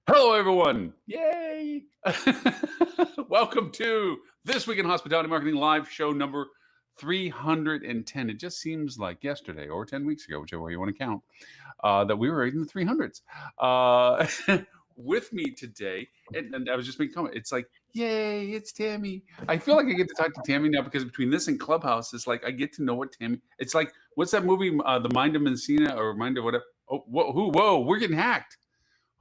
Hello, everyone. Yay. Welcome to This Week in Hospitality Marketing Live show number 310. It just seems like yesterday or 10 weeks ago, whichever way you want to count, that we were in the 300s. With me today, and I was just making a comment, it's like, yay, it's Tammy. I feel like I get to talk to Tammy now because between this and Clubhouse, it's like I get to know what Tammy, it's like, what's that movie, The Mind of Messina or Mind of whatever? Oh, whoa, we're getting hacked.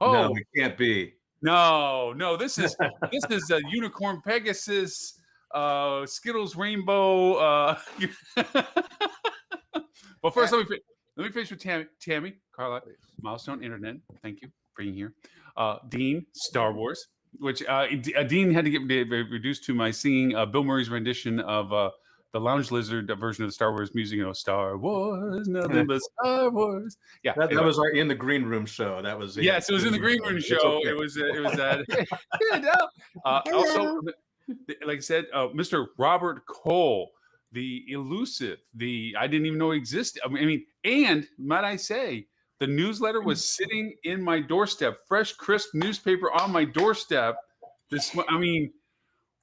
No, it can't be. No. This is a Unicorn Pegasus, Skittles Rainbow. But first, let me finish with Tammy Carla, Milestone Internet. Thank you for being here. Dean, Star Wars, which Dean had to get reduced to my singing Bill Murray's rendition of the Lounge Lizard version of the Star Wars music. Star Wars, nothing but Star Wars. Yeah, that was our In the Green Room show. That was yes, it was in the Green Room show. Okay. It was that. Also, like I said, Mr. Robert Cole, the elusive, I didn't even know existed. I mean, and might I say, the newsletter was sitting in my doorstep, fresh, crisp newspaper on my doorstep.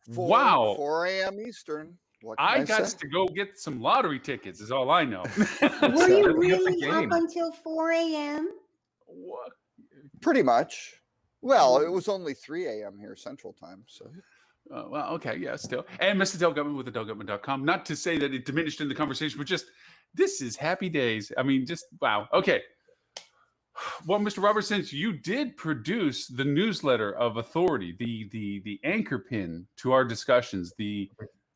Wow. 4 a.m. Eastern. I got to go get some lottery tickets, is all I know. Were you really up until 4 a.m.? What? Pretty much. Well, it was only 3 a.m. here Central Time. So. Well, okay, yeah, still. And Mr. Del Gutman with the DelGutman.com. Not to say that it diminished in the conversation, but just, this is happy days. I mean, just, wow. Okay. Well, Mr. Roberts, since you did produce the newsletter of authority, the anchor pin to our discussions,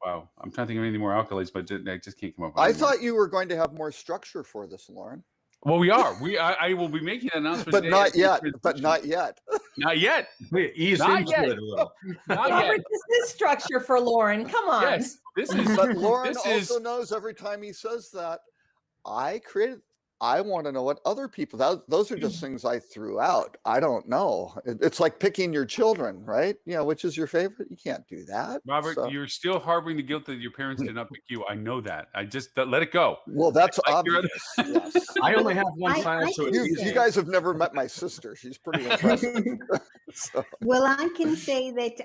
wow, I'm trying to think of any more accolades, but I just can't come up with I thought you were going to have more structure for this, Lauren. Well, we are. I will be making an announcement. But not yet. Not yet. Not yet. Ease into it a little. Robert, this is structure for Lauren. Come on. Yes, this is. But Lauren also knows every time he says that, I want to know what other people, those are just things I threw out. I don't know. It's like picking your children, right? Which is your favorite? You can't do that. Robert, you're still harboring the guilt that your parents did not pick you. I know that. I just let it go. Well, that's obvious. Yes. I only have one child, so you guys have never met my sister. She's pretty impressive. Well, I can say that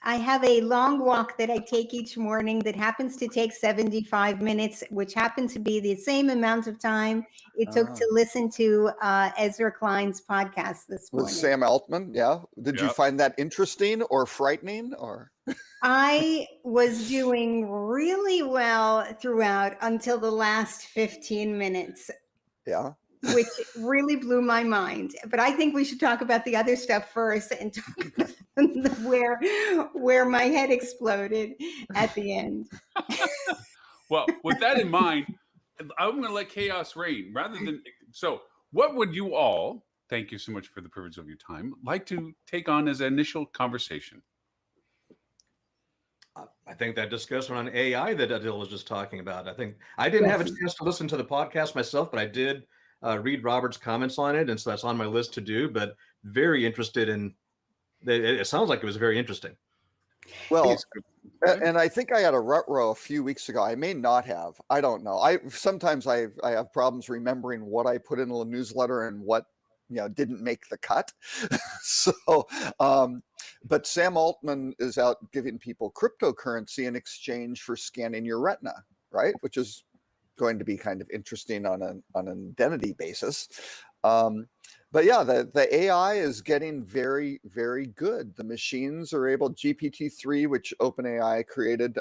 I have a long walk that I take each morning that happens to take 75 minutes, which happens to be the same amount of time it took to listen to Ezra Klein's podcast this morning. With Sam Altman, yeah. Did you find that interesting or frightening? Or I was doing really well throughout until the last 15 minutes. Yeah. Which really blew my mind. But I think we should talk about the other stuff first and talk about where my head exploded at the end. Well, with that in mind, I'm going to let chaos reign so what would you all, thank you so much for the privilege of your time, like to take on as an initial conversation? I think that discussion on AI that Adil was just talking about, I think I didn't have a chance to listen to the podcast myself, but I did read Robert's comments on it, and so that's on my list to do, but very interested in it. Sounds like it was very interesting. Well, and I think I had a rut row a few weeks ago. I may not have. I don't know. Sometimes I have problems remembering what I put in a newsletter and what didn't make the cut. But Sam Altman is out giving people cryptocurrency in exchange for scanning your retina, right? Which is going to be kind of interesting on an identity basis. But yeah, the AI is getting very, very good. The machines are able, GPT-3, which OpenAI created,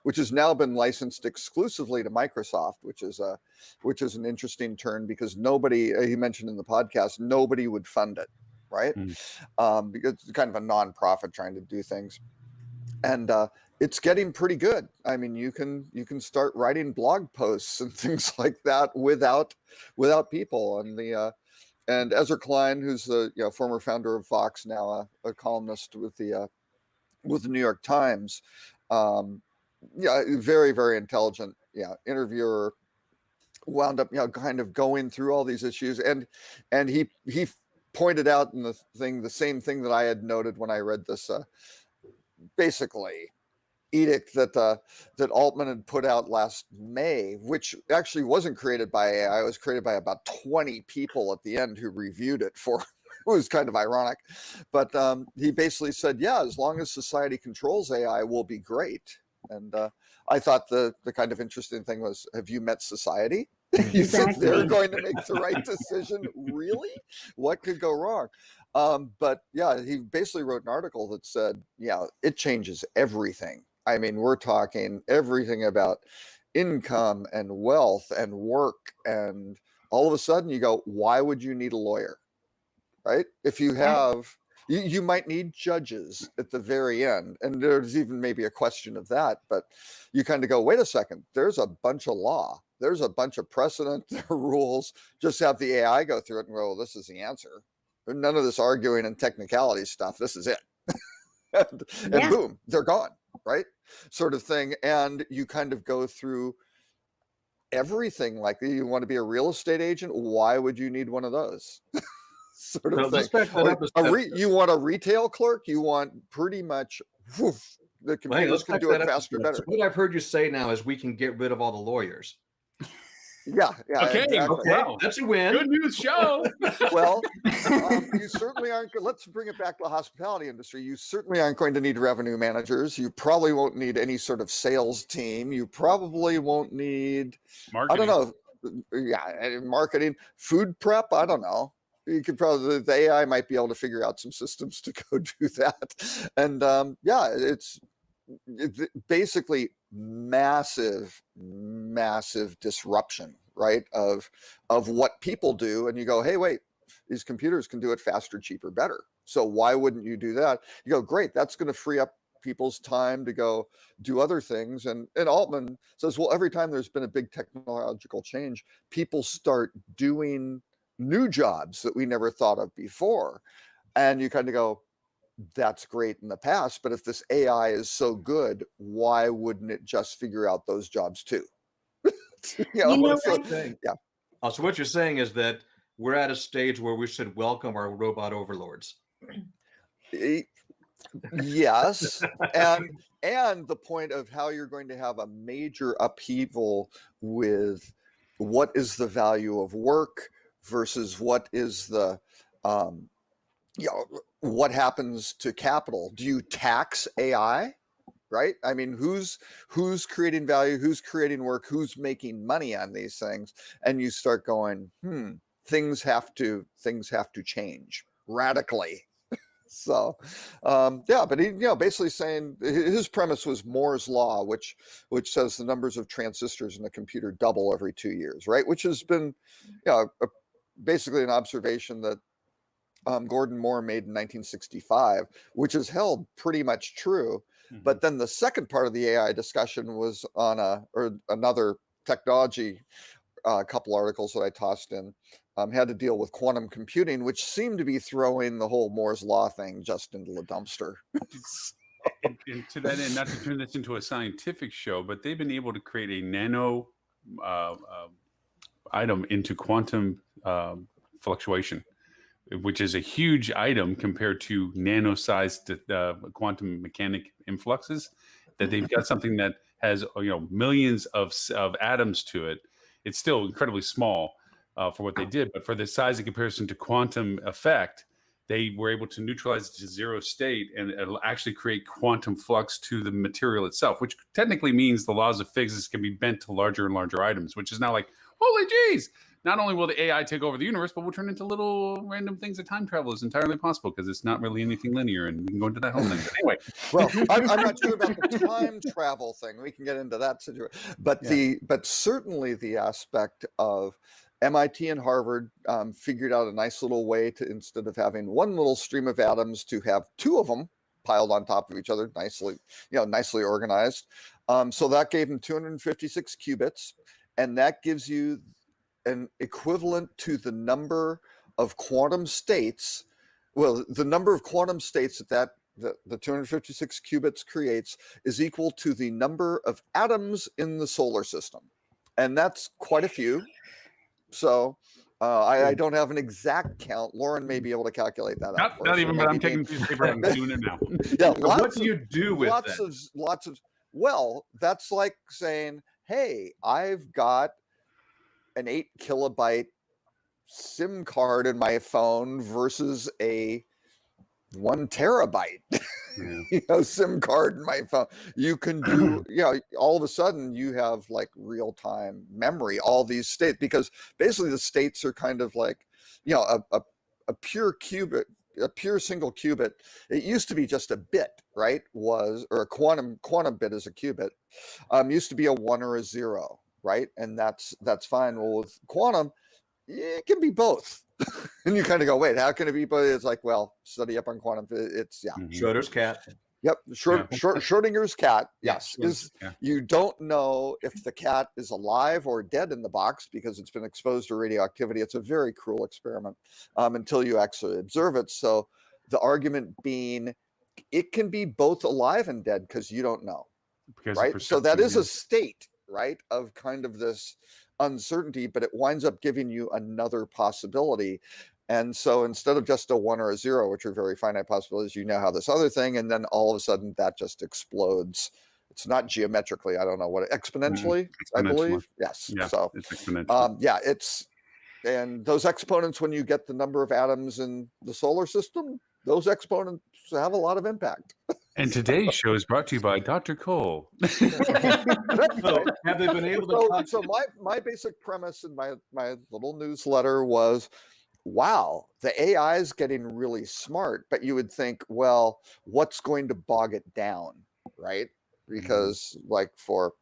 which has now been licensed exclusively to Microsoft, which is an interesting turn because nobody, he mentioned in the podcast, nobody would fund it, right? Because it's kind of a nonprofit trying to do things. And it's getting pretty good. I mean, you can start writing blog posts and things like that without people. And Ezra Klein, who's the former founder of Vox, now a columnist with the New York Times, very, very intelligent interviewer, wound up kind of going through all these issues, and he pointed out in the thing the same thing that I had noted when I read this. Basically edict that Altman had put out last May, which actually wasn't created by AI. It was created by about 20 people at the end who reviewed it for was kind of ironic. But he basically said, yeah, as long as society controls AI, we'll be great. And I thought the kind of interesting thing was, have you met society? You think they're going to make the right decision? Really? What could go wrong? But yeah, he basically wrote an article that said, yeah, it changes everything. I mean, we're talking everything about income and wealth and work. And all of a sudden you go, why would you need a lawyer? Right? If you have, you might need judges at the very end. And there's even maybe a question of that, but you kind of go, wait a second, there's a bunch of law. There's a bunch of precedent, rules. Just have the AI go through it and go, this is the answer. None of this arguing and technicality stuff. This is it. and boom, they're gone, right? Sort of thing. And you kind of go through everything. Like, you want to be a real estate agent? Why would you need one of those? Sort of thing. You want a retail clerk? You want pretty much, the computers can do it faster, better. So what I've heard you say now is we can get rid of all the lawyers. Yeah. Okay. Exactly. Wow. That's a win. Good news show. Well, you certainly aren't. Let's bring it back to the hospitality industry. You certainly aren't going to need revenue managers. You probably won't need any sort of sales team. You probably won't need, Marketing. I don't know. Yeah, marketing, food prep. I don't know. You could probably, the AI might be able to figure out some systems to go do that. And yeah, it's basically massive disruption, right, of what people do. And you go, hey, wait, these computers can do it faster, cheaper, better. So why wouldn't you do that? You go, great, that's going to free up people's time to go do other things. And Altman says, well, every time there's been a big technological change, people start doing new jobs that we never thought of before. And you kind of go, that's great in the past, but if this AI is so good, why wouldn't it just figure out those jobs too? So what you're saying is that we're at a stage where we should welcome our robot overlords. Yes, and the point of how you're going to have a major upheaval with what is the value of work versus what is the what happens to capital. Do you tax AI? Right? I mean, who's creating value, who's creating work, who's making money on these things? And you start going, things have to change radically. So yeah, but he, basically saying his premise was Moore's law, which says the numbers of transistors in a computer double every 2 years, right? Which has been basically an observation that Gordon Moore made in 1965, which is held pretty much true. Mm-hmm. But then the second part of the AI discussion was on another technology, a couple articles that I tossed in, had to deal with quantum computing, which seemed to be throwing the whole Moore's law thing just into the dumpster. And to that end, not to turn this into a scientific show, but they've been able to create a nano item into quantum fluctuation, which is a huge item compared to nano-sized quantum mechanic influxes. That they've got something that has millions of atoms to it. It's still incredibly small for what they did, but for the size in comparison to quantum effect, they were able to neutralize it to zero state, and it'll actually create quantum flux to the material itself, which technically means the laws of physics can be bent to larger and larger items, which is now like, holy geez. Not only will the AI take over the universe, but we'll turn into little random things that time travel is entirely possible because it's not really anything linear, and we can go into that whole thing. But anyway, well, I'm not sure about the time travel thing. We can get into that situation, but but certainly the aspect of MIT and Harvard figured out a nice little way to, instead of having one little stream of atoms, to have two of them piled on top of each other, nicely organized. So that gave them 256 qubits, and that gives you an equivalent to the number of quantum states. Well, the number of quantum states that the 256 qubits creates is equal to the number of atoms in the solar system. And that's quite a few. So I don't have an exact count. Lauren may be able to calculate that out. Not even, but I'm taking a piece of paper and doing it now. Yeah, what do you do with lots of, well, that's like saying, hey, I've got an 8 kilobyte SIM card in my phone versus a 1 terabyte SIM card in my phone. You can do, all of a sudden you have like real time memory, all these states, because basically the states are kind of like, a pure qubit, a pure single qubit. It used to be just a bit, right? Or a quantum bit is a qubit. Used to be a 1 or a 0, right? And that's fine. Well, with quantum, it can be both. And you kind of go, wait, how can it be both? It's like, well, study up on quantum. It's Schrodinger's cat. Yep. Schrodinger's cat. Yes. You don't know if the cat is alive or dead in the box because it's been exposed to radioactivity. It's a very cruel experiment until you actually observe it. So the argument being it can be both alive and dead because you don't know. Right. So that is a state, right, of kind of this uncertainty, but it winds up giving you another possibility. And so instead of just a 1 or a 0, which are very finite possibilities, you now have this other thing, and then all of a sudden that just explodes. It's not geometrically, I don't know what, exponentially, I believe. Yes. Yeah, so it's exponential. And those exponents, when you get the number of atoms in the solar system, those exponents have a lot of impact. And today's show is brought to you by Dr. Cole. So, have they been able to so my basic premise in my little newsletter was, wow, the AI is getting really smart, but you would think, well, what's going to bog it down, right? Because like for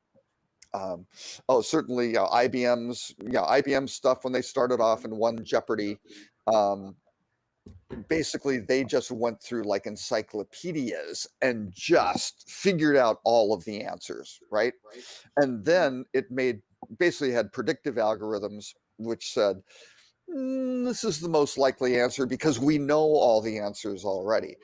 certainly IBM stuff when they started off and won Jeopardy, basically they just went through like encyclopedias and just figured out all of the answers, right? And then it basically had predictive algorithms which said, this is the most likely answer because we know all the answers already.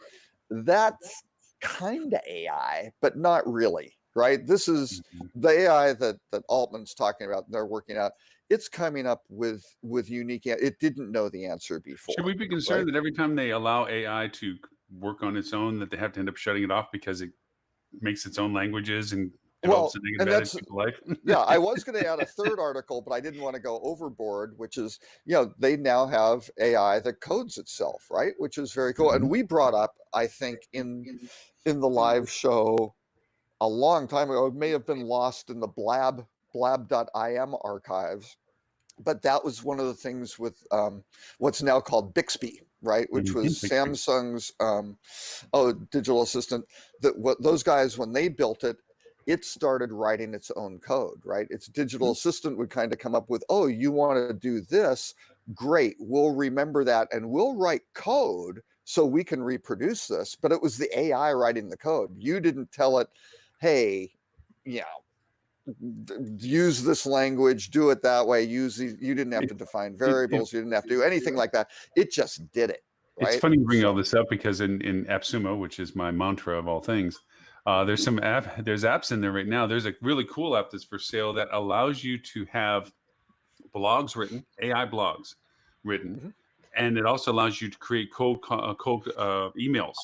That's kind of AI, but not really, right? This is the AI that Altman's talking about, they're working out. It's coming up with unique, it didn't know the answer before. Should we be concerned that every time they allow AI to work on its own, that they have to end up shutting it off because it makes its own languages and develops a negative attitude to life? Yeah, I was going to add a third article, but I didn't want to go overboard, which is, they now have AI that codes itself, right? Which is very cool. And we brought up, I think, in the live show a long time ago, it may have been lost in the blab.im archives, but that was one of the things with what's now called Bixby, right? Which was Samsung's digital assistant. Those guys, when they built it, it started writing its own code, right? Its digital assistant would kind of come up with, oh, you want to do this? Great, we'll remember that and we'll write code so we can reproduce this. But it was the AI writing the code. You didn't tell it, hey, use this language, do it that way, you didn't have to define variables, you didn't have to do anything like that. It just did it. Right? It's funny you bring all this up because in AppSumo, which is my mantra of all things, there's apps in there right now. There's a really cool app that's for sale that allows you to have blogs written, AI blogs written, and it also allows you to create cold emails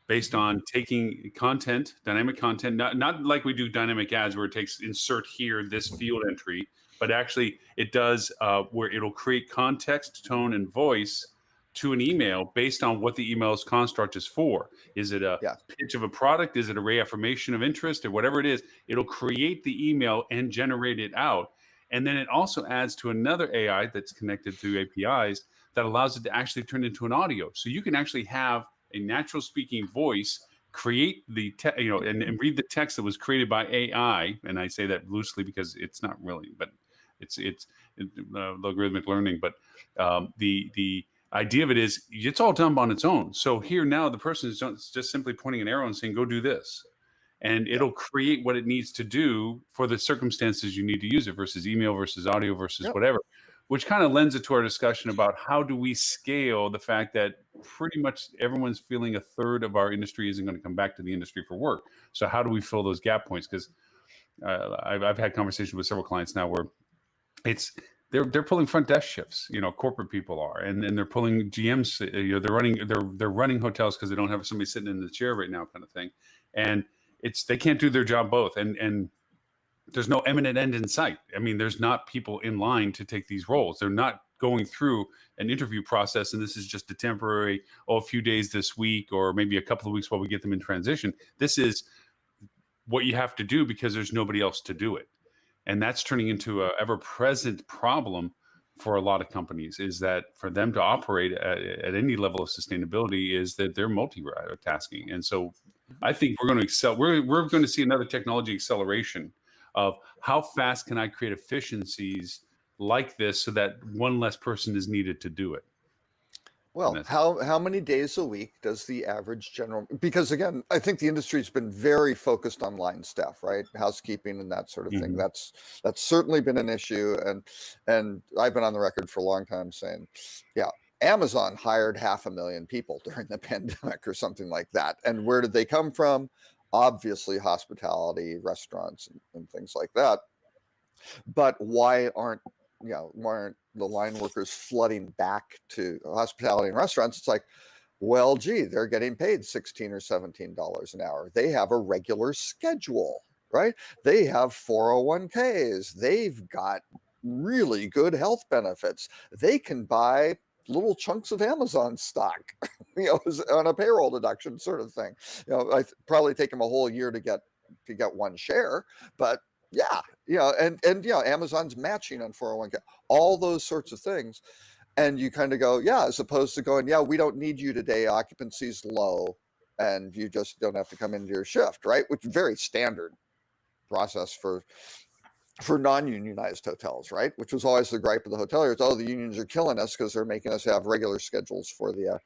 based on taking content, dynamic content, not like we do dynamic ads where it takes insert here this field entry, but actually it does where it'll create context, tone, and voice to an email based on what the email's construct is for. Is it a pitch of a product? Is it a reaffirmation of interest or whatever it is? It'll create the email and generate it out. And then it also adds to another AI that's connected through APIs that allows it to actually turn into an audio. So you can actually have a natural speaking voice create the and read the text that was created by AI. And I say that loosely because it's not really, but it's logarithmic learning. But the idea of it is it's all done on its own. So here now the person is just simply pointing an arrow and saying, go do this. And it'll create what it needs to do for the circumstances you need to use it versus email versus audio versus whatever, which kind of lends it to our discussion about how do we scale the fact that pretty much everyone's feeling a third of our industry isn't going to come back to the industry for work. So how do we fill those gap points? Because I've had conversations with several clients now where they're pulling front desk shifts, corporate people are, and they're pulling GMs, they're running hotels because they don't have somebody sitting in the chair right now, kind of thing, and they can't do their job both, and there's no imminent end in sight. I mean, there's not people in line to take these roles. They're not going through an interview process, and this is just a temporary, a few days this week, or maybe a couple of weeks while we get them in transition. This is what you have to do because there's nobody else to do it. And that's turning into a ever-present problem for a lot of companies, is that for them to operate at any level of sustainability is that they're multitasking. And so I think we're going to we're going to see another technology acceleration of how fast can I create efficiencies like this so that one less person is needed to do it. Well, how many days a week does the average general? Because again, I think the industry's been very focused on line staff, right? Housekeeping and that sort of thing. That's certainly been an issue, and I've been on the record for a long time saying, yeah, Amazon hired 500,000 people during the pandemic or something like that. And where did they come from? Obviously, hospitality, restaurants, and things like that. But why aren't the line workers flooding back to hospitality and restaurants? It's like, well, gee, they're getting paid $16 or $17 an hour. They have a regular schedule, right? They have 401ks. They've got really good health benefits. They can buy little chunks of Amazon stock, on a payroll deduction sort of thing. I probably take them a whole year to get one share, but yeah, and Amazon's matching on 401k, all those sorts of things. And you kind of go, yeah, as opposed to going, yeah, we don't need you today, occupancy's low, and you just don't have to come into your shift, right? Which is very standard process for non-unionized hotels, right? Which was always the gripe of the hoteliers. Oh, the unions are killing us because they're making us have regular schedules for the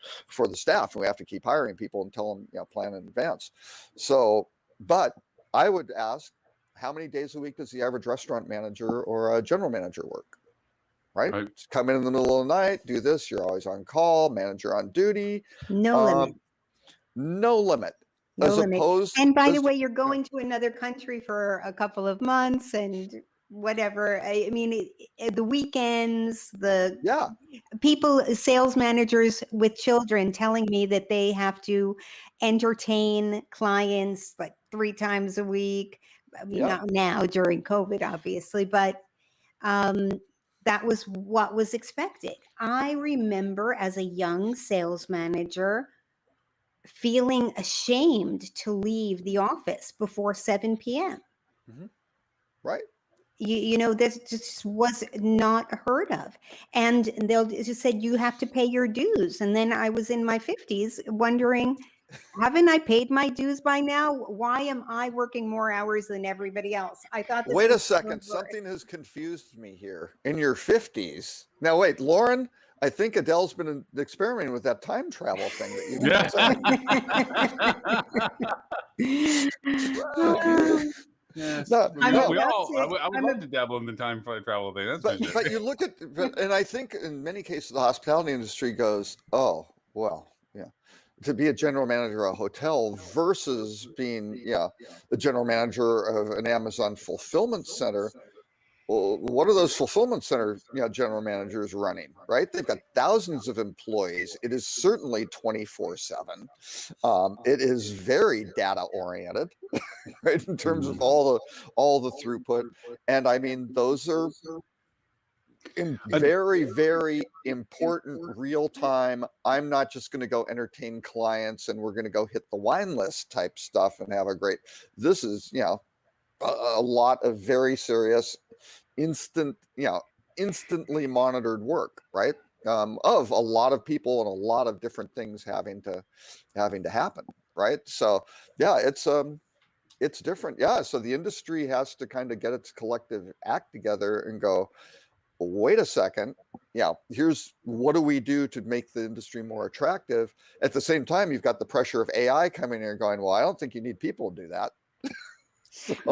staff, and we have to keep hiring people and tell them, plan in advance. So, but I would ask, how many days a week does the average restaurant manager or a general manager work? Right? Come in the middle of the night, do this. You're always on call, manager on duty. No limit. No limit. No limit. And by the way, you're going to another country for a couple of months and whatever. I mean, the weekends, the people, sales managers with children telling me that they have to entertain clients like 3 times a week. I mean, not now during COVID, obviously, but that was what was expected. I remember as a young sales manager feeling ashamed to leave the office before 7 p.m. Right. This just was not heard of. And they'll just said, you have to pay your dues. And then I was in my 50s wondering, haven't I paid my dues by now? Why am I working more hours than everybody else? I thought this Wait a second. Something has confused me here. In your 50s. Now, wait, Lauren, I think Adele's been experimenting with that time travel thing that you Yes. I would love to dabble in the time travel thing. That's but you look at, and I think in many cases the hospitality industry goes, oh, well, to be a general manager of a hotel versus being, the general manager of an Amazon fulfillment center. Well, what are those fulfillment center general managers running, right? They've got thousands of employees. It is certainly 24/7. It is very data oriented, right? In terms of all the throughput. And I mean, those are very, very important real time. I'm not just going to go entertain clients and we're going to go hit the wine list type stuff and have a great, this is, a lot of very serious instantly monitored work, right? Of a lot of people and a lot of different things having to happen, right? So it's different. So the industry has to kind of get its collective act together and go, wait a second, here's what do we do to make the industry more attractive? At the same time, you've got the pressure of AI coming in and going, well, I don't think you need people to do that.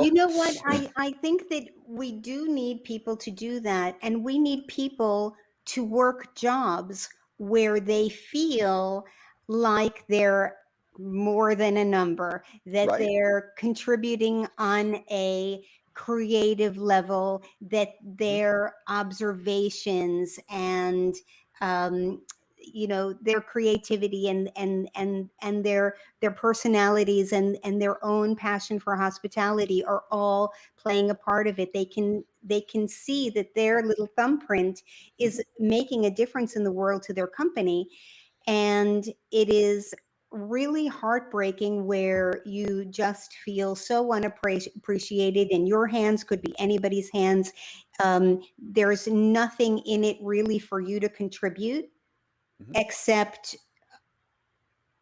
You know what? I think that we do need people to do that. And we need people to work jobs where they feel like they're more than a number, that they're contributing on a creative level, that their observations and their creativity and their personalities and their own passion for hospitality are all playing a part of it. they can see that their little thumbprint is making a difference in the world to their company. And it is really heartbreaking where you just feel so unappreciated, and your hands could be anybody's hands. There's nothing in it really for you to contribute except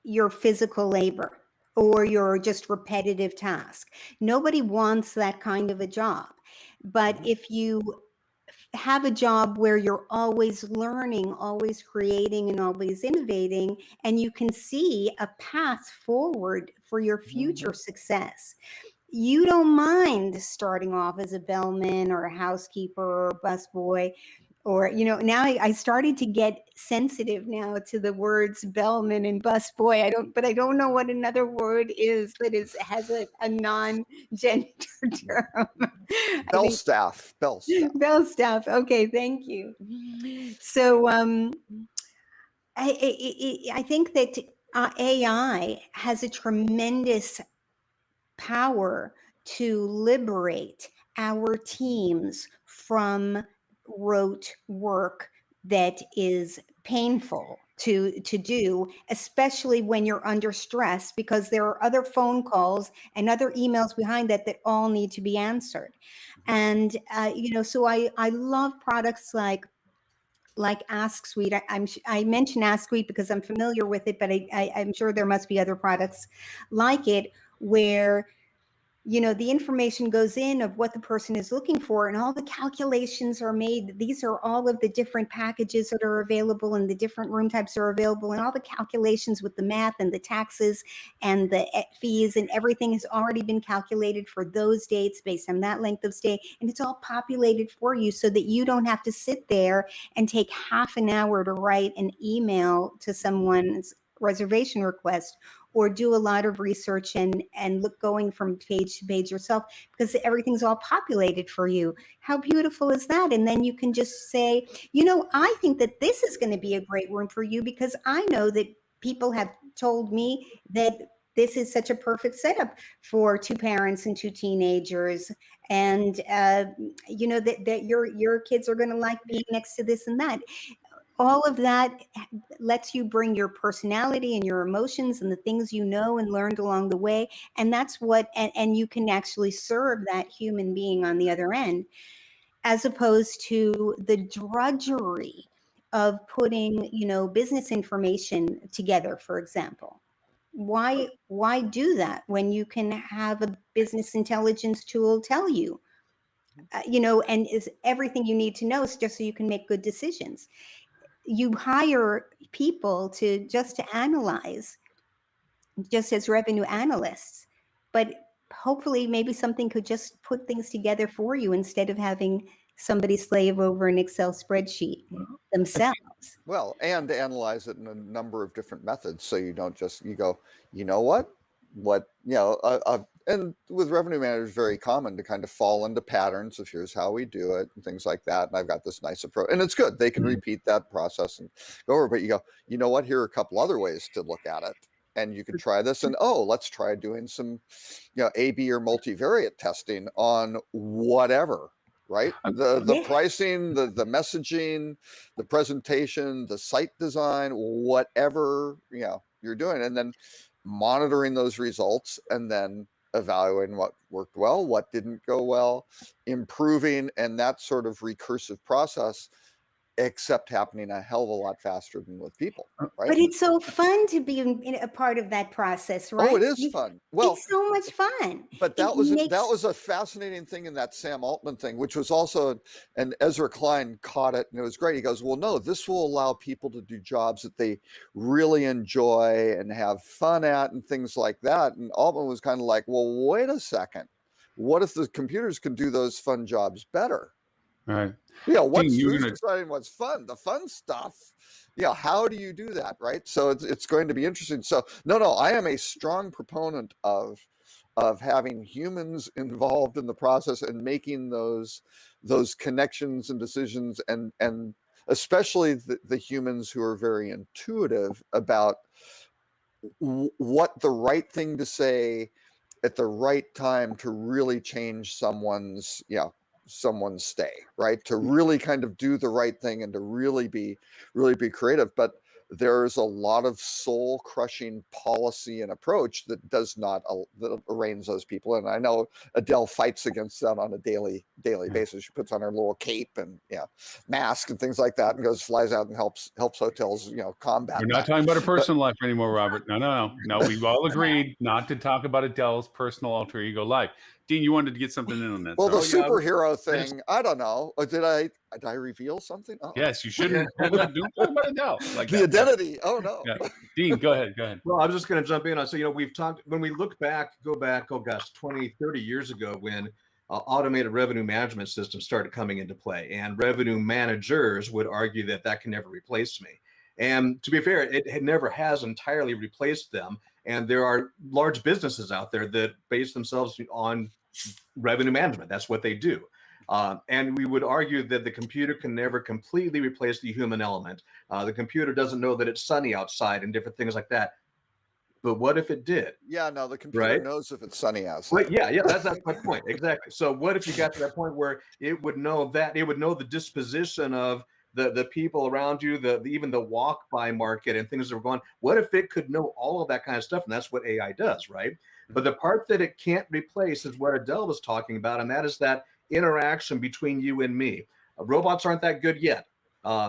your physical labor or your just repetitive task. Nobody wants that kind of a job. But if you have a job where you're always learning, always creating, and always innovating, and you can see a path forward for your future success, you don't mind starting off as a bellman or a housekeeper or a busboy. Or, now I started to get sensitive now to the words bellman and busboy. I don't know what another word is that has a non-gender term. Bell staff. Bell staff. Okay, thank you. So I think that AI has a tremendous power to liberate our teams from rote work that is painful to do, especially when you're under stress, because there are other phone calls and other emails behind that all need to be answered. And so I love products like Ask Suite. I mention Ask Suite because I'm familiar with it, but I'm sure there must be other products like it where the information goes in of what the person is looking for, and all the calculations are made. These are all of the different packages that are available, and the different room types are available, and all the calculations with the math and the taxes and the fees and everything has already been calculated for those dates based on that length of stay. And it's all populated for you so that you don't have to sit there and take half an hour to write an email to someone's reservation request, or do a lot of research and look going from page to page yourself, because everything's all populated for you. How beautiful is that? And then you can just say, I think that this is going to be a great room for you, because I know that people have told me that this is such a perfect setup for two parents and two teenagers. And, that your kids are going to like being next to this and that. All of that lets you bring your personality and your emotions and the things you know and learned along the way. And that's and you can actually serve that human being on the other end, as opposed to the drudgery of putting, business information together, for example. Why do that when you can have a business intelligence tool tell you, and is everything you need to know just so you can make good decisions? You hire people to analyze, just as revenue analysts, but hopefully maybe something could just put things together for you instead of having somebody slave over an Excel spreadsheet themselves. Well, and to analyze it in a number of different methods, so you don't just you go, what, and with revenue managers, very common to kind of fall into patterns of here's how we do it and things like that. And I've got this nice approach, and it's good. They can repeat that process and go over, but you go, what, here are a couple other ways to look at it. And you can try this, and let's try doing some, A/B or multivariate testing on whatever, right? The pricing, the messaging, the presentation, the site design, whatever, you're doing. And then monitoring those results, and then evaluating what worked well, what didn't go well, improving, and that sort of recursive process, except happening a hell of a lot faster than with people, right? But it's so fun to be a part of that process, right? Oh, it is fun. Well, it's so much fun. But that was a fascinating thing in that Sam Altman thing, which was also, and Ezra Klein caught it, and it was great. He goes, well, no, this will allow people to do jobs that they really enjoy and have fun at and things like that. And Altman was kind of like, well, wait a second. What if the computers can do those fun jobs better? Right. Who's deciding what's fun? The fun stuff. How do you do that, right? So it's going to be interesting. So no, I am a strong proponent of having humans involved in the process and making those connections and decisions, and especially the humans who are very intuitive about what the right thing to say at the right time to really change someone's someone's stay, right? To really kind of do the right thing and to really be creative. But there's a lot of soul crushing policy and approach that does not that arraigns those people. And I know Adele fights against that on a daily basis. She puts on her little cape and mask and things like that, and flies out and helps hotels combat. We're not talking about her personal life anymore, Robert. No. We've all agreed not to talk about Adele's personal alter ego life. Dean, you wanted to get something in on that. Well, the superhero thing, I don't know. Did I reveal something? Uh-oh. Yes, you shouldn't. Don't talk about Adele. Like the identity. Oh, no. Yeah. Dean, go ahead. Well, I was just going to jump in. I say, we've talked, when we go back, 20, 30 years ago, when automated revenue management systems started coming into play, and revenue managers would argue that can never replace me. And to be fair, it never has entirely replaced them. And there are large businesses out there that base themselves on revenue management. That's what they do. And we would argue that the computer can never completely replace the human element. The computer doesn't know that it's sunny outside and different things like that. But what if it did? Yeah, no, the computer knows if it's sunny outside. Well, yeah, that's my point. Exactly. So what if you got to that point where it would know the disposition of the people around you, even the walk by market and things that were going. What if it could know all of that kind of stuff? And that's what AI does, right? But the part that it can't replace is what Adele was talking about, and that is that interaction between you and me. Robots aren't that good yet.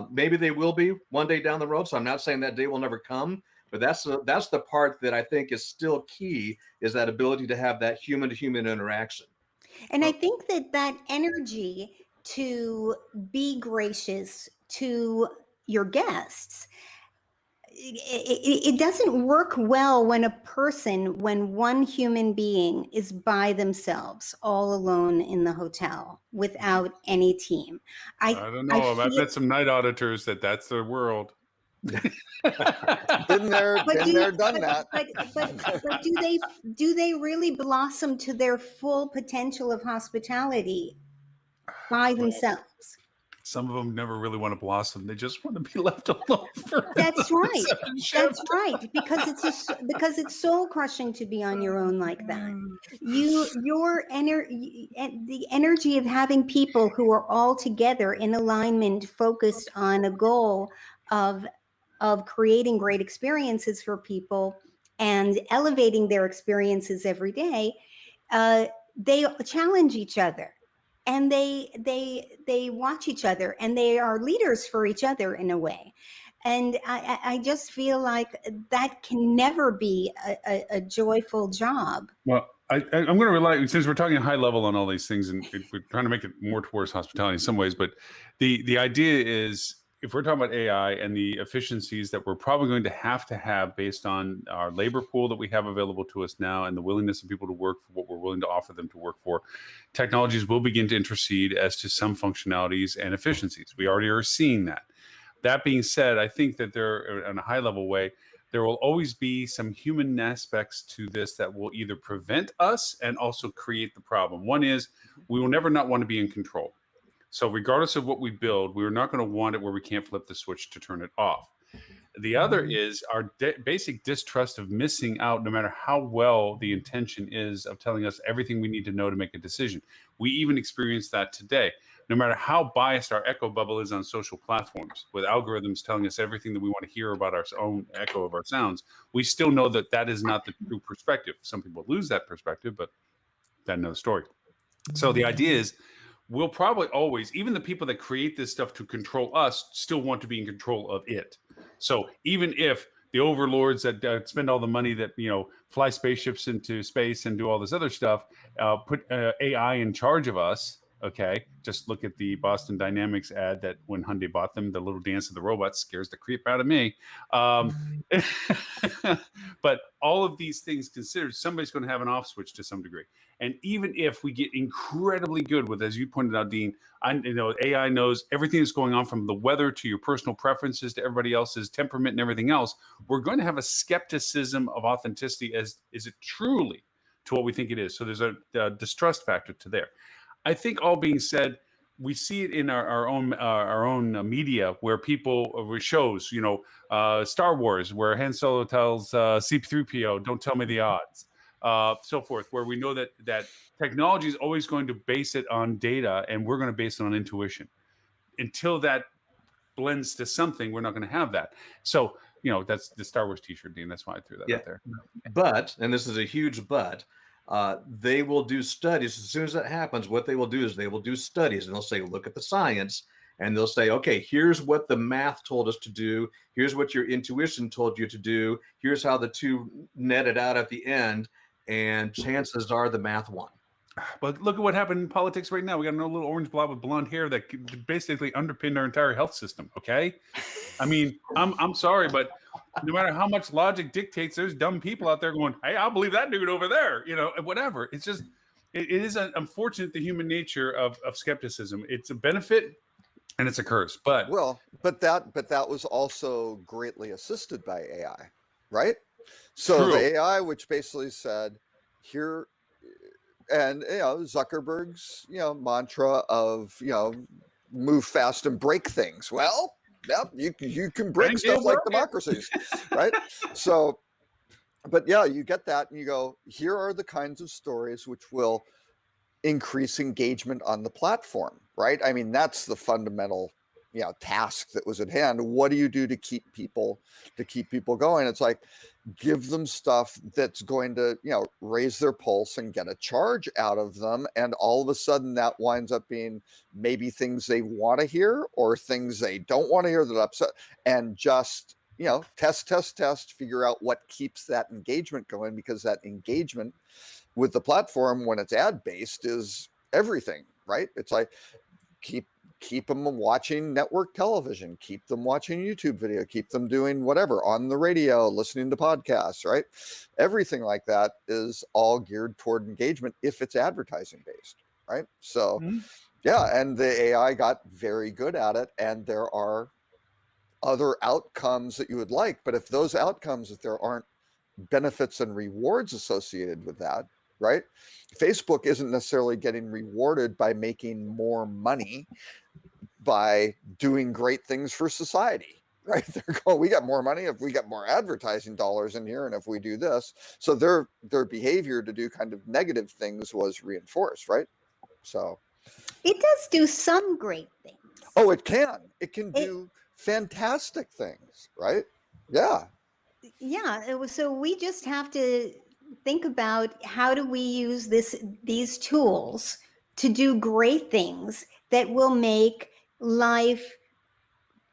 Maybe they will be one day down the road. So I'm not saying that day will never come, but that's the part that I think is still key, is that ability to have that human to human interaction. And I think that energy to be gracious to your guests, it doesn't work well when one human being is by themselves, all alone in the hotel without any team. I don't know. I've met some night auditors that's their world. Been there, done that. But do they really blossom to their full potential of hospitality by themselves? Some of them never really want to blossom. They just want to be left alone. That's right. That's right. Because it's soul crushing to be on your own like that. The energy of having people who are all together in alignment, focused on a goal of creating great experiences for people and elevating their experiences every day. They challenge each other. And they watch each other, and they are leaders for each other in a way. And I just feel like that can never be a joyful job. Well, I'm going to rely, since we're talking high level on all these things, and we're trying to make it more towards hospitality in some ways, but the idea is, if we're talking about AI and the efficiencies that we're probably going to have based on our labor pool that we have available to us now and the willingness of people to work for what we're willing to offer them to work for, technologies will begin to intercede as to some functionalities and efficiencies. We already are seeing that. That being said, I think that there, on a high level way, there will always be some human aspects to this that will either prevent us and also create the problem. One is, we will never not want to be in control. So regardless of what we build, we're not going to want it where we can't flip the switch to turn it off. The other is our basic distrust of missing out, no matter how well the intention is of telling us everything we need to know to make a decision. We even experience that today. No matter how biased our echo bubble is on social platforms, with algorithms telling us everything that we want to hear about our own echo of our sounds, we still know that is not the true perspective. Some people lose that perspective, but that's another story. So the idea is, we'll probably always, even the people that create this stuff to control us, still want to be in control of it. So even if the overlords that spend all the money that, fly spaceships into space and do all this other stuff, put AI in charge of us, okay, just look at the Boston Dynamics ad that when Hyundai bought them, the little dance of the robots scares the creep out of me. But all of these things considered, somebody's going to have an off switch to some degree. And even if we get incredibly good with, as you pointed out, Dean, AI knows everything that's going on, from the weather to your personal preferences to everybody else's temperament and everything else. We're going to have a skepticism of authenticity as, is it truly to what we think it is? So there's a distrust factor to there. I think, all being said, we see it in our own media, where people shows, Star Wars, where Han Solo tells C-3PO, "Don't tell me the odds." so forth, where we know that technology is always going to base it on data, and we're going to base it on intuition. Until that blends to something, we're not going to have that. So, that's the Star Wars T-shirt, Dean. That's why I threw that Yeah. out there. But, and this is a huge but, they will do studies. As soon as that happens, what they will do is they will do studies, and they'll say, look at the science, and they'll say, okay, here's what the math told us to do. Here's what your intuition told you to do. Here's how the two netted out at the end. And chances are the math won. But look at what happened in politics right now. We got a little orange blob with blonde hair that basically underpinned our entire health system. Okay, I mean, I'm sorry, but no matter how much logic dictates, there's dumb people out there going, "Hey, I'll believe that dude over there," whatever. It's just, it is unfortunate, the human nature of skepticism. It's a benefit and it's a curse. But that was also greatly assisted by AI, right? So the AI, which basically said, here. And Zuckerberg's mantra of move fast and break things. Well, yep, you can break stuff like democracies, right? So, but yeah, you get that, and you go, here are the kinds of stories which will increase engagement on the platform, right? I mean, that's the fundamental task that was at hand. What do you do to keep people going? It's like, give them stuff that's going to raise their pulse and get a charge out of them, and all of a sudden that winds up being maybe things they want to hear or things they don't want to hear that upset, and just test, figure out what keeps that engagement going, because that engagement with the platform, when it's ad based, is everything, right? It's like, keep them watching network television, keep them watching YouTube video, keep them doing whatever on the radio, listening to podcasts, right? Everything like that is all geared toward engagement if it's advertising based, right? So yeah, and the AI got very good at it, and there are other outcomes that you would like, but if those outcomes, if there aren't benefits and rewards associated with that, right? Facebook isn't necessarily getting rewarded by making more money by doing great things for society, right? They're going, we got more money if we get more advertising dollars in here, and if we do this. So their behavior to do kind of negative things was reinforced, right? So it does do some great things. Oh, it can do fantastic things, right? Yeah. So we just have to think about, how do we use these tools to do great things that will make life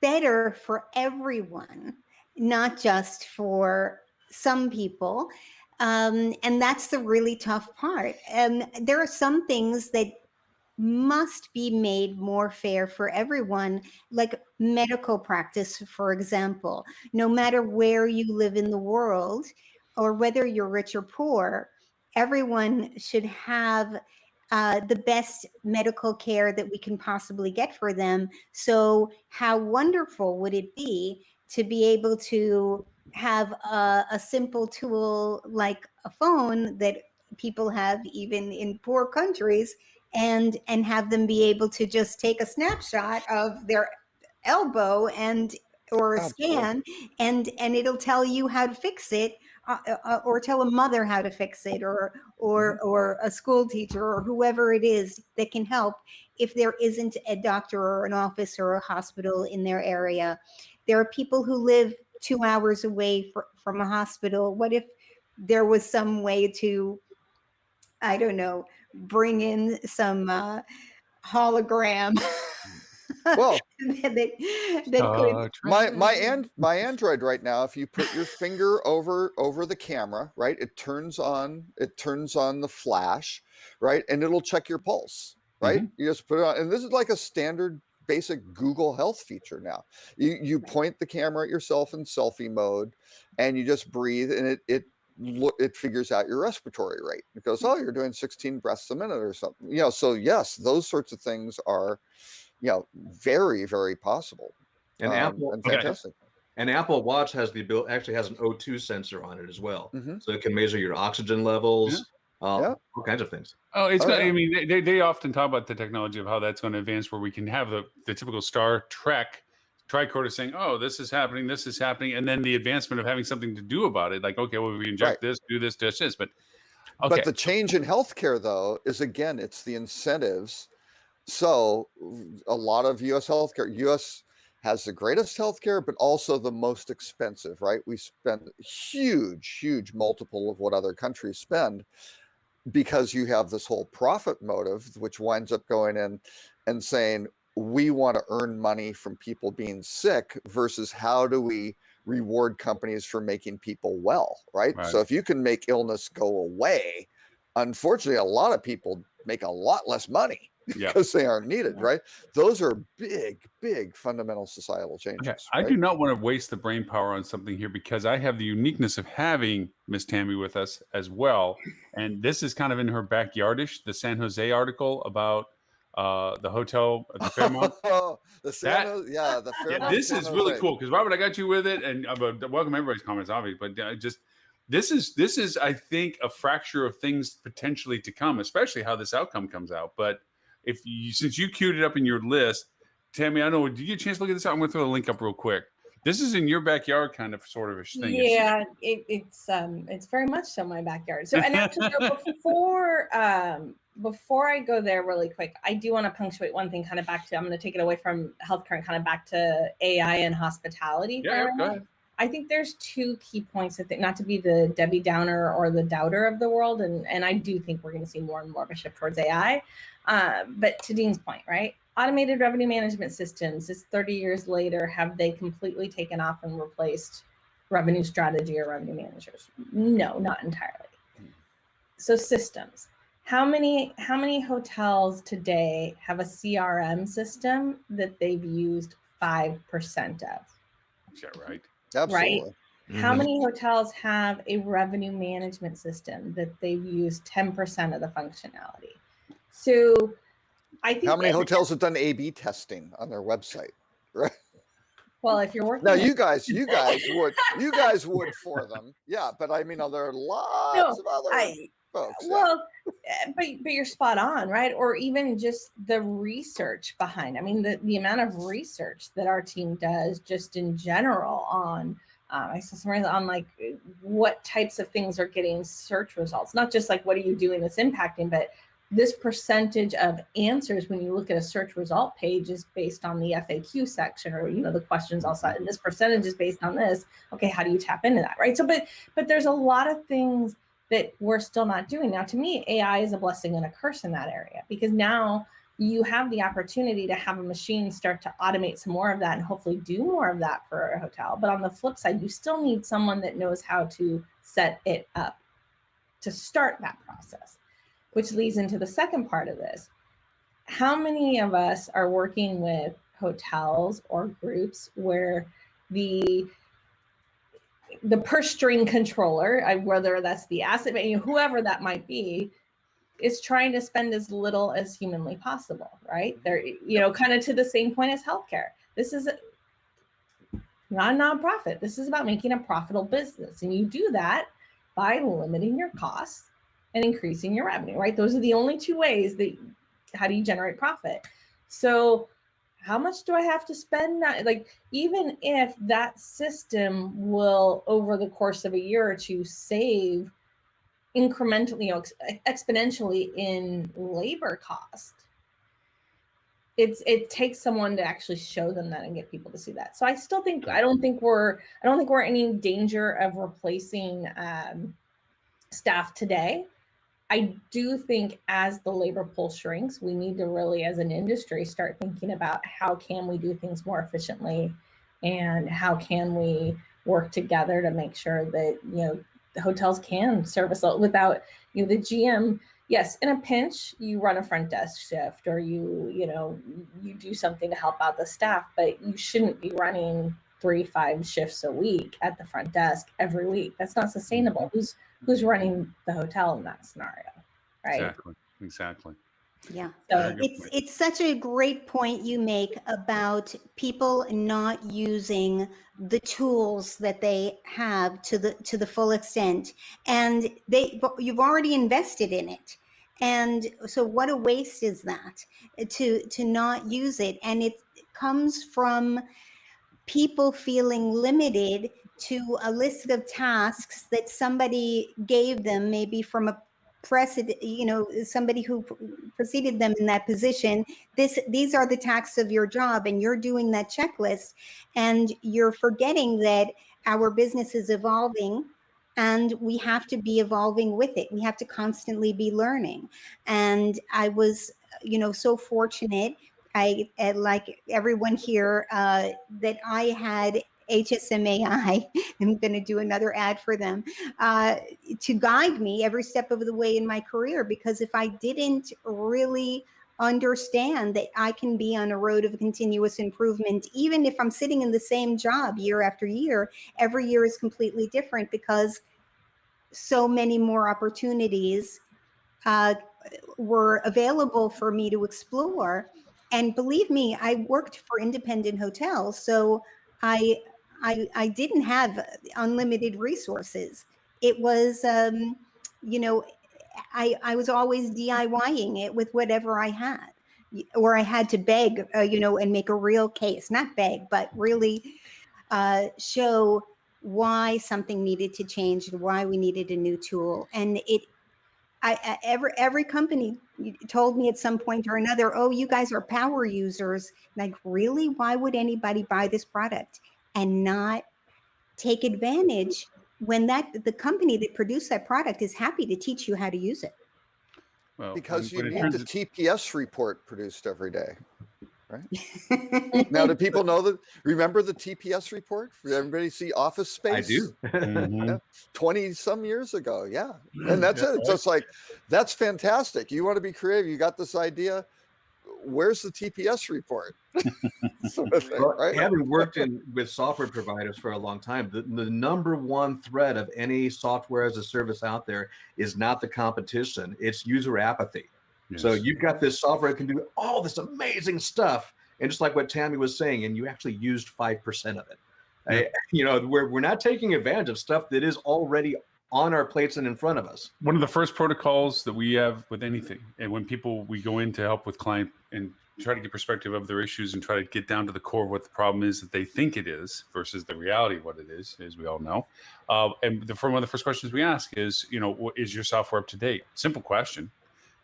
better for everyone, not just for some people. And that's the really tough part. And there are some things that must be made more fair for everyone, like medical practice, for example. No matter where you live in the world, or whether you're rich or poor, everyone should have the best medical care that we can possibly get for them. So how wonderful would it be to be able to have a simple tool like a phone that people have even in poor countries, and have them be able to just take a snapshot of their elbow or a scan, and it'll tell you how to fix it, or tell a mother how to fix it, or a school teacher, or whoever it is that can help if there isn't a doctor or an office or a hospital in their area. There are people who live 2 hours away from a hospital. What if there was some way to, I don't know, bring in some hologram? Well, that could. My Android right now, if you put your finger over the camera, right, it turns on the flash, right, and it'll check your pulse, right? You just put it on, and this is like a standard basic Google Health feature now. You point the camera at yourself in selfie mode, and you just breathe, and it figures out your respiratory rate. It goes, oh, you're doing 16 breaths a minute or something. So yes, those sorts of things are, very, very possible. And fantastic. And Apple Watch has the ability, actually has an O2 sensor on it as well, so it can measure your oxygen levels, all kinds of things. Oh, it's I mean, they often talk about the technology of how that's going to advance, where we can have the typical Star Trek tricorder saying, oh, this is happening, and then the advancement of having something to do about it. Like, okay, well, we inject this, do this, this. But Okay. But the change in healthcare, though, is again, it's the incentives. So a lot of U.S. healthcare, U.S. has the greatest healthcare, but also the most expensive, right? We spend huge multiple of what other countries spend because you have this whole profit motive, which winds up going in and saying, we want to earn money from people being sick versus how do we reward companies for making people well, right? Right. So if you can make illness go away, unfortunately, a lot of people make a lot less money Yeah. because they aren't needed, right? Those are big fundamental societal changes. Okay. I right? do not want to waste the brain power on something here because I have the uniqueness of having Miss Tammy with us as well. And this is kind of in her backyardish, the San Jose article about the hotel at the Fairmont. The San Jose, the Yeah, Fairmont. this San is really Jose. cool because Robert, I got you with it, and welcome everybody's comments, obviously. But just this is I think a fracture of things potentially to come, especially how this outcome comes out. But since you queued it up in your list, Tammy, I know. Did you get a chance to look at this out? I'm going to throw the link up real quick. This is in your backyard, kind of, sort of a thing. Yeah, it's very much so my backyard. So, and actually, before I go there, really quick, I do want to punctuate one thing. Kind of back to, I'm going to take it away from healthcare and kind of back to AI and hospitality. Yeah, go ahead. I think there's two key points. I think, not to be the Debbie Downer or the doubter of the world, and I do think we're going to see more and more of a shift towards AI. But to Dean's point, right? Automated revenue management systems, it's 30 years later, have they completely taken off and replaced revenue strategy or revenue managers? No, not entirely. So systems. How many hotels today have a CRM system that they've used 5% of? Yeah, right. Absolutely. Right? How many hotels have a revenue management system that they've used 10% of the functionality? So I think how many hotels have done A/B testing on their website, right? Well, if you're working, now you guys would for them, yeah. But I mean, there are lots of other folks. Well, but you're spot on, right? Or even just the research behind. I mean, the amount of research that our team does, just in general, on I saw somewhere on like what types of things are getting search results, not just like what are you doing that's impacting, but this percentage of answers when you look at a search result page is based on the FAQ section, or the questions outside, and this percentage is based on this. Okay, how do you tap into that, right? So, but there's a lot of things that we're still not doing. Now, to me, AI is a blessing and a curse in that area, because now you have the opportunity to have a machine start to automate some more of that and hopefully do more of that for a hotel. But on the flip side, you still need someone that knows how to set it up to start that process, which leads into the second part of this. How many of us are working with hotels or groups where the purse string controller, whether that's the asset, whoever that might be, is trying to spend as little as humanly possible, right? They're, kind of to the same point as healthcare. This is not a nonprofit. This is about making a profitable business. And you do that by limiting your costs and increasing your revenue, right? Those are the only two ways how do you generate profit? So how much do I have to spend? Like, even if that system will, over the course of a year or two, save incrementally, exponentially in labor cost, it takes someone to actually show them that and get people to see that. So I don't think we're in any danger of replacing staff today. I do think as the labor pool shrinks, we need to really, as an industry, start thinking about how can we do things more efficiently, and how can we work together to make sure that the hotels can service without the GM. Yes, in a pinch, you run a front desk shift, or you do something to help out the staff, but you shouldn't be running 3-5 shifts a week at the front desk every week. That's not sustainable. Who's running the hotel in that scenario, right? Exactly. Yeah. So it's such a great point you make about people not using the tools that they have to the full extent, and you've already invested in it. And so what a waste is that to not use it. And it comes from people feeling limited to a list of tasks that somebody gave them, maybe from a precedent, somebody who preceded them in that position. These are the tasks of your job, and you're doing that checklist, and you're forgetting that our business is evolving, and we have to be evolving with it. We have to constantly be learning. And I was, so fortunate. Like everyone here, that I had HSMAI, I'm going to do another ad for them, to guide me every step of the way in my career. Because if I didn't really understand that I can be on a road of continuous improvement, even if I'm sitting in the same job year after year, every year is completely different because so many more opportunities were available for me to explore. And believe me, I worked for independent hotels, so I didn't have unlimited resources. It was, I was always DIYing it with whatever I had, or I had to beg, and make a real case, not beg, but really show why something needed to change and why we needed a new tool. And every company told me at some point or another, oh, you guys are power users. Like, really? Why would anybody buy this product and not take advantage when the company that produced that product is happy to teach you how to use it? Well, Because when you it need turns the it- TPS report produced every day. Right? Now, do people remember the TPS report? Did everybody see Office Space? I do. Mhm. 20 some years ago. Yeah. And that's it. It's just like, that's fantastic. You want to be creative. You got this idea. Where's the TPS report? Sort of thing, Well, right? having worked with software providers for a long time, the number one threat of any software as a service out there is not the competition, it's user apathy. So Yes. you've got this software that can do all this amazing stuff, and just like what Tammy was saying, and you actually used 5% of it. We're not taking advantage of stuff that is already on our plates and in front of us. One of the first protocols that we have with anything, and when we go in to help with client and try to get perspective of their issues and try to get down to the core of what the problem is that they think it is versus the reality of what it is, as we all know. And one of the first questions we ask is, is your software up to date? Simple question.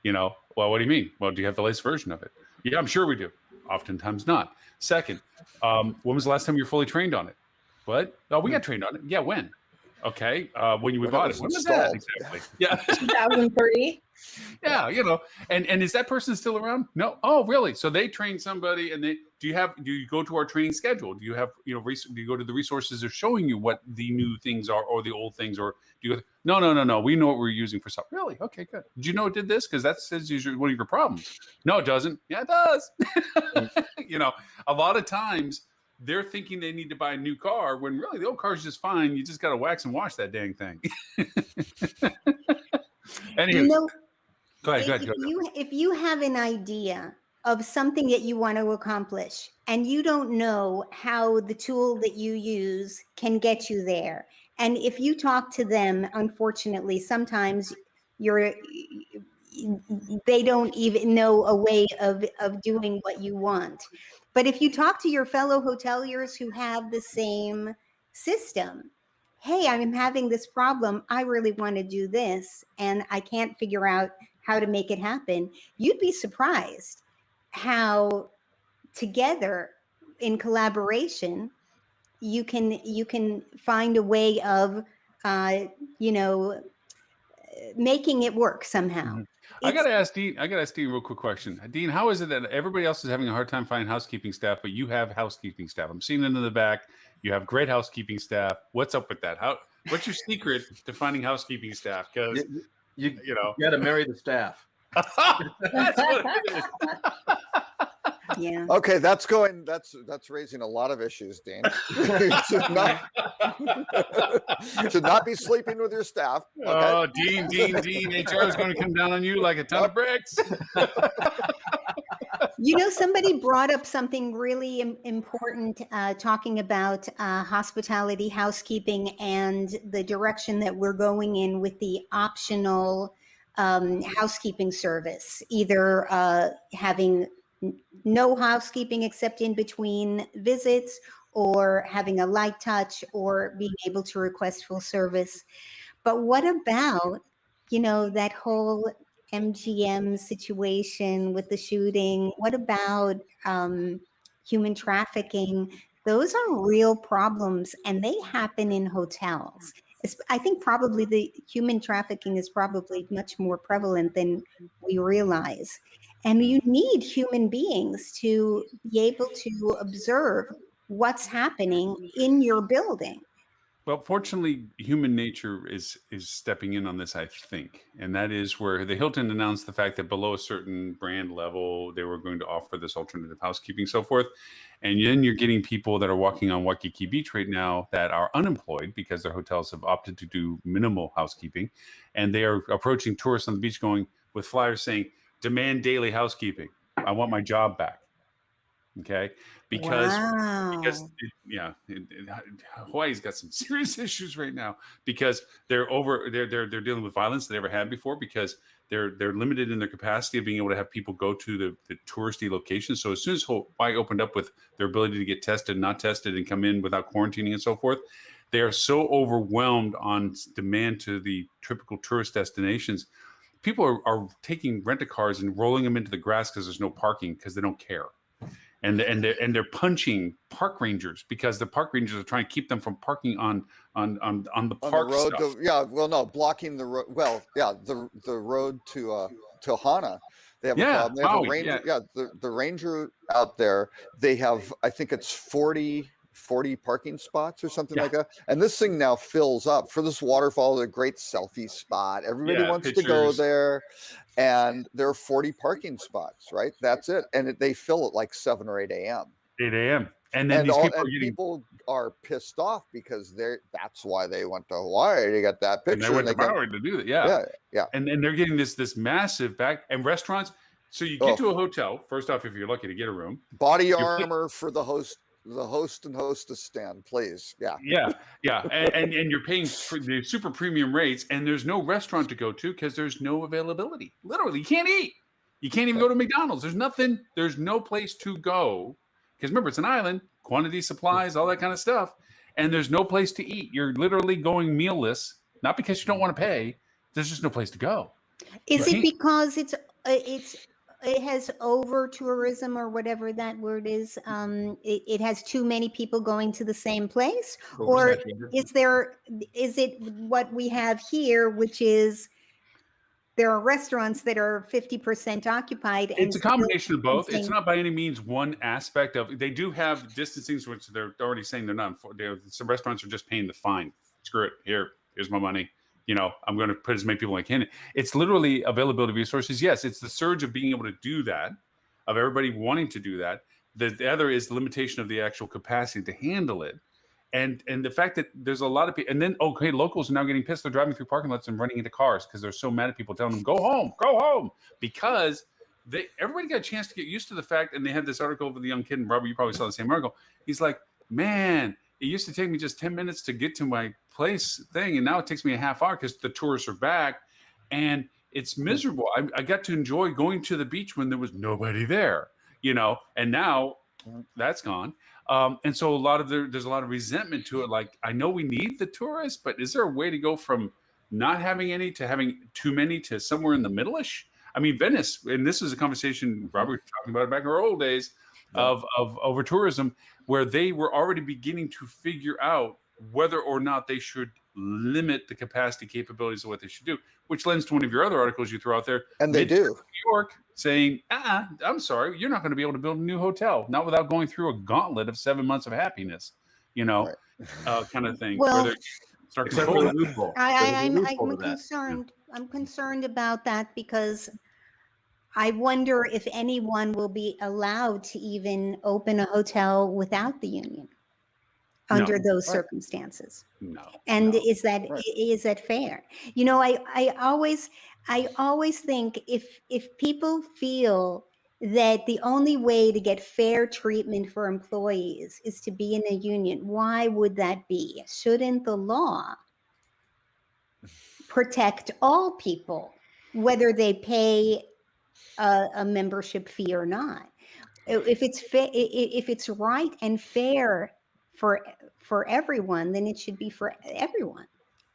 Well, what do you mean? Well, do you have the latest version of it? Yeah, I'm sure we do. Oftentimes not. Second, when was the last time you were fully trained on it? What? Oh, we got trained on it. Yeah, when? Okay, when you When it bought was it. When was that installed. exactly? Yeah. 2003. Yeah, and is that person still around? No. Oh, really? So they train somebody, and do you go to our training schedule? Do you have, do you go to the resources that are showing you what the new things are or the old things, or do you? No. We know what we're using for stuff. Really? Okay, good. Did you know it did this? Because that says usually one of your problems. No, it doesn't. Yeah, it does. A lot of times they're thinking they need to buy a new car when really the old car is just fine. You just got to wax and wash that dang thing. Anywho, go ahead. If you have an idea of something that you want to accomplish and you don't know how the tool that you use can get you there, and if you talk to them, unfortunately, sometimes they don't even know a way of doing what you want. But if you talk to your fellow hoteliers who have the same system, hey, I'm having this problem. I really want to do this, and I can't figure out how to make it happen. You'd be surprised how together in collaboration, you can find a way of, making it work somehow. Mhm. I got to ask Dean a real quick question. Dean, how is it that everybody else is having a hard time finding housekeeping staff, but you have housekeeping staff? I'm seeing them in the back. You have great housekeeping staff. What's up with that? What's your secret to finding housekeeping staff? Because You got to marry the staff. that's what it is. Yeah. Okay, that's raising a lot of issues, Dean. You should not be sleeping with your staff. Okay? Oh, Dean, HR is going to come down on you like a ton of bricks. Somebody brought up something really important, talking about hospitality, housekeeping, and the direction that we're going in with the optional housekeeping service, either having no housekeeping except in between visits, or having a light touch, or being able to request full service. But what about that whole MGM situation with the shooting? What about human trafficking? Those are real problems, and they happen in hotels. I think probably the human trafficking is probably much more prevalent than we realize. And you need human beings to be able to observe what's happening in your building. Well, fortunately, human nature is stepping in on this, I think, and that is where the Hilton announced the fact that below a certain brand level, they were going to offer this alternative housekeeping, so forth. And then you're getting people that are walking on Waikiki Beach right now that are unemployed because their hotels have opted to do minimal housekeeping, and they are approaching tourists on the beach going with flyers saying, "Demand daily housekeeping. I want my job back." Okay, because Wow. Hawaii's got some serious issues right now because they're dealing with violence they never had before because they're limited in their capacity of being able to have people go to the touristy locations. So as soon as Hawaii opened up with their ability to get tested, not tested, and come in without quarantining and so forth, they are so overwhelmed on demand to the typical tourist destinations. People are taking rent-a-cars and rolling them into the grass because there's no parking because they don't care. And they're punching park rangers because the park rangers are trying to keep them from parking on the park road stuff. blocking the road. Well, yeah, the road to Hana. They have a problem. They have a ranger. Yeah, the ranger out there. They have, I think it's 40 parking spots or something like that. And this thing now fills up for this waterfall, a great selfie spot. Everybody wants to go there. And there are 40 parking spots, right? That's it. And they fill at like 7 or 8 a.m. 8 a.m. And then people are pissed off because that's why they went to Hawaii to get that picture. And they went to Maui to do that. Yeah. Yeah. And then they're getting this massive back and restaurants. So you get to a hotel, first off, if you're lucky to get a room. Body armor for the host and hostess stand, please. Yeah. And you're paying for the super premium rates, and there's no restaurant to go to because there's no availability. Literally, you can't eat. You can't even go to McDonald's. There's nothing. There's no place to go because remember, it's an island, quantity, supplies, all that kind of stuff, and there's no place to eat. You're literally going mealless, not because you don't want to pay. There's just no place to go. Is it because it has over tourism or whatever that word is? It has too many people going to the same place, or is it what we have here, which is there are restaurants that are 50% occupied? It's a combination of both. It's not by any means one aspect of. They do have distancing, which they're already saying they're not. Some restaurants are just paying the fine. Screw it. Here's my money. I'm going to put as many people as I can. It's literally availability of resources. Yes, it's the surge of being able to do that, of everybody wanting to do that. The other is the limitation of the actual capacity to handle it. And the fact that there's a lot of people, and then, locals are now getting pissed. They're driving through parking lots and running into cars because they're so mad at people telling them, go home, because everybody got a chance to get used to the fact, and they had this article with the young kid, and Robert, you probably saw the same article. He's like, man, it used to take me just 10 minutes to get to my place thing, and now it takes me a half hour because the tourists are back, and it's miserable. I got to enjoy going to the beach when there was nobody there, and now that's gone. And so there's a lot of resentment to it. Like, I know we need the tourists, but is there a way to go from not having any to having too many to somewhere in the middle-ish? I mean, Venice, and this is a conversation Robert was talking about back in our old days of over tourism, where they were already beginning to figure out whether or not they should limit the capacity capabilities of what they should do, which lends to one of your other articles you throw out there. And they do. New York saying, I'm sorry, you're not going to be able to build a new hotel, not without going through a gauntlet of 7 months of happiness, kind of thing. Well, where start controlling the loophole. I'm concerned about that because I wonder if anyone will be allowed to even open a hotel without the union under those circumstances. No. And is that fair? I always think if people feel that the only way to get fair treatment for employees is to be in a union, why would that be? Shouldn't the law protect all people, whether they pay a membership fee or not? If it's right and fair for everyone, then it should be for everyone.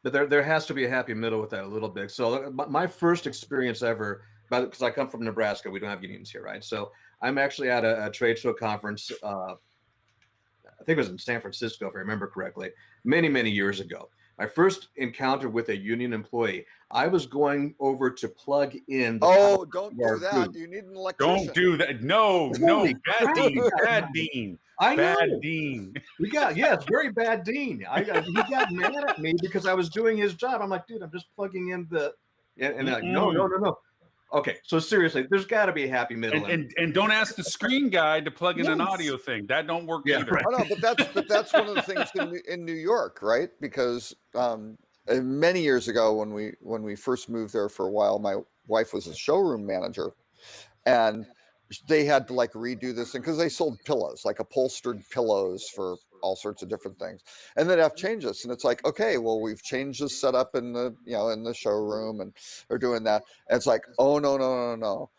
But there has to be a happy middle with that a little bit. So my first experience ever, because I come from Nebraska, we don't have unions here, right? So I'm actually at a trade show conference. I think it was in San Francisco, if I remember correctly, many years ago. My first encounter with a union employee, I was going over to plug in. Oh, don't do our that. food. You need an electrician. Don't do that. No, Holy bad crap. Dean, bad Dean, I know. bad Dean. It's very bad Dean. He got mad at me because I was doing his job. I'm like, dude, I'm just plugging in the, and they're like, no. Okay, so seriously, there's got to be a happy middle. And don't ask the screen guy to plug in an Yes. audio thing. That don't work Yeah, either. right. Oh, no, but that's one of the things in New York, right? Because many years ago, when we first moved there for a while, my wife was a showroom manager, and they had to like redo this thing because they sold pillows, like upholstered pillows for all sorts of different things, and they'd have to change this. And it's like, okay, well, we've changed the setup in the showroom, and they're doing that. And it's like, oh no.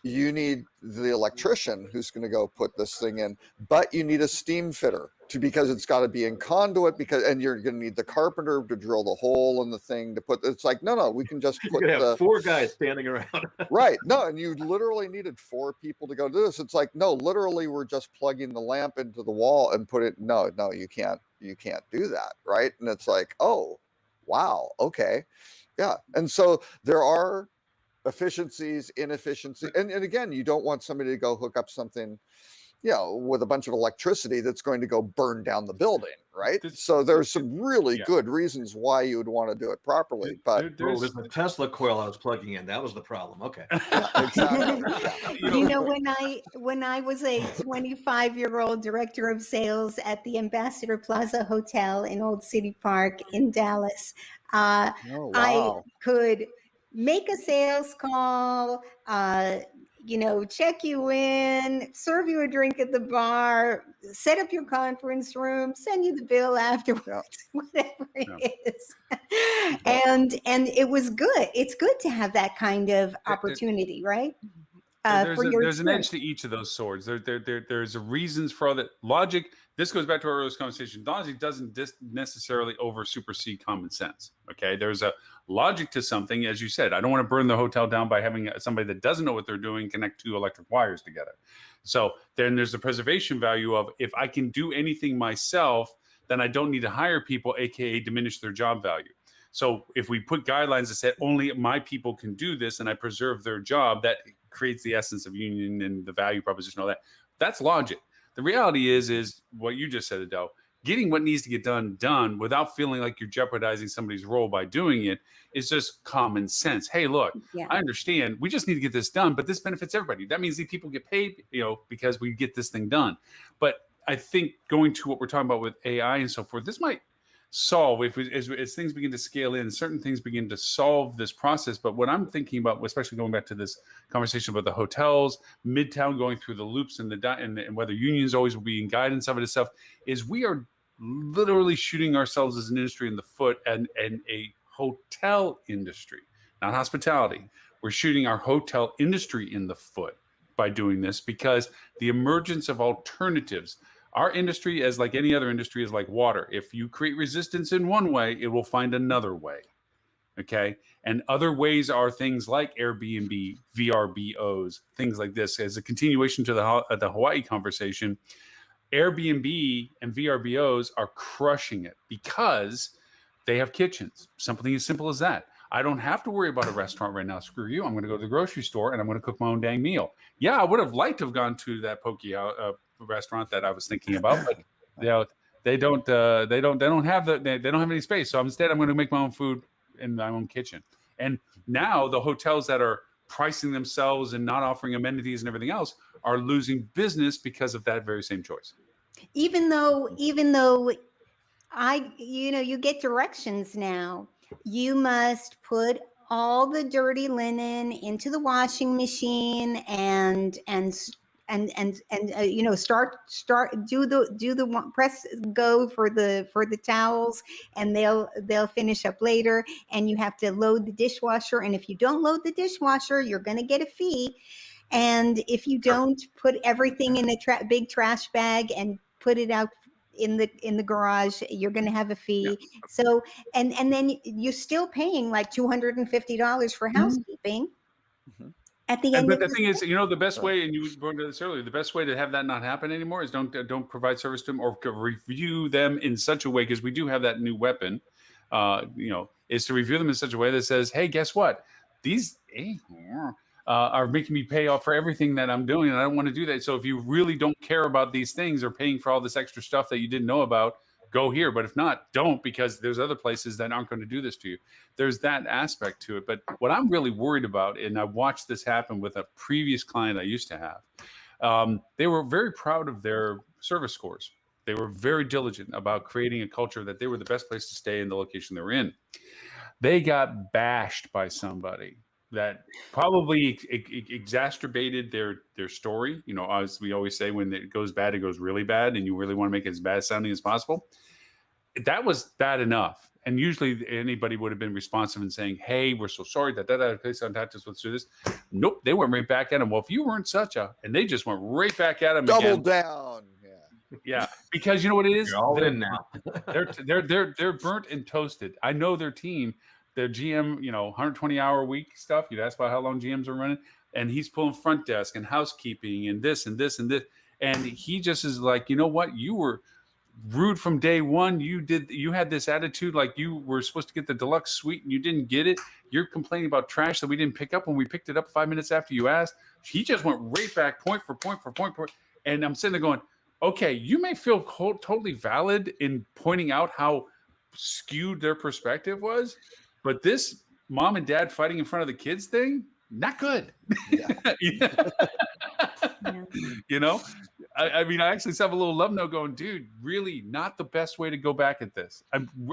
You need the electrician who's going to go put this thing in, but you need a steam fitter because it's got to be in conduit and you're going to need the carpenter to drill the hole in the thing to put. It's like, no, we can just put You're gonna have 4 guys standing around. right. No, and you literally needed 4 people to go do this. It's like, no, literally we're just plugging the lamp into the wall and put it. No, you can't do that. Right. And it's like, oh, wow. Okay. Yeah. And so there are efficiencies, inefficiency. And again, you don't want somebody to go hook up something, with a bunch of electricity that's going to go burn down the building, right? So there's some really good reasons why you would want to do it properly. But There's the Tesla coil I was plugging in. That was the problem. Okay. exactly. When I was a 25-year-old director of sales at the Ambassador Plaza Hotel in Old City Park in Dallas, Oh, I wow. could make a sales call, check you in, serve you a drink at the bar, set up your conference room, send you the bill afterwards, whatever it is. And it was good. It's good to have that kind of opportunity, right? There's an edge to each of those swords. There's a reasons for all that. Logic, this goes back to our earlier conversation. Logic doesn't necessarily over supersede common sense. Okay, there's a logic to something. As you said, I don't want to burn the hotel down by having somebody that doesn't know what they're doing connect 2 electric wires together. So then there's the preservation value of, if I can do anything myself, then I don't need to hire people, aka diminish their job value. So if we put guidelines that say only my people can do this and I preserve their job, that creates the essence of union and the value proposition, all that. That's logic. The reality is what you just said, Adele, getting what needs to get done without feeling like you're jeopardizing somebody's role by doing it is just common sense. Hey, look, I understand. We just need to get this done, but this benefits everybody. That means the people get paid, because we get this thing done. But I think going to what we're talking about with AI and so forth, this might solve as things begin to scale in, certain things begin to solve this process. But what I'm thinking about, especially going back to this conversation about the hotels, Midtown going through the loops and whether unions always will be in guidance of it and stuff, is we are literally shooting ourselves as an industry in the foot, and a hotel industry, not hospitality. We're shooting our hotel industry in the foot by doing this, because the emergence of alternatives. Our industry, as like any other industry, is like water. If you create resistance in one way, it will find another way. Okay. And other ways are things like Airbnb, VRBOs, things like this. As a continuation to the Hawaii conversation, Airbnb and VRBOs are crushing it because they have kitchens. Something as simple as that. I don't have to worry about a restaurant right now. Screw you. I'm going to go to the grocery store and I'm going to cook my own dang meal. Yeah, I would have liked to have gone to that poke restaurant that I was thinking about, but they don't have any space. So instead, I'm going to make my own food in my own kitchen. And now the hotels that are pricing themselves and not offering amenities and everything else are losing business because of that very same choice. Even though you get directions now. You must put all the dirty linen into the washing machine and press go for the towels, and they'll finish up later, and you have to load the dishwasher, and if you don't load the dishwasher, you're going to get a fee. And if you don't put everything in a big trash bag and put it out in the garage. You're going to have a fee. So and then you're still paying like $250 for housekeeping. Mhm. At the end But of the the thing is, the best way, and you brought this earlier, the best way to have that not happen anymore is don't provide service to them or review them in such a way, because we do have that new weapon, is to review them in such a way that says, hey, guess what? These are making me pay off for everything that I'm doing, and I don't want to do that. So if you really don't care about these things or paying for all this extra stuff that you didn't know about, go here. But if not, don't, because there's other places that aren't going to do this to you. There's that aspect to it. But what I'm really worried about, and I watched this happen with a previous client I used to have, they were very proud of their service scores. They were very diligent about creating a culture that they were the best place to stay in the location they were in. They got bashed by somebody that probably exacerbated their story. As we always say, when it goes bad, it goes really bad, and you really want to make it as bad sounding as possible. That was bad enough. And usually anybody would have been responsive and saying, hey, we're so sorry that please contact us, let's do this. Nope, they went right back at him. Well, if you weren't such a, and they just went right back at him Double again. down. Yeah, because you know what it is? You're all in now. they're burnt and toasted. I know their team, their GM, 120-hour week stuff. You'd ask about how long GMs are running, and he's pulling front desk and housekeeping and this and this and this. And he just is like, you know what? You were rude from day one. You had this attitude like you were supposed to get the deluxe suite and you didn't get it. You're complaining about trash that we didn't pick up when we picked it up 5 minutes after you asked. He just went right back, point for point for point. And I'm sitting there going, okay, you may feel totally valid in pointing out how skewed their perspective was, but this mom and dad fighting in front of the kids thing, not good. Yeah. I mean, I actually have a little love note going, dude, really not the best way to go back at this.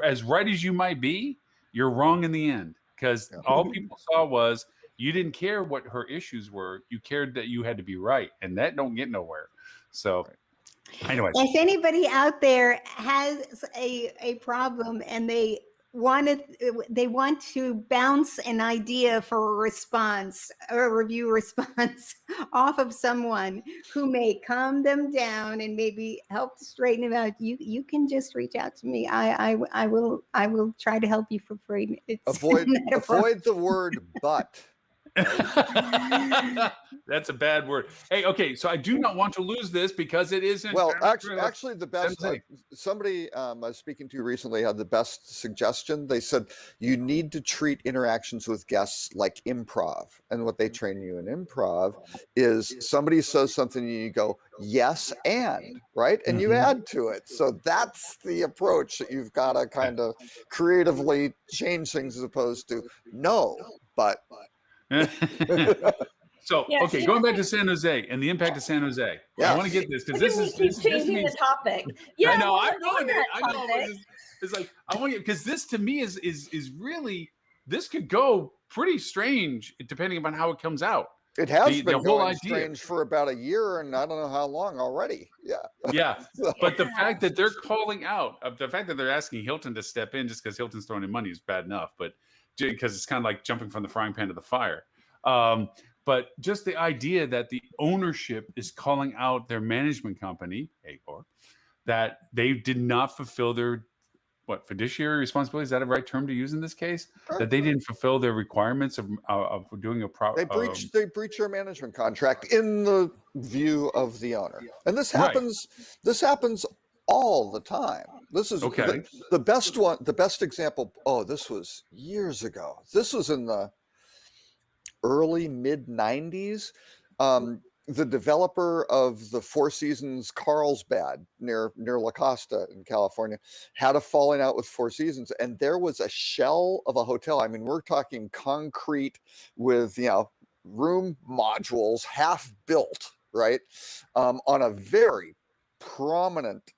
As right as you might be, you're wrong in the end, because all people saw was you didn't care what her issues were. You cared that you had to be right, and that don't get nowhere. So anyway, if anybody out there has a problem and they want to bounce an idea for a response or a review response off of someone who may calm them down and maybe help to straighten them out, you can just reach out to me. I will try to help you for free. Avoid the word but. That's a bad word. Hey, okay, so I do not want to lose this because it isn't. Well, actually, the best. Somebody I was speaking to recently had the best suggestion. They said you need to treat interactions with guests like improv, and what they train you in improv is somebody says something and you go yes and right, and you add to it. So that's the approach that you've got to kind of creatively change things as opposed to no, but. So, okay, going back to San Jose and the impact of San Jose. I want to get this because this is changing the topic. Yeah, I know. I'm on doing it. that I know. topic. It's like I want to because this to me is really, this could go pretty strange depending upon how it comes out. It has The been whole going idea. strange for about a year, and I don't know how long already. Yeah. But the fact that they're calling out, the fact that they're asking Hilton to step in just because Hilton's throwing in money is bad enough. But because it's kind of like jumping from the frying pan to the fire. But just the idea that the ownership is calling out their management company, Acor, that they did not fulfill their fiduciary responsibility. Is that a right term to use in this case? That they didn't fulfill their requirements of doing a proper. They breach their management contract in the view of the owner, and this happens. This happens all the time. This is the best one. The best example. Oh, this was years ago. This was in the early mid 90s. The developer of the Four Seasons Carlsbad near La Costa in California had a falling out with Four Seasons, and there was a shell of a hotel. I mean, we're talking concrete with room modules half built, right, on a very prominent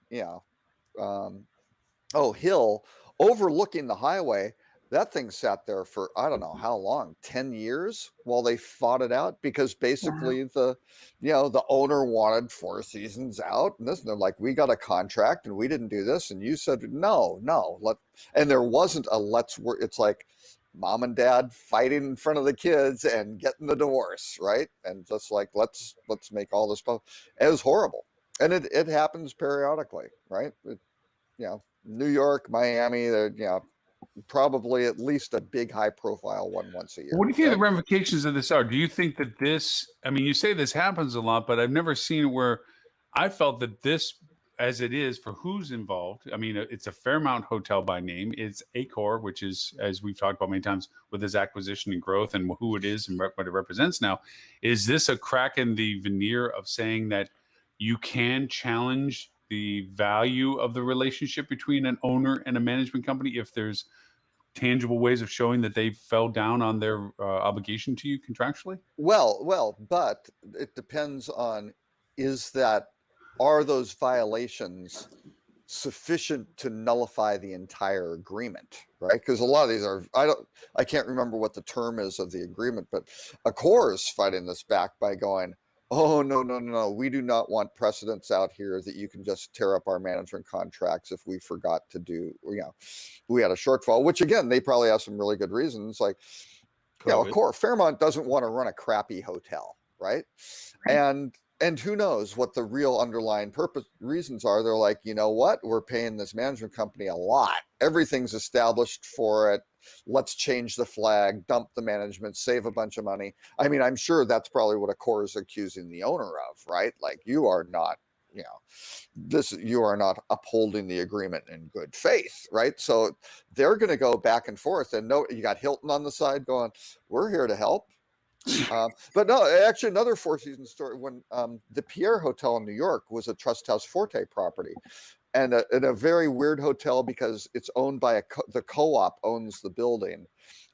hill overlooking the highway. That thing sat there for I don't know how long, 10 years while they fought it out, because basically the owner wanted Four Seasons out, and they're like, we got a contract and we didn't do this, and you said no, and there wasn't a let's work. It's like mom and dad fighting in front of the kids and getting the divorce, right? And just like let's make all this stuff. It was horrible. And it happens periodically, right? New York, Miami, probably at least a big high profile one once a year. What do you think right? the ramifications of this are? Do you think that this, I mean, you say this happens a lot, but I've never seen where I felt that this, as it is for who's involved, I mean, it's a Fairmount Hotel by name. It's Accor, which is, as we've talked about many times, with this acquisition and growth and who it is and what it represents now. Is this a crack in the veneer of saying that you can challenge the value of the relationship between an owner and a management company if there's tangible ways of showing that they fell down on their obligation to you contractually? Well, but it depends on are those violations sufficient to nullify the entire agreement, right? Because a lot of these are, I can't remember what the term is of the agreement, but Accor is fighting this back by going, oh, no, we do not want precedents out here that you can just tear up our management contracts if we forgot to do, we had a shortfall, which again, they probably have some really good reasons. Like, Accor, Fairmont doesn't want to run a crappy hotel, right? And who knows what the real underlying reasons are. They're like, you know what? We're paying this management company a lot. Everything's established for it. Let's change the flag, dump the management, save a bunch of money. I mean, I'm sure that's probably what Accor is accusing the owner of, right? Like, you are not, you are not upholding the agreement in good faith, right? So they're going to go back and forth. And you got Hilton on the side going, we're here to help. But no, actually, another Four Seasons story, when the Pierre Hotel in New York was a Trust House Forte property, and a very weird hotel because it's owned by the co-op owns the building,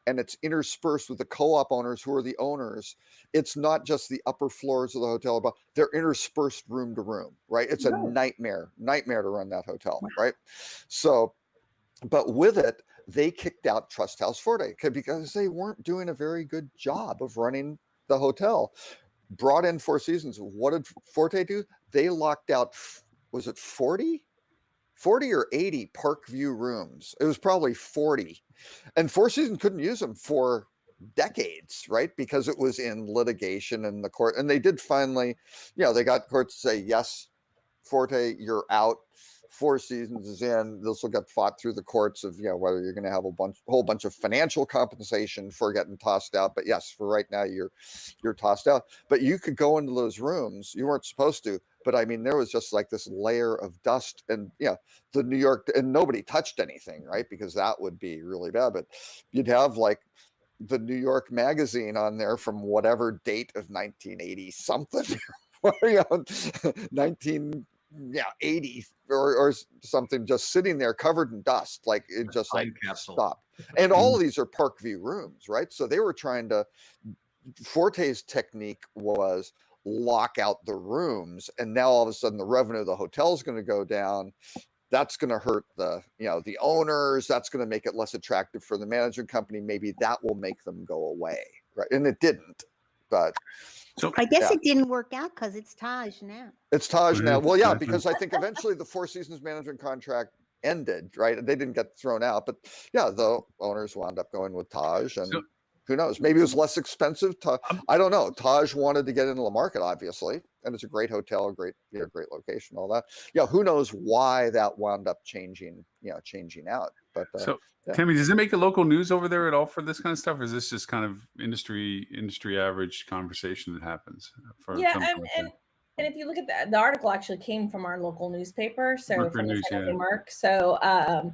and it's interspersed with the co-op owners who are the owners. It's not just the upper floors of the hotel, but they're interspersed room to room, right? It's a nightmare to run that hotel, right? So, but with it, they kicked out Trust House Forte because they weren't doing a very good job of running the hotel. Brought in Four Seasons. What did Forte do? They locked out, was it 40 or 80 Parkview rooms? It was probably 40. And Four Seasons couldn't use them for decades, right? Because it was in litigation in the court. And they did finally, they got court to say, yes, Forte, you're out. Four Seasons is in. This will get fought through the courts of whether you're going to have a whole bunch of financial compensation for getting tossed out. But yes, for right now you're tossed out. But you could go into those rooms. You weren't supposed to. But I mean, there was just like this layer of dust, and the New York, and nobody touched anything, right? Because that would be really bad. But you'd have like the New York Magazine on there from whatever date of 1980 something, 80 or something, just sitting there covered in dust, like it just like stopped. And all of these are Parkview rooms, right? So they were trying to, Forte's technique was lock out the rooms, and now all of a sudden the revenue of the hotel is going to go down. That's going to hurt the owners. That's going to make it less attractive for the management company. Maybe that will make them go away, right? And it didn't, but. So I guess it didn't work out because it's Taj now. It's Taj now. Well, yeah, because I think eventually the Four Seasons management contract ended, right? They didn't get thrown out, but the owners wound up going with Taj, and who knows? Maybe it was less expensive. I don't know. Taj wanted to get into the market, obviously, and it's a great hotel, great location, all that. Who knows why that wound up changing out? But Tammy, does it make the local news over there at all for this kind of stuff, or is this just kind of industry average conversation that happens? And if you look at the article, actually came from our local newspaper, so Mercury from the News, San Jose Merc. So I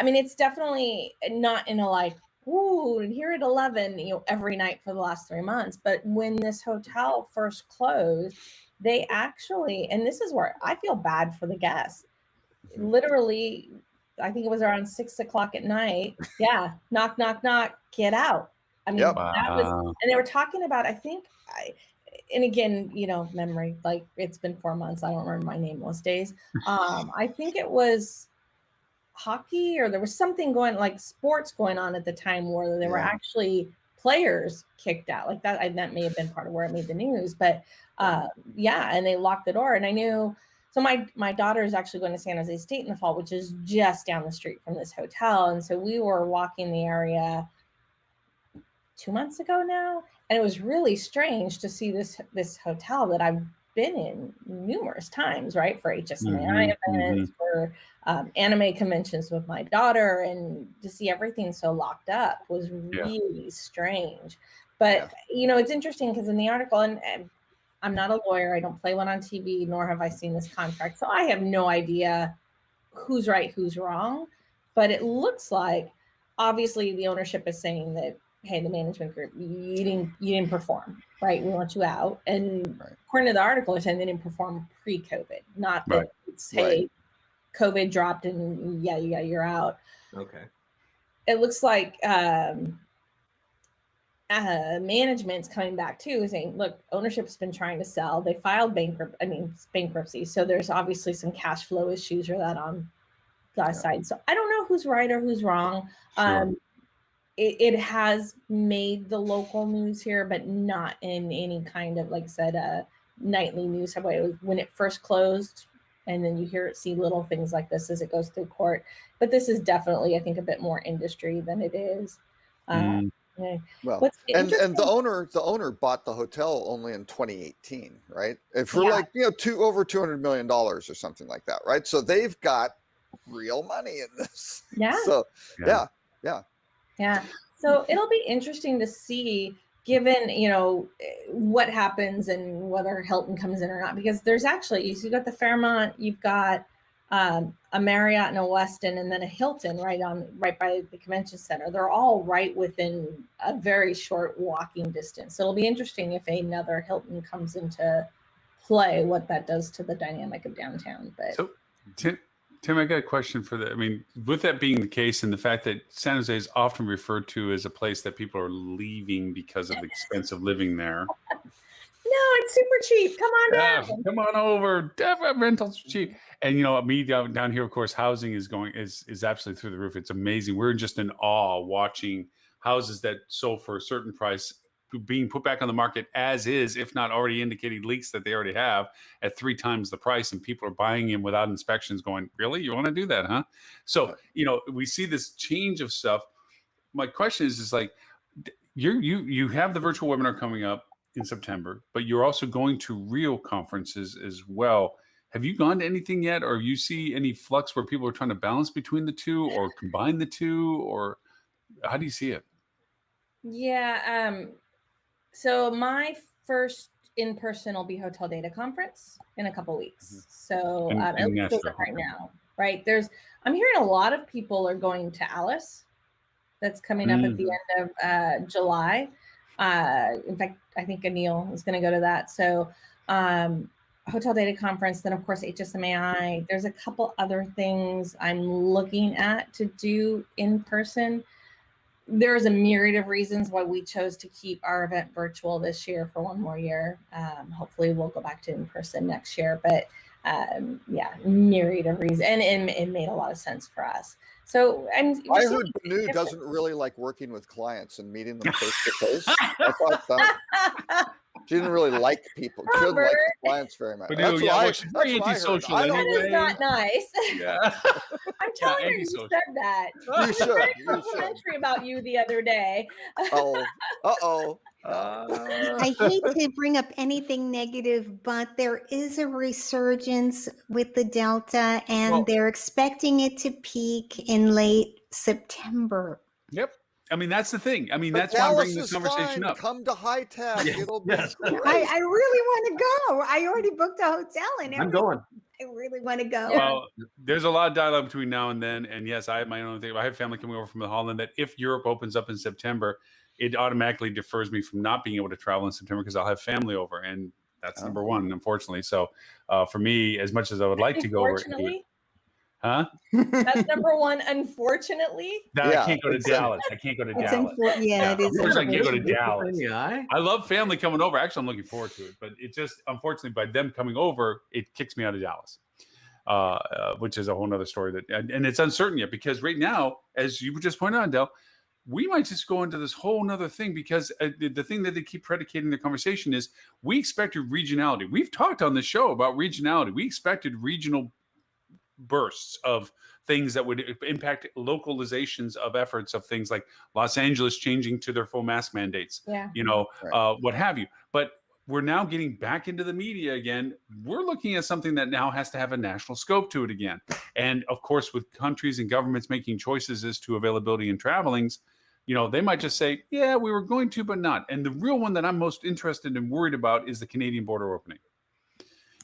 mean, it's definitely not in a like, ooh, here at 11, every night for the last 3 months. But when this hotel first closed, they actually, and this is where I feel bad for the guests, literally. I think it was around 6 o'clock at night. Yeah. Knock, knock, knock, get out. I mean, that was, and they were talking about, and again, memory, like it's been 4 months. I don't remember my name most days. I think it was hockey, or there was something like sports going on at the time where there were actually players kicked out like that. And that may have been part of where it made the news, but and they locked the door. And I knew, so my daughter is actually going to San Jose State in the fall, which is just down the street from this hotel. And so we were walking the area 2 months ago now, and it was really strange to see this hotel that I've been in numerous times, right? For HSMAI Mhm, events, for anime conventions with my daughter, and to see everything so locked up was Yeah. really strange. But it's interesting because in the article, and I'm not a lawyer, I don't play one on TV, nor have I seen this contract, so I have no idea who's right, who's wrong. But it looks like obviously the ownership is saying that, hey, the management group, you didn't perform, right? We want you out. And according to the article, they're saying they didn't perform pre-COVID, not that it's, hey, COVID dropped and you're out. Okay. It looks like management's coming back too, saying, look, ownership's been trying to sell. They filed bankruptcy. So there's obviously some cash flow issues or that on God's side. So I don't know who's right or who's wrong. Sure. It has made the local news here, but not in any kind of, like I said, nightly news. How it was when it first closed, and then you see little things like this as it goes through court. But this is definitely, I think, a bit more industry than it is. Well, and the owner bought the hotel only in 2018, right? For like over $200 million or something like that, right? So they've got real money in this. Yeah. So yeah. So it'll be interesting to see, given what happens and whether Hilton comes in or not, because there's actually, you've got the Fairmont, you've got a Marriott and a Westin, and then a Hilton right by the convention center. They're all right within a very short walking distance. So it'll be interesting if another Hilton comes into play, what that does to the dynamic of downtown. But so Tim, I got a question for that. I mean, with that being the case, and the fact that San Jose is often referred to as a place that people are leaving because of the expense of living there. No, it's super cheap. Come on down. Come on over. Rentals are cheap. And me down here, of course, housing is absolutely through the roof. It's amazing. We're just in awe watching houses that sold for a certain price being put back on the market as is, if not already indicating leaks that they already have at 3 times the price, and people are buying in without inspections going, really? You want to do that, huh? So, we see this change of stuff. My question is like, you have the virtual webinar coming up in September, but you're also going to real conferences as well. Have you gone to anything yet, or you see any flux where people are trying to balance between the two or combine the two, or how do you see it? Yeah. So my first in-person will be Hotel Data Conference in a couple weeks. So it goes up right now, right? I'm hearing a lot of people are going to Alice. That's coming up at the end of July. In fact, I think Anil is going to go to that. So Hotel Data Conference, then of course HSMAI. There's a couple other things I'm looking at to do in person. There's a myriad of reasons why we chose to keep our event virtual this year for one more year. Hopefully we'll go back to in person next year, but myriad of reasons. And it made a lot of sense for us. So I heard Banu doesn't really like working with clients and meeting them face to face. I thought that she didn't really like people. She didn't like the clients very much. She's very antisocial anyway. That is not nice. Yeah. I'm telling her you said that. You should. Very complimentary about you the other day. I hate to bring up anything negative, but there is a resurgence with the Delta, and they're expecting it to peak in late September. Yep. I mean, that's the thing. I mean, that's why I'm bringing this conversation up. Come to High Tech. It'll be great. I really want to go. I already booked a hotel and everything. I'm going. I really want to go. Well, there's a lot of dialogue between now and then. And yes, I have my own thing. I have family coming over from the Holland that if Europe opens up in September, it automatically defers me from not being able to travel in September because I'll have family over. And that's number one, unfortunately. So for me, as much as I would like to go over. Huh? That's number one, unfortunately. No, I can't go to Dallas. I can't go to Dallas. It is. I can't go to Dallas. I love family coming over. Actually, I'm looking forward to it. But it just, unfortunately, by them coming over, it kicks me out of Dallas, which is a whole nother story. And it's uncertain yet because right now, as you just pointed out, Del, we might just go into this whole nother thing because the thing that they keep predicating the conversation is we expected regionality. We've talked on the show about regionality. We expected regional bursts of things that would impact localizations of efforts of things like Los Angeles changing to their full mask mandates, what have you. But we're now getting back into the media again. We're looking at something that now has to have a national scope to it again. And of course, with countries and governments making choices as to availability and travelings, they might just say, yeah, we were going to, but not. And the real one that I'm most interested and worried about is the Canadian border opening.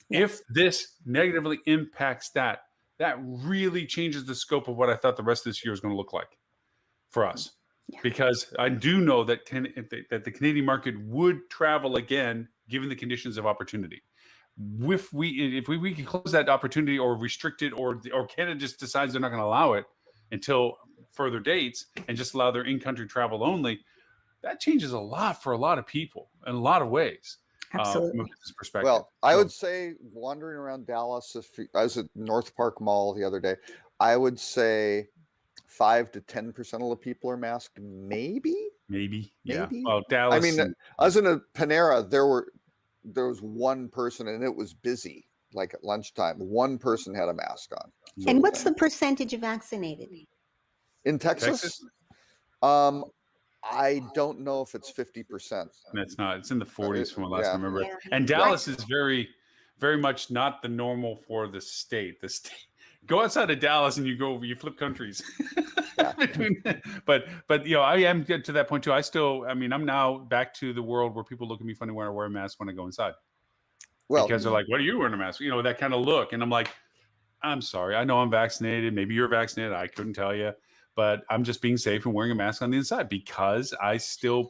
If this negatively impacts that really changes the scope of what I thought the rest of this year was going to look like for us. Yeah. Because I do know that that the Canadian market would travel again, given the conditions of opportunity. If we can close that opportunity or restrict it, or Canada just decides they're not going to allow it until further dates and just allow their in-country travel only, that changes a lot for a lot of people in a lot of ways. Absolutely. From a business perspective. Well, I would say wandering around Dallas, I was at North Park Mall the other day, I would say 5 to 10% of the people are masked, maybe. Yeah. Well, Dallas. I mean, I was in a Panera. There was one person, and it was busy. Like at lunchtime, one person had a mask on. And what's the percentage of vaccinated in Texas? I don't know if it's 50%. It's not. It's in the 40s from what last time I remember. Yeah. And Dallas is very, very much not the normal for the state. The state. Go outside of Dallas and you flip countries. Yeah. but I am get to that point too. I'm now back to the world where people look at me funny when I wear a mask when I go inside. Well, because they're like, "What are you wearing a mask?" That kind of look, and I'm like, "I'm sorry, I know I'm vaccinated. Maybe you're vaccinated. I couldn't tell you, but I'm just being safe and wearing a mask on the inside because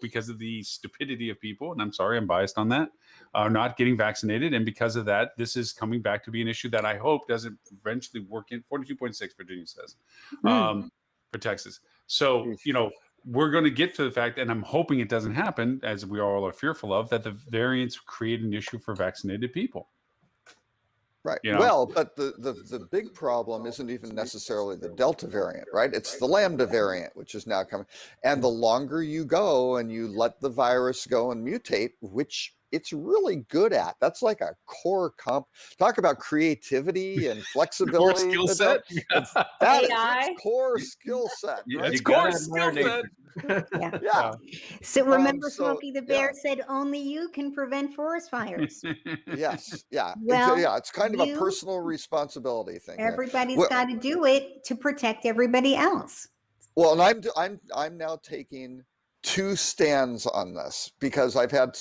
because of the stupidity of people, and I'm sorry, I'm biased on that, are not getting vaccinated, and because of that, this is coming back to be an issue that I hope doesn't eventually work in 42.6. Virginia says for Texas. So we're going to get to the fact, and I'm hoping it doesn't happen, as we all are fearful of, that the variants create an issue for vaccinated people. Right. Well, but the big problem isn't even necessarily the Delta variant, right? It's the Lambda variant, which is now coming. And the longer you go and you let the virus go and mutate, which it's really good at. That's like a core talk about creativity and flexibility. Core skill set. That is its core skill set. Right? It's core skill set. Yeah. So remember, Smokey the Bear said only you can prevent forest fires. Yes. Yeah. Well, it's kind of a personal responsibility thing. Everybody's got to do it to protect everybody else. Well, and I'm now taking 2 stands on this because I've had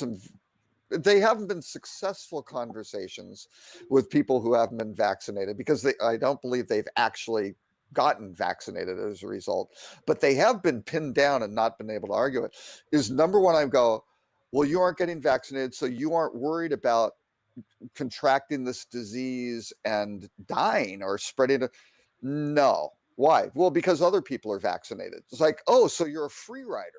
they haven't been successful conversations with people who haven't been vaccinated because I don't believe they've actually gotten vaccinated as a result, but they have been pinned down and not been able to argue it. Is number one, I go, well, you aren't getting vaccinated, so you aren't worried about contracting this disease and dying or spreading it. No. Why? Well, because other people are vaccinated. It's like, oh, so you're a free rider.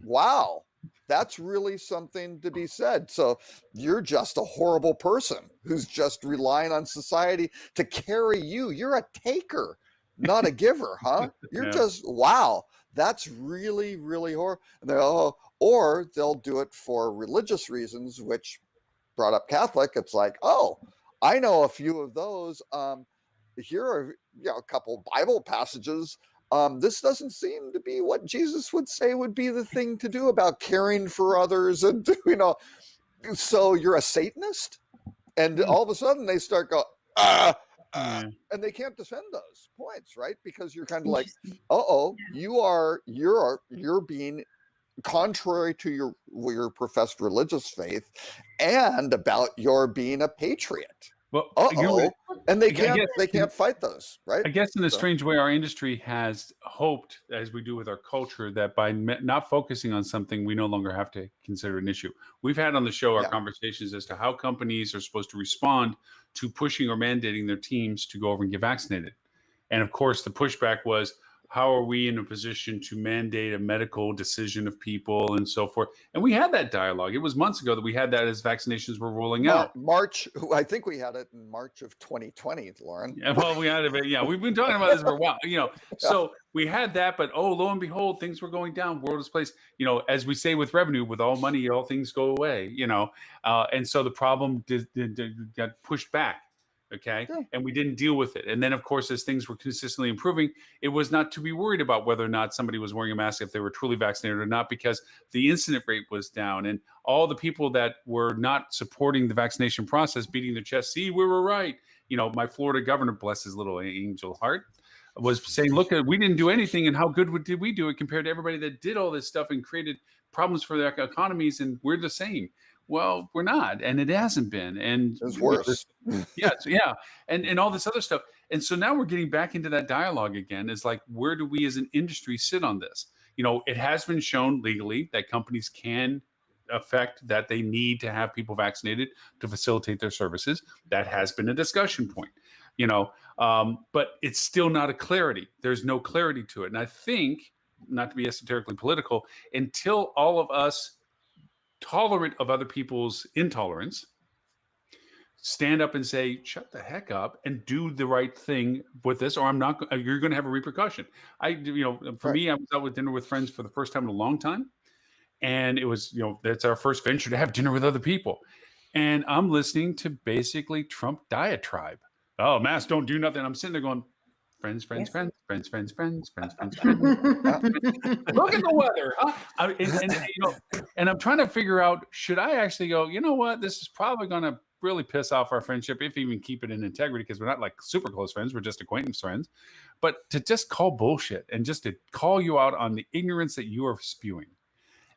Wow. That's really something to be said. So you're just a horrible person who's just relying on society to carry you. You're a taker, not a giver, huh? You're just, wow, that's really, really horrible. Or they'll do it for religious reasons, which brought up Catholic. It's like, oh, I know a few of those. Here are a couple Bible passages. This doesn't seem to be what Jesus would say would be the thing to do about caring for others. And, so you're a Satanist? And all of a sudden they start going, and they can't defend those points, right? Because you're kind of like, you're being contrary to your professed religious faith and about your being a patriot. Well, and they can't fight those, right? I guess in a strange way, our industry has hoped, as we do with our culture, that by not focusing on something, we no longer have to consider an issue. We've had on the show our conversations as to how companies are supposed to respond to pushing or mandating their teams to go over and get vaccinated. And of course, the pushback was, how are we in a position to mandate a medical decision of people and so forth? And we had that dialogue. It was months ago that we had that as vaccinations were rolling out. I think we had it in March of 2020, Lauren. Yeah, well, we had it. Yeah, we've been talking about this for a while. So we had that, but lo and behold, things were going down. World is place. As we say with revenue, with all money, all things go away. And so the problem got pushed back. Okay. Yeah. And we didn't deal with it. And then, of course, as things were consistently improving, it was not to be worried about whether or not somebody was wearing a mask, if they were truly vaccinated or not, because the incident rate was down. And all the people that were not supporting the vaccination process, beating their chest, see, we were right. You know, my Florida governor, bless his little angel heart, was saying, look, we didn't do anything. And how good did we do it compared to everybody that did all this stuff and created problems for their economies? And we're the same. Well, we're not, and it hasn't been, and It was worse. yeah, and all this other stuff, and so now we're getting back into that dialogue again. Is like, where do we as an industry sit on this? You know, it has been shown legally that companies can affect that they need to have people vaccinated to facilitate their services. That has been a discussion point, you know, but it's still not a clarity. There's no clarity to it, and I think, not to be esoterically political, until all of us tolerant of other people's intolerance stand up and say, shut the heck up and do the right thing with this, or I'm not, you're going to have a repercussion. For me, I was out with dinner with friends for the first time in a long time. And it was, that's our first venture to have dinner with other people. And I'm listening to basically Trump diatribe. Oh, masks don't do nothing. I'm sitting there going, friends. Look at the weather, huh? And I'm trying to figure out, should I actually go, you know what, this is probably going to really piss off our friendship, if even keep it in integrity, because we're not like super close friends, we're just acquaintance friends. But to just call bullshit and just to call you out on the ignorance that you are spewing,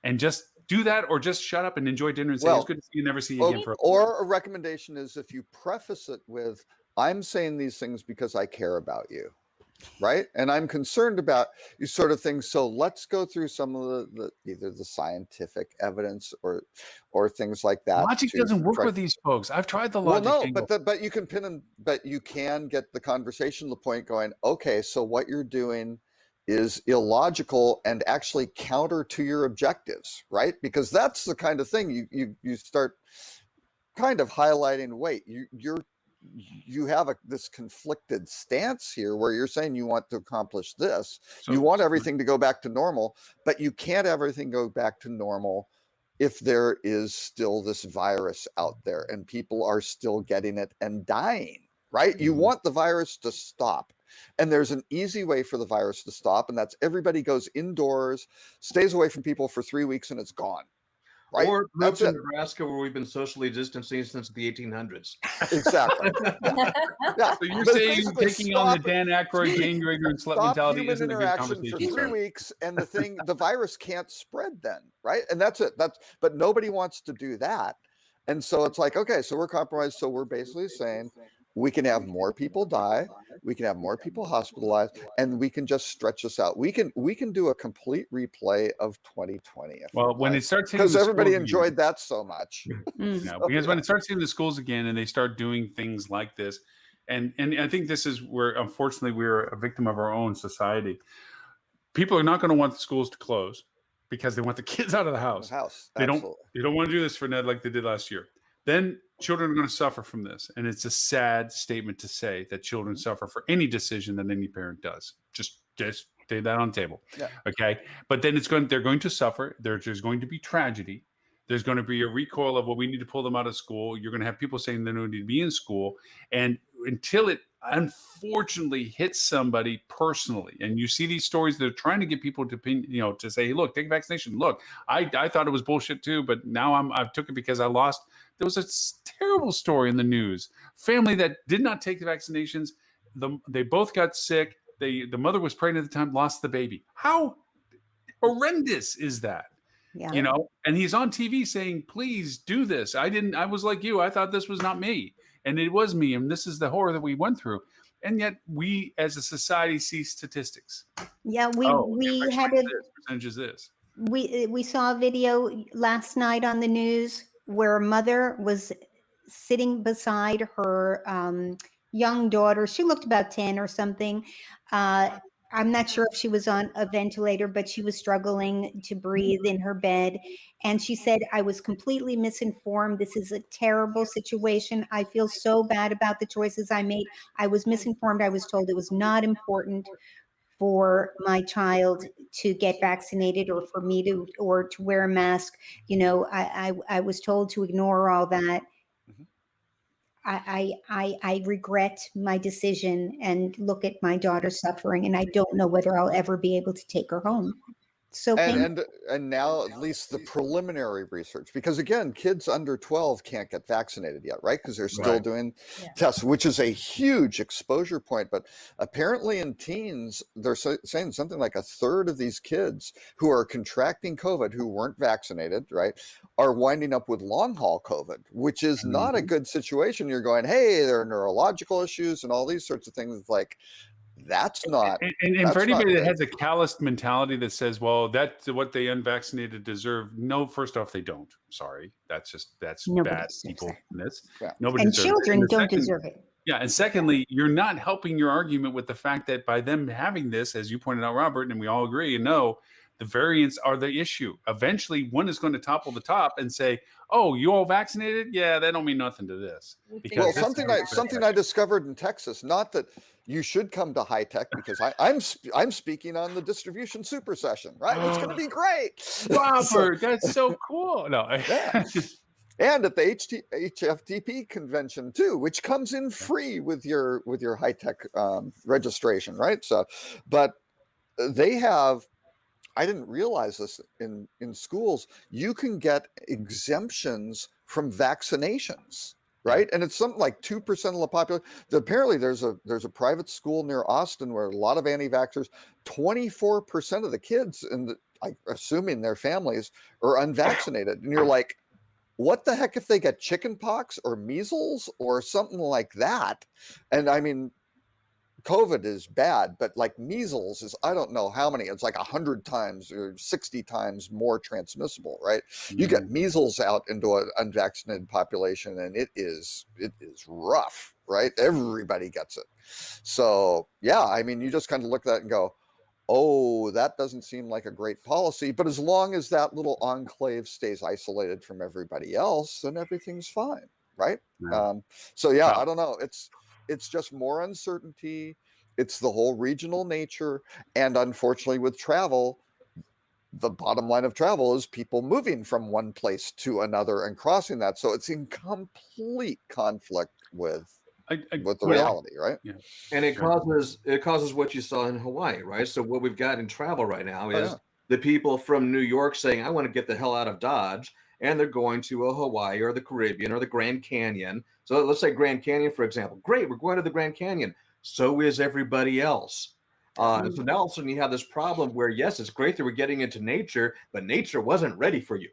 and just do that, or just shut up and enjoy dinner and say, it's good to see you, never see you again. Or a recommendation is, if you preface it with, I'm saying these things because I care about you, right? And I'm concerned about you, sort of things. So let's go through some of the either the scientific evidence or things like that. Logic doesn't work with these folks. I've tried the logic. Well, no, but you can pin them, but you can get the conversation to the point going, okay, so what you're doing is illogical and actually counter to your objectives, right? Because that's the kind of thing you start kind of highlighting. Wait, you have this conflicted stance here where you're saying you want to accomplish this. So, you want everything to go back to normal, but you can't have everything go back to normal if there is still this virus out there and people are still getting it and dying, right? Mm-hmm. You want the virus to stop. And there's an easy way for the virus to stop, and that's everybody goes indoors, stays away from people for 3 weeks, and it's gone. Right? Or lives in Nebraska, where we've been socially distancing since the 1800s. Exactly. Yeah. So you're saying taking on the Dan Aykroyd gain your ignorance mentality isn't a good conversation for 3 weeks, and the virus can't spread then, right? And that's it. But nobody wants to do that, and so it's like, okay, so we're compromised. So we're basically saying, we can have more people die, we can have more people hospitalized, and we can just stretch this out. We can do a complete replay of 2020. Well, when it starts, because everybody enjoyed that so much. Because when it starts hitting the schools again, and they start doing things like this, and I think this is where, unfortunately, we're a victim of our own society. People are not going to want the schools to close because they want the kids out of the house. They don't want to do this for Ned like they did last year. Then children are going to suffer from this. And it's a sad statement to say that children suffer for any decision that any parent does. Just lay that on the table. Yeah. Okay. But then they're going to suffer. There's going to be tragedy. There's going to be a recoil of, well, we need to pull them out of school. You're going to have people saying they don't need to be in school. And until it unfortunately hits somebody personally, and you see these stories that are trying to get people to say, hey, look, take a vaccination. Look, I thought it was bullshit too, but now I took it because I lost. There was a terrible story in the news. Family that did not take the vaccinations. They both got sick. The mother was pregnant at the time, lost the baby. How horrendous is that? Yeah. And he's on TV saying, please do this. I was like you. I thought this was not me. And it was me. And this is the horror that we went through. And yet we as a society see statistics. Yeah, we had percentage is this. We saw a video last night on the news where a mother was sitting beside her young daughter. She looked about 10 or something. I'm not sure if she was on a ventilator, but she was struggling to breathe in her bed. And she said, I was completely misinformed. This is a terrible situation. I feel so bad about the choices I made. I was misinformed. I was told it was not important for my child to get vaccinated or for me to wear a mask. I was told to ignore all that. I regret my decision and look at my daughter suffering, and I don't know whether I'll ever be able to take her home. So painful. And now at least the preliminary research, because again, kids under 12 can't get vaccinated yet, right? Because they're still Right. doing Yeah. tests, which is a huge exposure point. But apparently in teens, they're saying something like a third of these kids who are contracting COVID, who weren't vaccinated, right, are winding up with long haul COVID, which is not a good situation. You're going, hey, there are neurological issues and all these sorts of things. It's like, that's not. And That's for not anybody that good. has a calloused mentality that says, well, that's what they unvaccinated deserve. No, first off, they don't. Sorry. That's Nobody bad deserves people. that. Yeah. Nobody And deserves it. children the don't second- deserve it. Yeah. And secondly, you're not helping your argument with the fact that by them having this, as you pointed out, Robert, and we all agree and know, the variants are the issue. Eventually, one is going to topple the top and say, oh, you all vaccinated? Yeah, that don't mean nothing to this. Because Well, this is something I discovered in Texas. Not that you should come to high tech, because I'm speaking on the distribution super session, right? It's going to be great. So- Robert, that's so cool. No. Yeah. And at the HFTP convention too, which comes in free with your high tech registration, right? So, but they have. I didn't realize this in schools. You can get exemptions from vaccinations, right? And it's something like 2% of the population. Apparently, there's a private school near Austin where a lot of anti-vaxxers, 24% of the kids, and assuming their families, are unvaccinated. And you're like, what the heck if they get chicken pox or measles or something like that? And I mean, COVID is bad, but like measles is, I don't know how many, it's like 100 times or 60 times more transmissible, right? You get measles out into an unvaccinated population and it is rough, right? Everybody gets it. So yeah, I mean, you just kind of look at that and go, oh, that doesn't seem like a great policy, but as long as that little enclave stays isolated from everybody else, then everything's fine, right? Yeah. So yeah, Yeah. I don't know. It's just more uncertainty. It's the whole regional nature. And unfortunately with travel, the bottom line of travel is people moving from one place to another and crossing that. So it's in complete conflict with the reality, right? Yeah. And it causes what you saw in Hawaii, right? So what we've got in travel right now is the people from New York saying, I want to get the hell out of Dodge, and they're going to a Hawaii or the Caribbean or the Grand Canyon. So let's say Grand Canyon, for example. Great, we're going to the Grand Canyon. So is everybody else. So now all of a sudden you have this problem where, yes, it's great that we're getting into nature, but nature wasn't ready for you.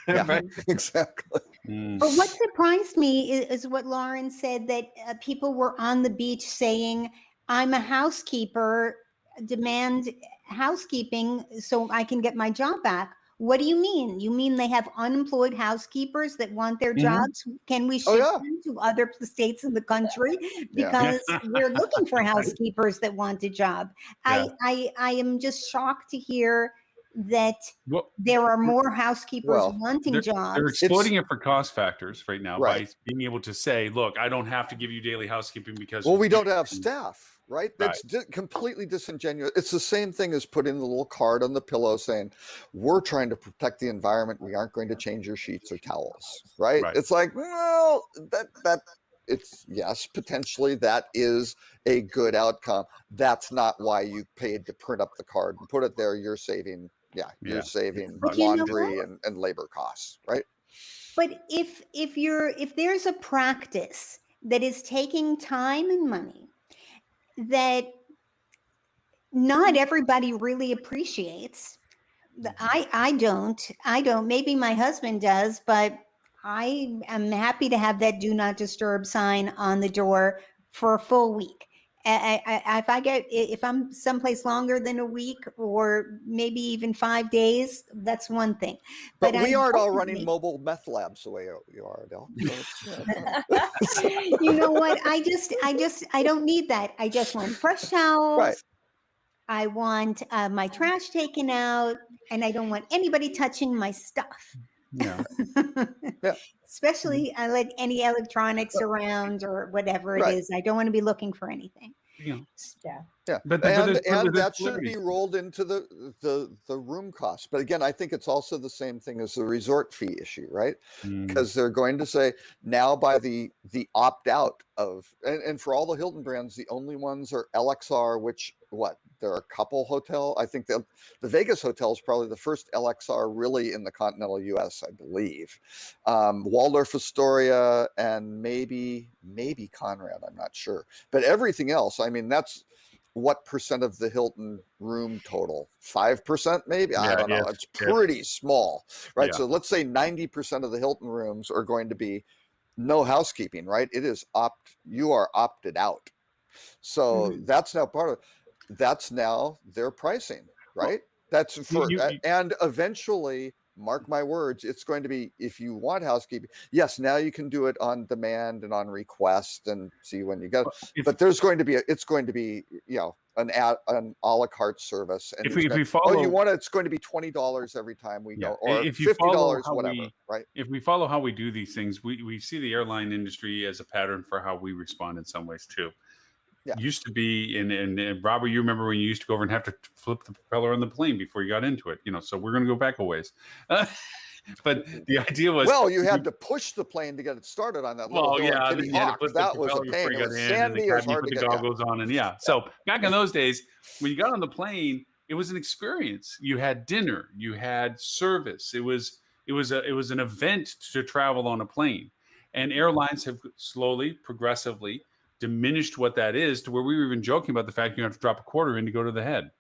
Yeah, Right? exactly. But what surprised me is what Lauren said, that people were on the beach saying, I'm a housekeeper, demand housekeeping so I can get my job back. What do you mean? You mean they have unemployed housekeepers that want their jobs? Can we ship them to other states in the country? Because we're looking for housekeepers that want a job. Yeah. I am just shocked to hear that Well, there are more housekeepers wanting they're jobs. exploiting it for cost factors right now Right. by being able to say, look, I don't have to give you daily housekeeping because Well, we don't have staff, right? Right. That's completely disingenuous. It's the same thing as putting the little card on the pillow saying, we're trying to protect the environment. We aren't going to change your sheets or towels, right? Right. It's like, well, that it's, yes, potentially that is a good outcome. That's not why you paid to print up the card and put it there. You're saving, you're saving But you know laundry and labor costs, right? But if there's a practice that is taking time and money that not everybody really appreciates, I don't, maybe my husband does, but I am happy to have that do not disturb sign on the door for a full week. If I'm someplace longer than a week or maybe even 5 days, that's one thing. But we aren't all definitely- running mobile meth labs the way you are, Adele. So You know what? I don't need that. I just want fresh towels. Right. I want my trash taken out, and I don't want anybody touching my stuff. Yeah. Yeah. Especially like any electronics around or whatever it Right. is. I don't want to be looking for anything. You know, Yeah. Yeah, But and there's that should variety. be rolled into the room cost. But again, I think it's also the same thing as the resort fee issue, right? Mm. Because they're going to say now by the opt out of, and for all the Hilton brands, the only ones are LXR, which what there are a couple hotel. I think the Vegas hotel is probably the first LXR really in the continental U.S. I believe. Waldorf Astoria and maybe Conrad. I'm not sure, but everything else. I mean, that's what percent of the Hilton room total? 5% maybe? I Yeah, don't know. if It's pretty small, right? Yeah. So let's say 90% of the Hilton rooms are going to be no housekeeping, right? It is you are opted out. So that's now part of, that's now their pricing, right? That's for, and eventually, mark my words, it's going to be, if you want housekeeping, yes, now you can do it on demand and on request and see when you get it. But there's going to be, it's going to be, you know, an a la carte service. And if we follow, oh, you want it, it's going to be $20 every time we go, or if you follow $50, whatever, right? If we follow how we do these things, we see the airline industry as a pattern for how we respond in some ways too. Yeah. Used to be, and Robert, you remember when you used to go over and have to flip the propeller on the plane before you got into it, you know, so we're going to go back a ways. But the idea was, well, you had to push the plane to get it started on that little you had to put that the was a propeller before pain. you It got was in, sandy, and it was you hard put to the get goggles on, and so back in those days, when you got on the plane, it was an experience. You had dinner, you had service. It was an event to travel on a plane, and airlines have slowly, progressively diminished what that is to where we were even joking about the fact you have to drop a quarter in to go to the head.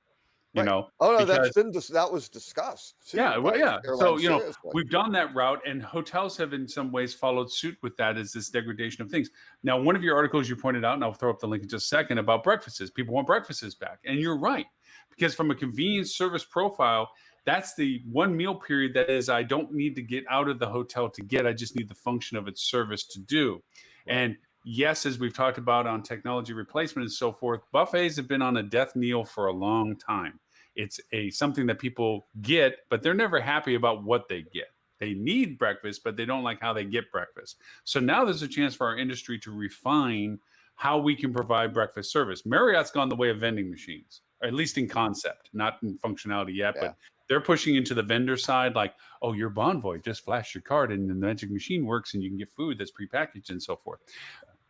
You know, oh no, because, that was discussed too, yeah, well, yeah. So you know, seriously. we've done that route, and hotels have in some ways followed suit with that, as this degradation of things. Now, one of your articles you pointed out, and I'll throw up the link in just a second, about breakfasts. People want breakfasts back, and you're right, because from a convenience service profile, that's the one meal period that is, I don't need to get out of the hotel to get, I just need the function of its service to do. Right. And yes, as we've talked about on technology replacement and so forth, buffets have been on a death knell for a long time. It's something that people get, but they're never happy about what they get. They need breakfast, but they don't like how they get breakfast. So now there's a chance for our industry to refine how we can provide breakfast service. Marriott's gone the way of vending machines, or at least in concept, not in functionality yet, but they're pushing into the vendor side, like, oh, your Bonvoy, just flash your card and the magic machine works and you can get food that's prepackaged and so forth.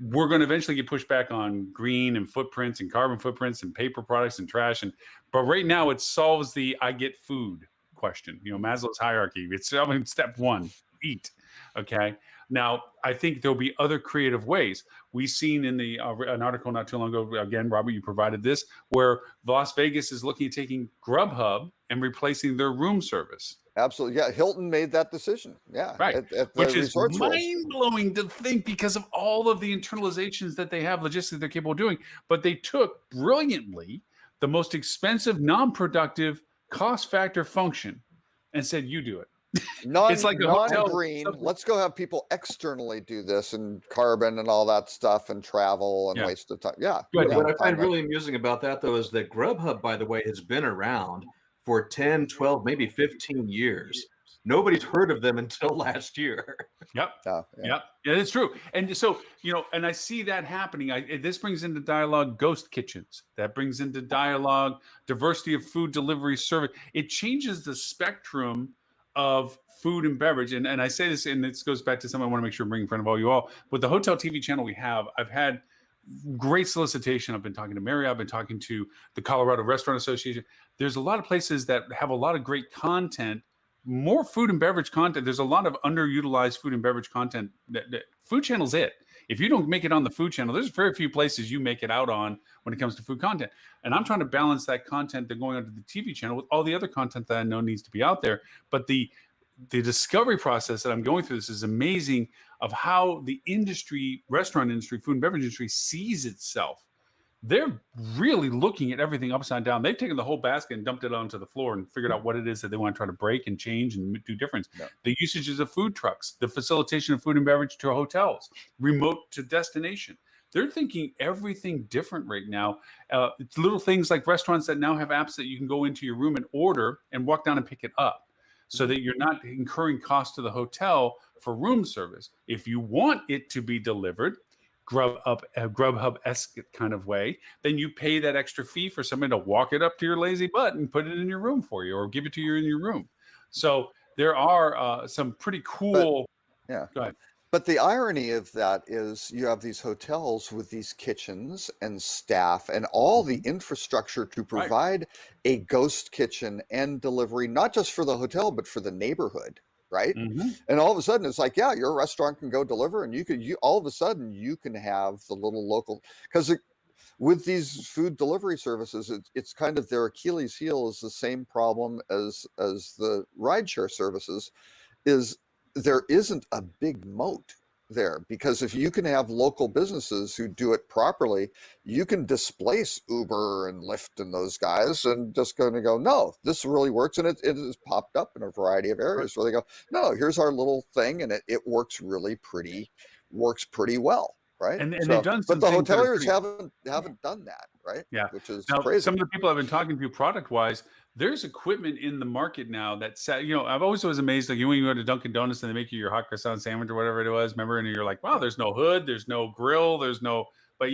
We're going to eventually get pushed back on green and footprints and carbon footprints and paper products and trash. But right now it solves the I get food question. You know, Maslow's hierarchy. It's step one, eat. Okay. Now, I think there'll be other creative ways. We've seen in an article not too long ago, again, Robert, you provided this, where Las Vegas is looking at taking Grubhub and replacing their room service. Absolutely. Yeah. Hilton made that decision. Yeah. Right. At which is mind blowing to think, because of all of the internalizations that they have, logistically they're capable of doing. But they took brilliantly the most expensive, non-productive cost factor function and said, you do it. It's like a non-green. Let's go have people externally do this, and carbon and all that stuff, and travel and waste of time. Yeah. What I find really amusing about that, though, is that Grubhub, by the way, has been around for 10, 12, maybe 15 years. Nobody's heard of them until last year. Yep. Yeah, it's true. And so, you know, and I see that happening. This brings into dialogue ghost kitchens. That brings into dialogue diversity of food delivery service. It changes the spectrum of food and beverage. And I say this, and this goes back to something I want to make sure I'm bringing in front of all you all. With the hotel TV channel we have, I've had great solicitation. I've been talking to Marriott. I've been talking to the Colorado Restaurant Association. There's a lot of places that have a lot of great content, more food and beverage content. There's a lot of underutilized food and beverage content. That Food Channel's it. If you don't make it on the Food Channel, there's very few places you make it out on when it comes to food content. And I'm trying to balance that content that's going onto the TV channel with all the other content that I know needs to be out there. But the discovery process that I'm going through, this is amazing, of how the industry, restaurant industry, food and beverage industry sees itself. They're really looking at everything upside down. They've taken the whole basket and dumped it onto the floor and figured out what it is that they want to try to break and change and do difference. Yeah. The usages of food trucks, the facilitation of food and beverage to hotels, remote to destination. They're thinking everything different right now. It's little things like restaurants that now have apps that you can go into your room and order and walk down and pick it up, so that you're not incurring costs to the hotel for room service. If you want it to be delivered, Grubhub-esque kind of way, then you pay that extra fee for somebody to walk it up to your lazy butt and put it in your room for you, or give it to you in your room. So there are some pretty cool. Yeah. Go ahead. But the irony of that is you have these hotels with these kitchens and staff and all the infrastructure to provide a ghost kitchen and delivery, not just for the hotel, but for the neighborhood, right? And all of a sudden it's like, yeah, your restaurant can go deliver, and all of a sudden you can have the little local, because with these food delivery services, it's kind of their Achilles heel is the same problem as the rideshare services, is there isn't a big moat there, because if you can have local businesses who do it properly, you can displace Uber and Lyft and those guys and just going to go, no, this really works. And it has popped up in a variety of areas where they go, no, here's our little thing, and it works works pretty well. Right. And So, they've done some but the things that are hoteliers pretty- haven't done that, right? Yeah. Which is Now, crazy. some of the people I've been talking to product wise, there's equipment in the market now that I've always was amazed, like when you go to Dunkin' Donuts and they make you your hot croissant sandwich or whatever it was, remember? And you're like, wow, there's no hood, there's no grill, but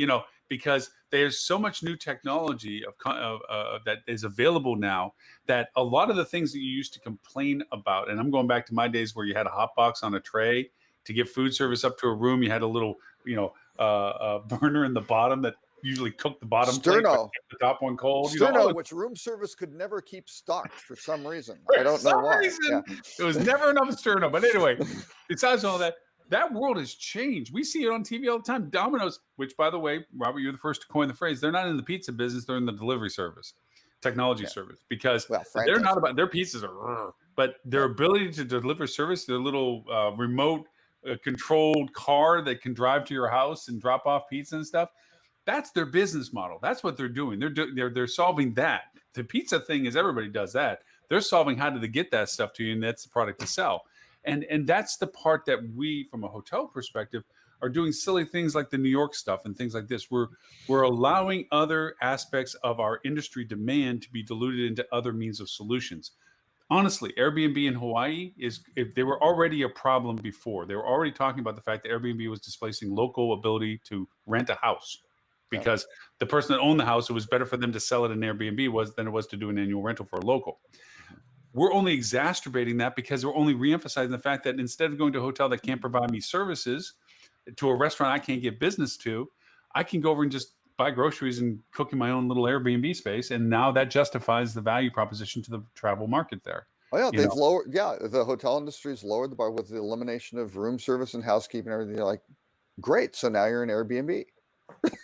because there's so much new technology that is available now, that a lot of the things that you used to complain about, and I'm going back to my days where you had a hot box on a tray to get food service up to a room, you had a little, burner in the bottom that usually cooked the bottom plate, but Sterno. kept the top one cold. Sterno, which room service could never keep stocked for some reason. I don't know some why. reason, Yeah. it was never enough Sterno. But anyway, besides all that, that world has changed. We see it on TV all the time. Domino's, which by the way, Robert, you're the first to coin the phrase. They're not in the pizza business. They're in the delivery service, technology service, because they're franchise. not about their pizzas are, but their ability to deliver service, their little remote controlled car that can drive to your house and drop off pizza and stuff. That's their business model. That's what they're doing. They're solving that. The pizza thing is everybody does that. They're solving how to get that stuff to you, and that's the product to sell. And that's the part that we, from a hotel perspective, are doing silly things like the New York stuff and things like this. We're allowing other aspects of our industry demand to be diluted into other means of solutions. Honestly, Airbnb in Hawaii if they were already a problem before. They were already talking about the fact that Airbnb was displacing local ability to rent a house, because the person that owned the house, it was better for them to sell it in Airbnb than it was to do an annual rental for a local. We're only exacerbating that because we're only reemphasizing the fact that instead of going to a hotel that can't provide me services, to a restaurant I can't get business to, I can go over and just buy groceries and cook in my own little Airbnb space. And now that justifies the value proposition to the travel market there. Oh yeah, they've lowered. Yeah, the hotel industry's lowered the bar with the elimination of room service and housekeeping and everything. You're like, great, so now you're in Airbnb,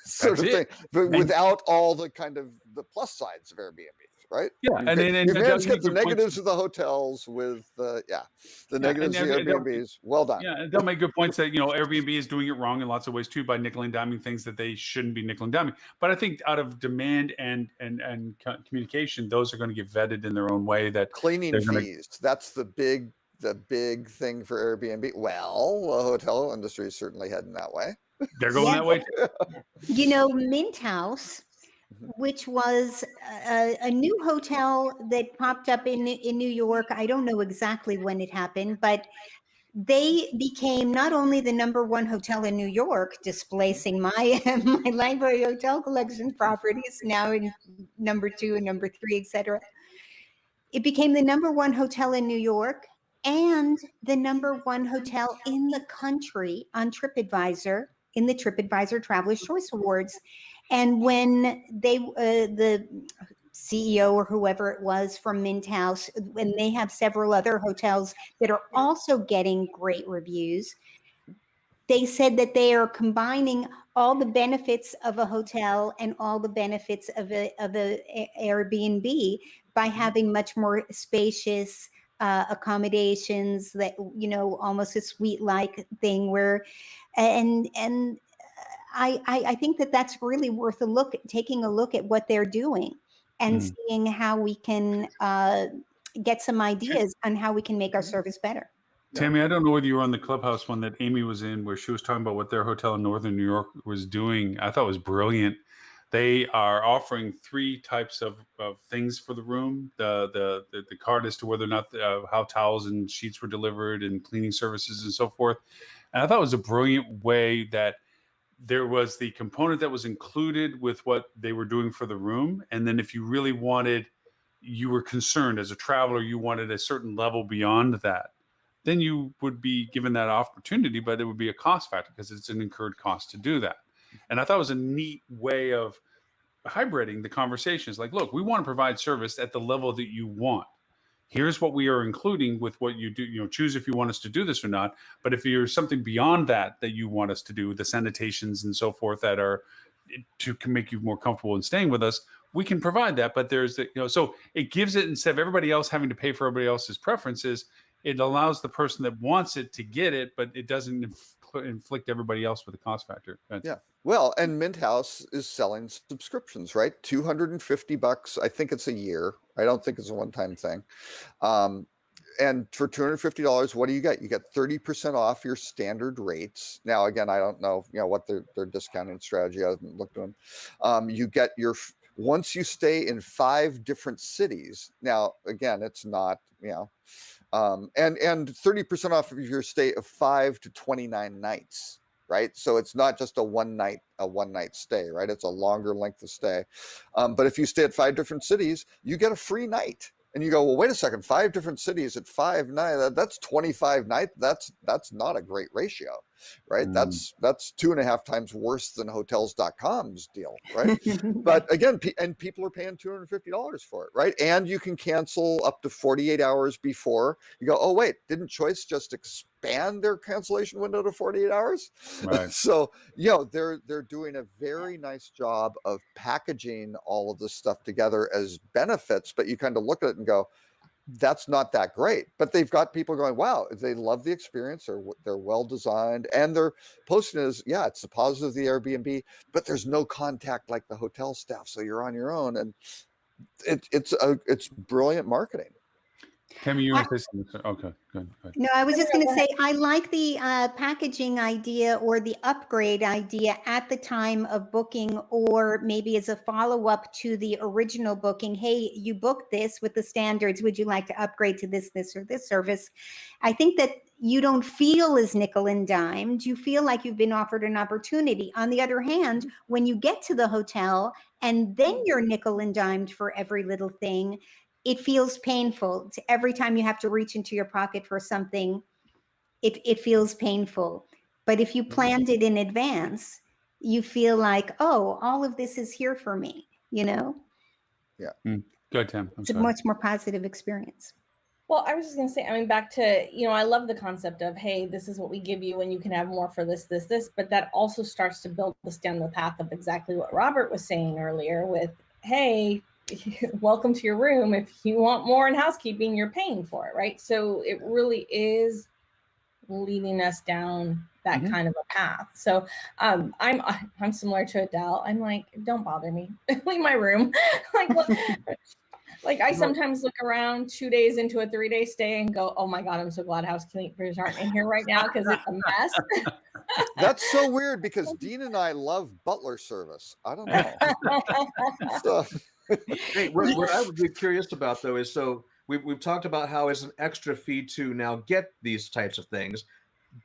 sort of thing, but without all the kind of the plus sides of Airbnb, right? Yeah, and then you managed to get the good points. negatives of the hotels with the negatives of the Airbnbs. Well done. Yeah, and they'll make good points that Airbnb is doing it wrong in lots of ways too, by nickel and diming things that they shouldn't be nickel and diming. But I think out of demand and communication, those are going to get vetted in their own way. That Cleaning fees. That's the big thing for Airbnb. Well, the hotel industry is certainly heading that way. They're going that way too. Mint House, which was a new hotel that popped up in New York. I don't know exactly when it happened, but they became not only the #1 hotel in New York, displacing my Library Hotel Collection properties, now in #2 and #3, etc. It became the #1 hotel in New York and the #1 hotel in the country on TripAdvisor, in the TripAdvisor Traveler's Choice Awards. And when the CEO or whoever it was from Mint House, when they have several other hotels that are also getting great reviews, they said that they are combining all the benefits of a hotel and all the benefits of a Airbnb by having much more spacious accommodations, that almost a suite-like thing where, and I think that that's really worth taking a look at what they're doing and seeing how we can get some ideas on how we can make our service better. Tammy, I don't know whether you were on the Clubhouse one that Amy was in, where she was talking about what their hotel in Northern New York was doing. I thought it was brilliant. They are offering 3 types of things for the room. The card as to whether or not how towels and sheets were delivered and cleaning services and so forth. And I thought it was a brilliant way that there was the component that was included with what they were doing for the room. And then if you really wanted, you were concerned as a traveler, you wanted a certain level beyond that, then you would be given that opportunity, but it would be a cost factor because it's an incurred cost to do that. And I thought it was a neat way of hybriding the conversations. Like, look, we want to provide service at the level that you want. Here's what we are including with what you do, choose if you want us to do this or not. But if there's something beyond that you want us to do, the sanitations and so forth that are to make you more comfortable in staying with us, we can provide that. But there's so it gives it, instead of everybody else having to pay for everybody else's preferences, it allows the person that wants it to get it, but it doesn't inflict everybody else with a cost factor. Yeah. Well, and Mint House is selling subscriptions, right? $250. I think it's a year. I don't think it's a one-time thing. And for $250, what do you get? You get 30% off your standard rates. Now, again, I don't know, what their discounting strategy. I haven't looked at them. You get once you stay in 5 different cities. Now, again, it's not, and 30% off of your stay of 5 to 29 nights. Right. So it's not just a one night stay, right? It's a longer length of stay. But if you stay at 5 different cities, you get a free night. And you go, well, wait a second, 5 different cities at 5 nights, that's 25 nights. That's not a great ratio, right? That's 2.5 times worse than hotels.com's deal, right? But again, and people are paying $250 for it, right? And you can cancel up to 48 hours before. You go, oh, wait, didn't Choice just expand their cancellation window to 48 hours? Right. So, they're doing a very nice job of packaging all of this stuff together as benefits, but you kind of look at it and go, that's not that great. But they've got people going, wow, they love the experience, or they're well designed, and they're posting it as, it's the positive of the Airbnb, but there's no contact like the hotel staff, so you're on your own, and it's brilliant marketing. Tammy, you were saying something. Okay, good. No, I was just going to say, I like the packaging idea or the upgrade idea at the time of booking, or maybe as a follow-up to the original booking. Hey, you booked this with the standards. Would you like to upgrade to this, or this service? I think that you don't feel as nickel and dimed. You feel like you've been offered an opportunity. On the other hand, when you get to the hotel and then you're nickel and dimed for every little thing, it feels painful. Every time you have to reach into your pocket for something, it feels painful. But if you planned it in advance, you feel like, oh, all of this is here for me, Yeah. Good, Tim. It's a much more positive experience. Well, I was just going to say, back to, I love the concept of, hey, this is what we give you and you can have more for this, but that also starts to build us down the path of exactly what Robert was saying earlier with, hey, welcome to your room. If you want more in housekeeping, you're paying for it, right? So it really is leading us down that kind of a path. So I'm similar to Adele. I'm like, don't bother me. Leave my room. Like I sometimes look around 2 days into a 3-day stay and go, oh my God, I'm so glad housekeepers aren't in here right now because it's a mess. That's so weird because Dean and I love butler service. I don't know. Hey, what I would be curious about though is, so we've talked about how it's an extra fee to now get these types of things.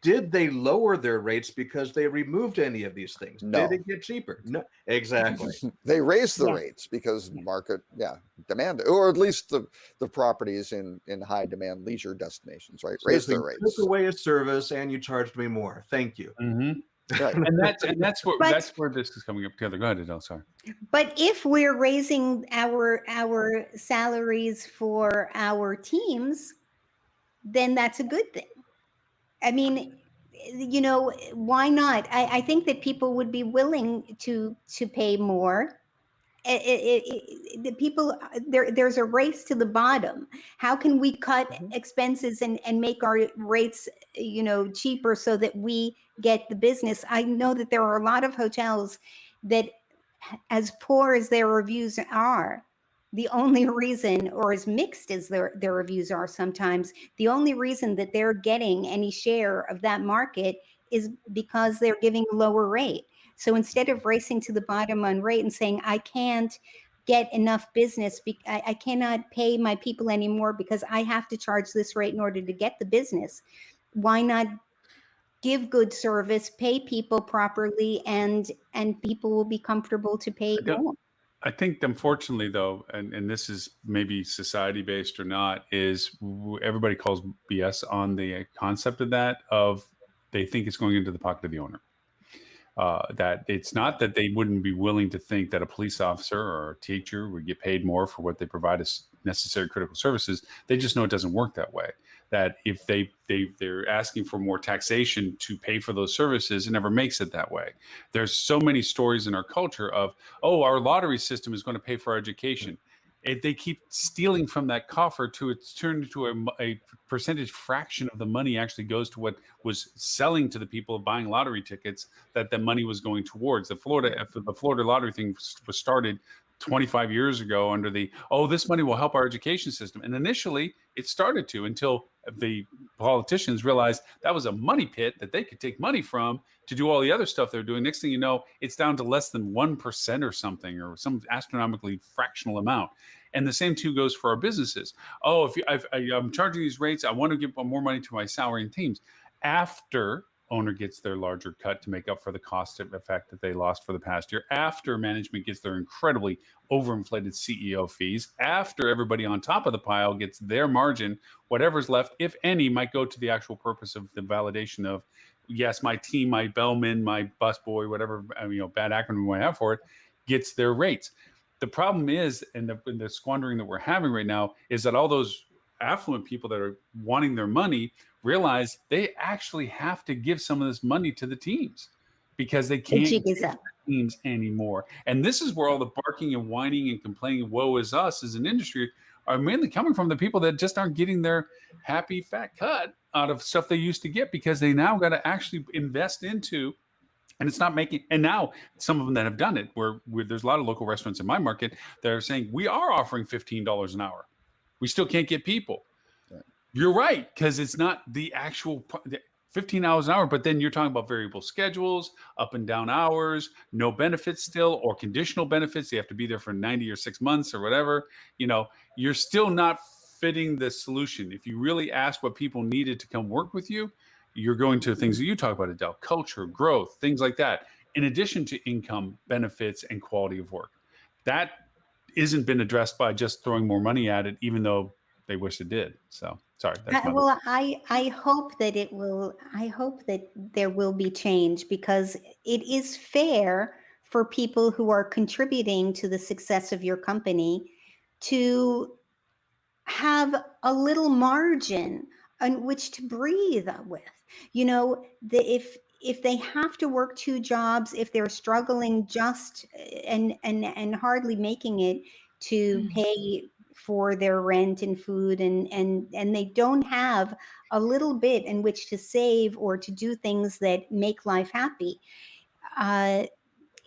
Did they lower their rates because they removed any of these things? No. Did it get cheaper? No, exactly. They raised the rates because market, demand, or at least the properties in high demand leisure destinations, right? Raised their rates. Took away a service and you charged me more. Thank you. Right. And that's where this is coming up together. Go ahead, Adele. Sorry. But if we're raising our salaries for our teams, then that's a good thing. I mean, why not? I think that people would be willing to pay more. The people, there's a race to the bottom. How can we cut expenses and make our rates, cheaper so that we get the business? I know that there are a lot of hotels that, as poor as their reviews are, the only reason, or as mixed as their reviews are sometimes, the only reason that they're getting any share of that market is because they're giving a lower rate. So instead of racing to the bottom on rate and saying, I can't get enough business, I cannot pay my people anymore because I have to charge this rate in order to get the business, why not give good service, pay people properly, and people will be comfortable to pay I don't- more. I think, unfortunately, though, and this is maybe society based or not, is everybody calls BS on the concept of that. Of they think it's going into the pocket of the owner. That it's not that they wouldn't be willing to think that a police officer or a teacher would get paid more for what they provide as necessary critical services. They just know it doesn't work that way. That if they're asking for more taxation to pay for those services, it never makes it that way. There's so many stories in our culture of, oh, our lottery system is going to pay for our education. They keep stealing from that coffer to it's turned into a percentage fraction of the money actually goes to what was selling to the people buying lottery tickets, that the money was going towards. The Florida lottery thing was started 25 years ago under the, oh, this money will help our education system. And initially it started to, until the politicians realized that was a money pit that they could take money from to do all the other stuff they're doing. Next thing you know, it's down to less than 1% or something, or some astronomically fractional amount. And the same too goes for our businesses. Oh, I'm charging these rates, I want to give more money to my salary and teams. After owner gets their larger cut to make up for the cost effect that they lost for the past year, after management gets their incredibly overinflated CEO fees, after everybody on top of the pile gets their margin, whatever's left, if any, might go to the actual purpose of the validation of, yes, my team, my bellman, my busboy, whatever bad acronym we have for it, gets their rates. The problem is, and the squandering that we're having right now, is that all those affluent people that are wanting their money realize they actually have to give some of this money to the teams because they can't jig is give up. the teams anymore. And this is where all the barking and whining and complaining, woe is us as an industry, are mainly coming from the people that just aren't getting their happy fat cut out of stuff they used to get, because they now got to actually invest into. And it's not making, and now some of them that have done it, where there's a lot of local restaurants in my market that are saying, we are offering $15 an hour. We still can't get people. Right. You're right, because it's not the actual 15 hours an hour, but then you're talking about variable schedules, up and down hours, no benefits still, or conditional benefits. You have to be there for 90 or 6 months or whatever. You're still not fitting the solution. If you really ask what people needed to come work with you, you're going to things that you talk about, Adele, culture, growth, things like that, in addition to income, benefits, and quality of work. That isn't been addressed by just throwing more money at it, even though they wish it did. So sorry. That's Well, I hope that it will. I hope that there will be change, because it is fair for people who are contributing to the success of your company to have a little margin on which to breathe with. If they have to work 2 jobs, if they're struggling just and hardly making it to pay for their rent and food, and they don't have a little bit in which to save or to do things that make life happy, it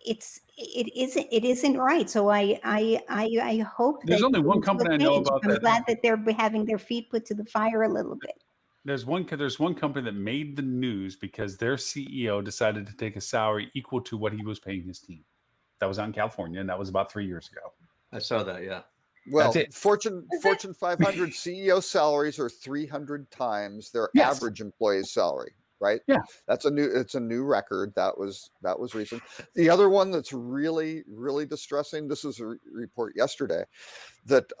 isn't right. So I hope There's that only one things will company I know change. about I'm that. glad that they're having their feet put to the fire a little bit. There's one company that made the news because their CEO decided to take a salary equal to what he was paying his team. That was out in California, and that was about 3 years ago. I saw that. Yeah. Well, That's it. Fortune 500 CEO salaries are 300 times their Yes. average employee's salary, right? Yeah. It's a new record. That was recent. The other one that's really, really distressing, this was a report yesterday, that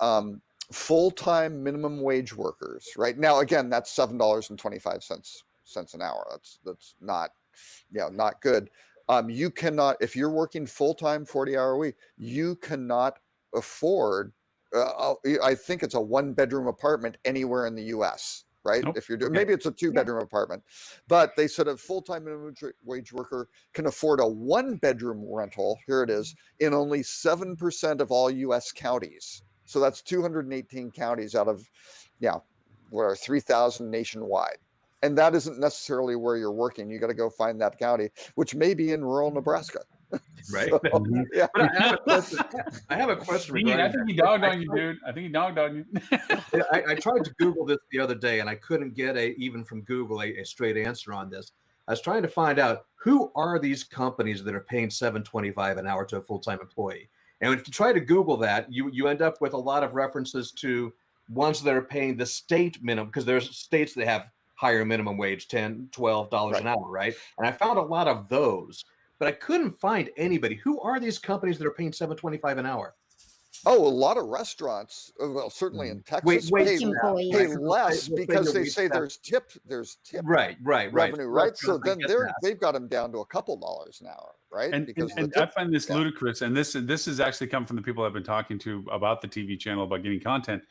full-time minimum wage workers, right now, again, that's $7.25 an hour. That's not good. You cannot, if you're working full-time 40-hour a week, you cannot afford I think it's a 1-bedroom apartment anywhere in the US, right? Nope. If you're doing, maybe it's a 2-bedroom apartment, but they said a full-time minimum wage worker can afford a 1-bedroom rental, here it is, in only 7% of all US counties. So that's 218 counties out of, 3,000 nationwide. And that isn't necessarily where you're working. You got to go find that county, which may be in rural Nebraska. Right. So, yeah. But I have a question. I think he dogged on you, dude. I think he dogged on you. I tried to Google this the other day, and I couldn't get even from Google a straight answer on this. I was trying to find out, who are these companies that are paying $7.25 an hour to a full-time employee? And if you try to Google that, you end up with a lot of references to ones that are paying the state minimum, because there's states that have higher minimum wage, $10, $12 an hour, right? And I found a lot of those, but I couldn't find anybody. Who are these companies that are paying $7.25 an hour? Oh, a lot of restaurants, well, certainly in Texas, wait, pay, employees. pay Right. less We'll say because your they wage say staff. there's tip Right. revenue, right? So Restaurants, I then get that. they've got them down to a couple dollars an hour, right? And, Because and, the and I tip, find this yeah. ludicrous, and this has actually come from the people I've been talking to about the TV channel, about getting content.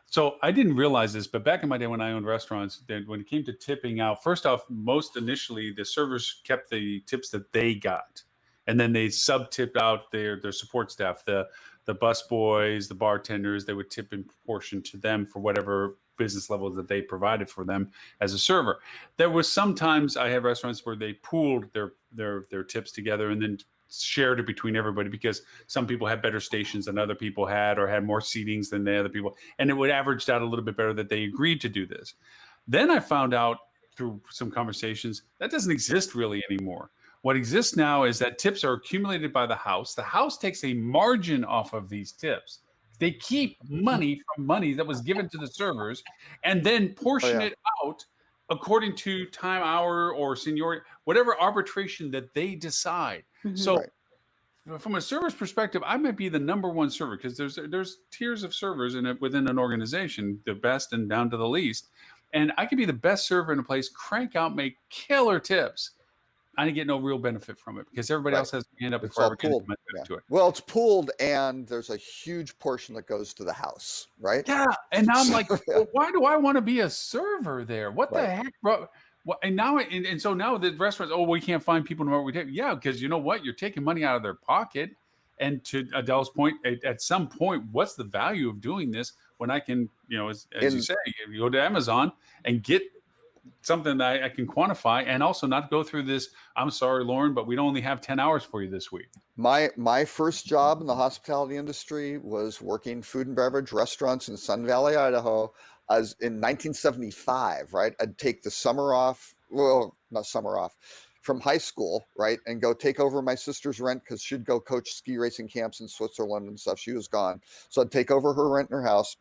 So I didn't realize this, but back in my day when I owned restaurants, then when it came to tipping out, first off, most initially the servers kept the tips that they got, and then they sub-tipped out their support staff, the bus boys, the bartenders. They would tip in proportion to them for whatever business levels that they provided for them as a server. There was sometimes I had restaurants where they pooled their tips together and then shared it between everybody, because some people had better stations than other people had, or had more seatings than the other people, and it would average out a little bit better that they agreed to do this. Then I found out through some conversations that doesn't exist really anymore. What exists now is that tips are accumulated by the house. The house takes a margin off of these tips. They keep money from money that was given to the servers, and then portion yeah. it out according to time, hour, or seniority, whatever arbitration that they decide. Mhm. So Right. from a server's perspective, I might be the number one server, because there's tiers of servers in it within an organization, the best and down to the least. And I could be the best server in a place, crank out, make killer tips. I get no real benefit from it, because everybody Right. else has to hand up It's before I all ever get pooled. my Yeah. to it. Well, it's pooled, and there's a huge portion that goes to the house, right? Yeah, and now I'm like, Yeah. well, why do I want to be a server there? What the Right. heck, bro? What, and now, and so now the restaurants, oh, we can't find people no matter what we take. Yeah, because you know what? You're taking money out of their pocket. And to Adele's point, at some point, what's the value of doing this when I can, as you In- say, you go to Amazon and get something that I can quantify, and also not go through this, I'm sorry, Lauren, but we only have 10 hours for you this week. My first job in the hospitality industry was working food and beverage restaurants in Sun Valley, Idaho, as in 1975, right? I'd take the summer off, well, not summer off, from high school, right? And go take over my sister's rent, because she'd go coach ski racing camps in Switzerland and stuff. She was gone. So I'd take over her rent in her house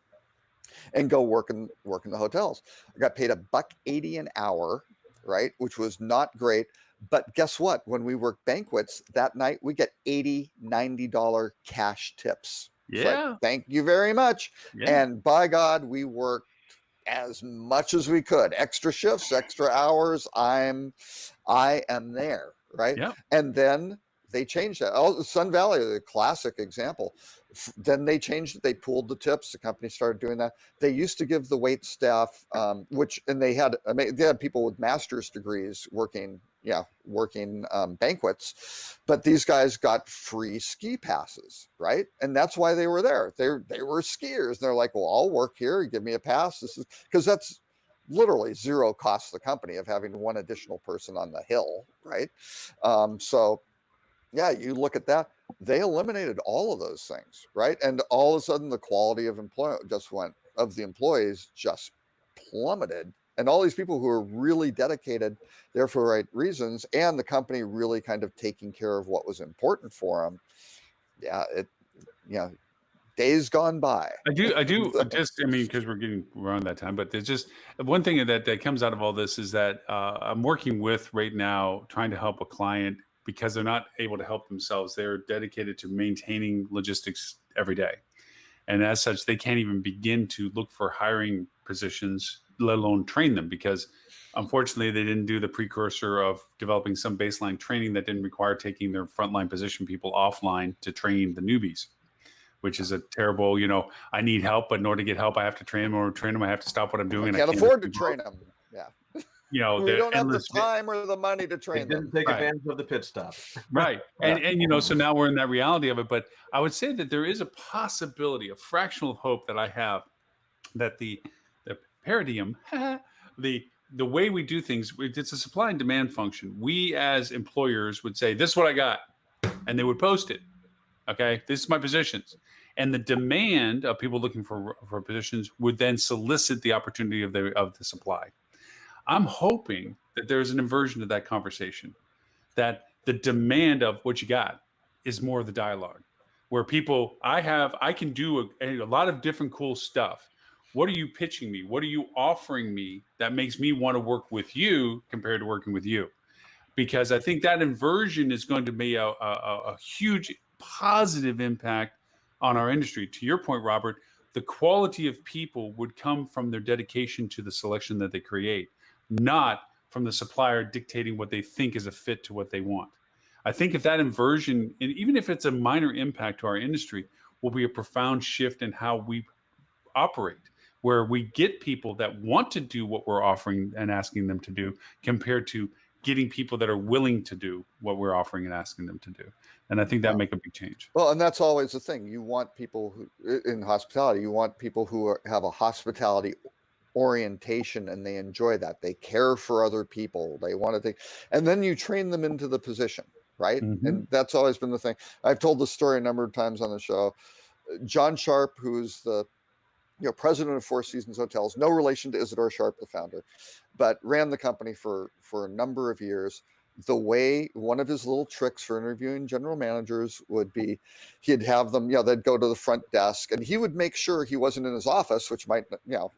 and go work in the hotels. I got paid $1.80 an hour, right? Which was not great. But guess what? When we work banquets that night, we get $80, $90 cash tips. It's like, Yeah. thank you very much. Yeah. And by God, we worked as much as we could. Extra shifts, extra hours. I am there, right? Yeah. And then they changed that. Oh, Sun Valley, the classic example. Then they changed it. They pooled the tips. The company started doing that. They used to give the wait staff, they had people with master's degrees working banquets, but these guys got free ski passes, right? And that's why they were there. They were skiers. They're like, well, I'll work here. Give me a pass. This is because that's literally zero cost to the company of having one additional person on the hill, right? So yeah, you look at that. They eliminated all of those things, right? And all of a sudden, the quality of the employees just plummeted. And all these people who are really dedicated there for the right reasons, and the company really kind of taking care of what was important for them. Yeah, days gone by. I do because we're on that time, but there's just one thing that comes out of all this is that I'm working with right now, trying to help a client, because they're not able to help themselves. They're dedicated to maintaining logistics every day. And as such, they can't even begin to look for hiring positions, let alone train them, because unfortunately they didn't do the precursor of developing some baseline training that didn't require taking their frontline position people offline to train the newbies, which is a terrible, I need help, but in order to get help, I have to train them, or train them, I have to stop what I'm doing. I and can't I afford to train them. Yeah. We they're don't have the endless time or the money to They train them. didn't take Right. advantage of the pit stop. Right. And so now we're in that reality of it. But I would say that there is a possibility, a fractional hope that I have, that the paradigm, the way we do things, it's a supply and demand function. We as employers would say, this is what I got, and they would post it. Okay, this is my positions. And the demand of people looking for positions would then solicit the opportunity of the supply. I'm hoping that there's an inversion to that conversation, that the demand of what you got is more of the dialogue, where people, I can do a lot of different cool stuff. What are you pitching me? What are you offering me that makes me want to work with you compared to working with you? Because I think that inversion is going to be a huge positive impact on our industry. To your point, Robert, the quality of people would come from their dedication to the selection that they create, not from the supplier dictating what they think is a fit to what they want. I think if that inversion, and even if it's a minor impact to our industry, will be a profound shift in how we operate, where we get people that want to do what we're offering and asking them to do compared to getting people that are willing to do what we're offering and asking them to do. And I think that make a big change. Well, and that's always the thing. You want people who, in hospitality, you want people who have a hospitality orientation and they enjoy that. They care for other people. They want to think, and then you train them into the position, right? Mhm. And that's always been the thing. I've told the story a number of times on the show. John Sharp, who's the president of Four Seasons Hotels, no relation to Isidore Sharp, the founder, but ran the company for a number of years. The way, one of his little tricks for interviewing general managers would be, he'd have them, they'd go to the front desk and he would make sure he wasn't in his office, which might,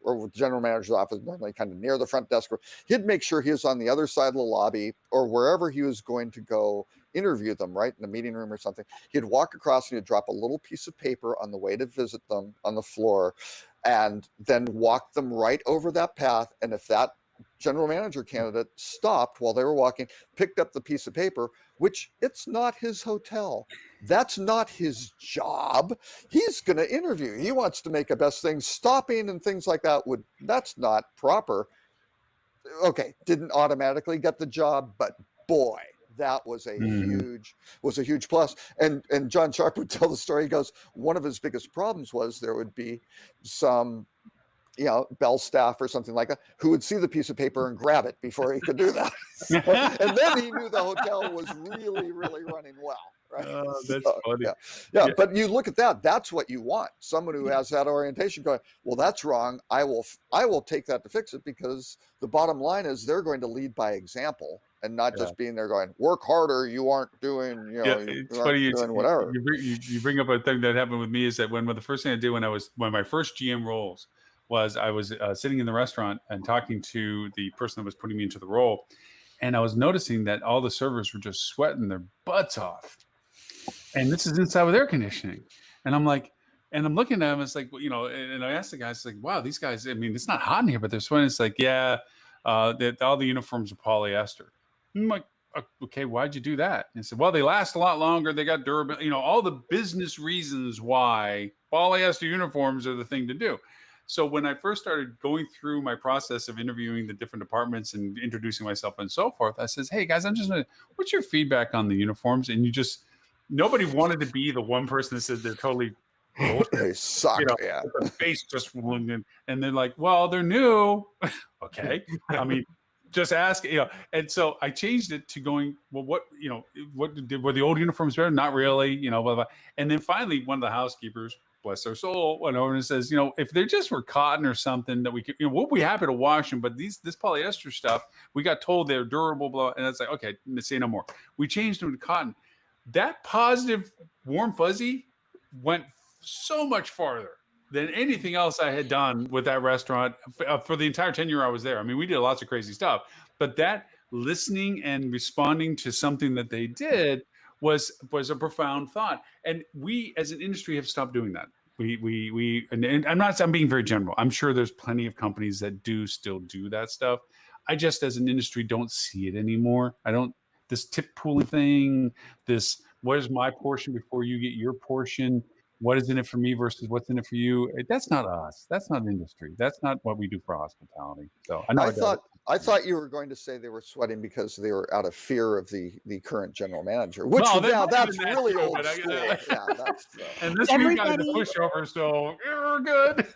or the general manager's office, normally kind of near the front desk. He'd make sure he was on the other side of the lobby or wherever he was going to go interview them, right, in the meeting room or something. He'd walk across and he'd drop a little piece of paper on the way to visit them on the floor, and then walk them right over that path. And if that general manager candidate stopped while they were walking, picked up the piece of paper, which it's not his hotel, that's not his job, he's going to interview, he wants to make a best thing, stopping and things like that that's not proper. Okay, didn't automatically get the job, but boy, that was a huge plus. And John Sharp would tell the story. He goes, one of his biggest problems was there would be some Bell staff or something like that who would see the piece of paper and grab it before he could do that. So, and then he knew the hotel was really, really running well. Right? That's funny. Yeah. But you look at that, that's what you want. Someone who has that orientation going, well, that's wrong. I will take that to fix it, because the bottom line is they're going to lead by example and not just being there going, work harder. You aren't doing, it's funny. Doing whatever. You bring up a thing that happened with me, is that when the first thing I did one of my first GM roles was, I was sitting in the restaurant and talking to the person that was putting me into the role. And I was noticing that all the servers were just sweating their butts off. And this is inside with air conditioning. And I'm like, and I'm looking at them, it's like, and I asked the guys, like, wow, these guys, I mean, it's not hot in here, but they're sweating. It's like, all the uniforms are polyester. I'm like, okay, why'd you do that? And said, well, they last a lot longer. They got durable, all the business reasons why polyester uniforms are the thing to do. So when I first started going through my process of interviewing the different departments and introducing myself and so forth, I says, hey guys, what's your feedback on the uniforms? And nobody wanted to be the one person that says they're totally they suck. The face just and they're like, well, they're new. Okay. I mean, just ask, and so I changed it to going, well, were the old uniforms better? Not really, blah, blah. And then finally one of the housekeepers, bless their soul, went over and says, if they just were cotton or something that we could, we'll be happy to wash them, but this polyester stuff, we got told they're durable, blah. And it's like, okay, let's say no more. We changed them to cotton. That positive warm fuzzy went so much farther than anything else I had done with that restaurant for the entire tenure I was there. I mean, we did lots of crazy stuff, but that listening and responding to something that they did was a profound thought. And we as an industry have stopped doing that. And I'm being very general. I'm sure there's plenty of companies that do still do that stuff. I just, as an industry, don't see it anymore. This tip pooling thing, what is my portion before you get your portion? What is in it for me versus what's in it for you? That's not us. That's not industry. That's not what we do for hospitality. So I thought you were going to say they were sweating because they were out of fear of the current general manager, which that's really old school. And this new guy's a pushover, so you're good.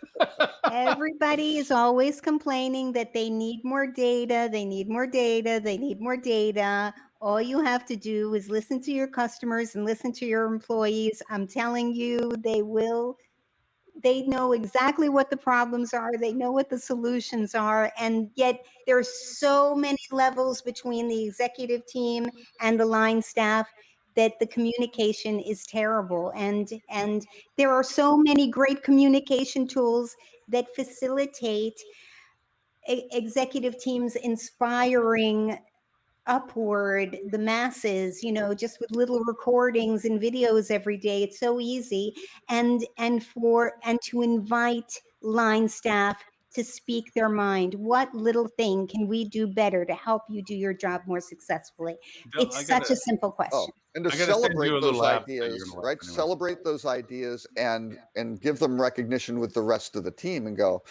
Everybody is always complaining that they need more data. They need more data. They need more data. All you have to do is listen to your customers and listen to your employees. I'm telling you, they know exactly what the problems are. They know what the solutions are. And yet there's so many levels between the executive team and the line staff that the communication is terrible. And there are so many great communication tools that facilitate executive teams inspiring upward the masses, just with little recordings and videos every day. It's so easy. And to invite line staff to speak their mind. What little thing can we do better to help you do your job more successfully? It's such a simple question. And to I gotta send celebrate you a those little app that you're ideas, gonna like right? anyway. Celebrate those ideas and give them recognition with the rest of the team and go,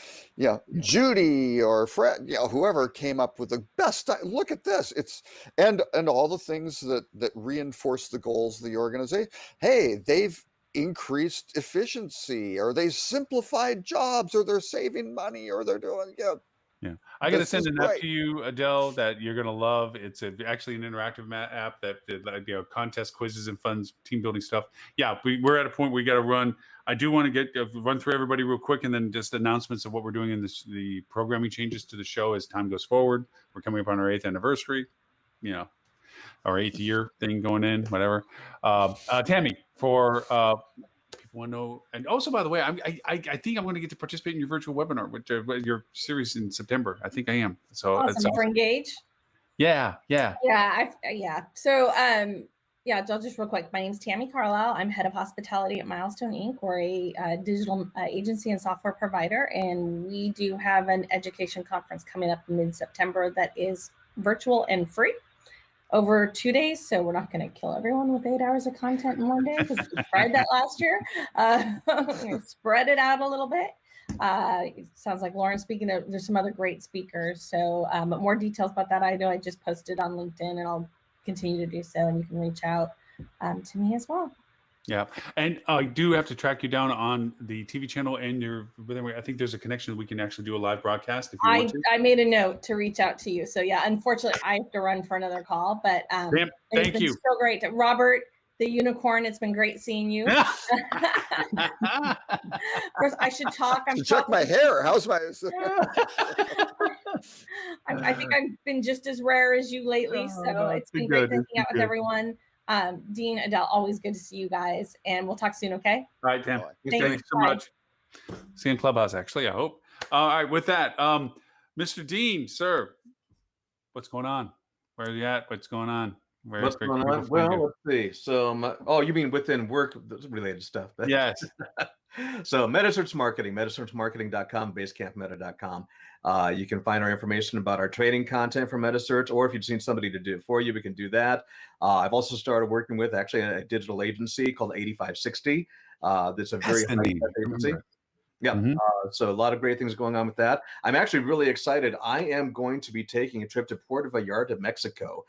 Judy or Fred, whoever came up with the best. Look at this. It's and all the things that reinforce the goals of the organization. Hey, they've increased efficiency, or they simplified jobs, or they're saving money, or they're doing I got to This send is an app great. to you, Adele, that you're going to love. It's actually an interactive app that contest, quizzes, and fun team building stuff. Yeah, we're at a point we got to run. I do want to run through everybody real quick, and then just announcements of what we're doing in the programming changes to the show as time goes forward. We're coming up on our 8th anniversary, our 8th year thing going in, whatever. Tammy, for people want to know, and also, by the way, I think I'm going to get to participate in your virtual webinar with your series in September. I think I am. So Awesome. For Engage. Yeah. So Jill, just real quick. My name's Tammy Carlisle. I'm head of hospitality at Milestone Inc. We're a digital agency and software provider, and we do have an education conference coming up in mid-September that is virtual and free over 2 days. So we're not going to kill everyone with 8 hours of content in one day, because we tried that last year. Spread it out a little bit. It sounds like Lauren's speaking. There's some other great speakers. So but more details about that, I know I just posted on LinkedIn, and I'll continue to do so. And you can reach out to me as well. Yeah. And I do have to track you down on the TV channel, and I think there's a connection that we can actually do a live broadcast if you want to. I made a note to reach out to you. So yeah, unfortunately I have to run for another call, but thank you. So great. Robert, the unicorn, it's been great seeing you. Of course, I should talk. Check my hair. How's my I think I've been just as rare as you lately. So it's been great hanging out with everyone. Dean, Adele, always good to see you guys, and we'll talk soon. Okay. All right, Tam. Thanks so Bye. much. See you in Clubhouse, actually, I hope. All right, with that, Mr. Dean, sir, what's going on? Where are you at? What's going on? What's going on? Well, let's see. So, you mean within work-related stuff? Yes. So MetaSearch Marketing, metasearchmarketing.com, basecampmeta.com. You can find our information about our training content for MetaSearch, or if you've seen somebody to do it for you, we can do that. I've also started working with actually a digital agency called 8560. That's a very high-tech agency. Yeah. Mm-hmm. So a lot of great things going on with that. I'm actually really excited. I am going to be taking a trip to Puerto Vallarta, Mexico.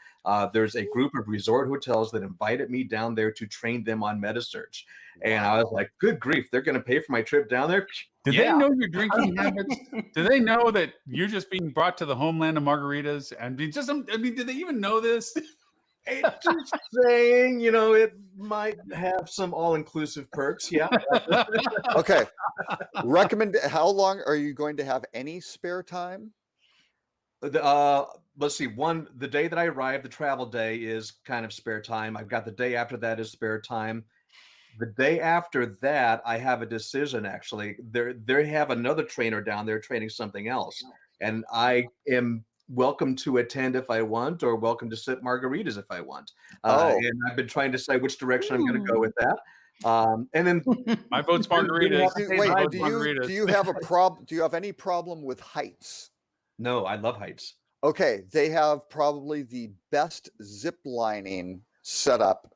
There's a group of resort hotels that invited me down there to train them on MetaSearch. And I was like, good grief, they're going to pay for my trip down there? Do they know your drinking habits? Do they know that you're just being brought to the homeland of margaritas? And do they even know this? Just saying, it might have some all-inclusive perks. Yeah. Okay. How long are you going to have any spare time? Let's see. The day that I arrive, the travel day, is kind of spare time. I've got the day after that is spare time. The day after that, I have a decision. Actually, they have another trainer down there training something else, and I am welcome to attend if I want, or welcome to sip margaritas if I want. And I've been trying to say which direction I'm going to go with that. And then my vote's margaritas. Do you have a problem? Do you have any problem with heights? No, I love heights. Okay, they have probably the best zip lining setup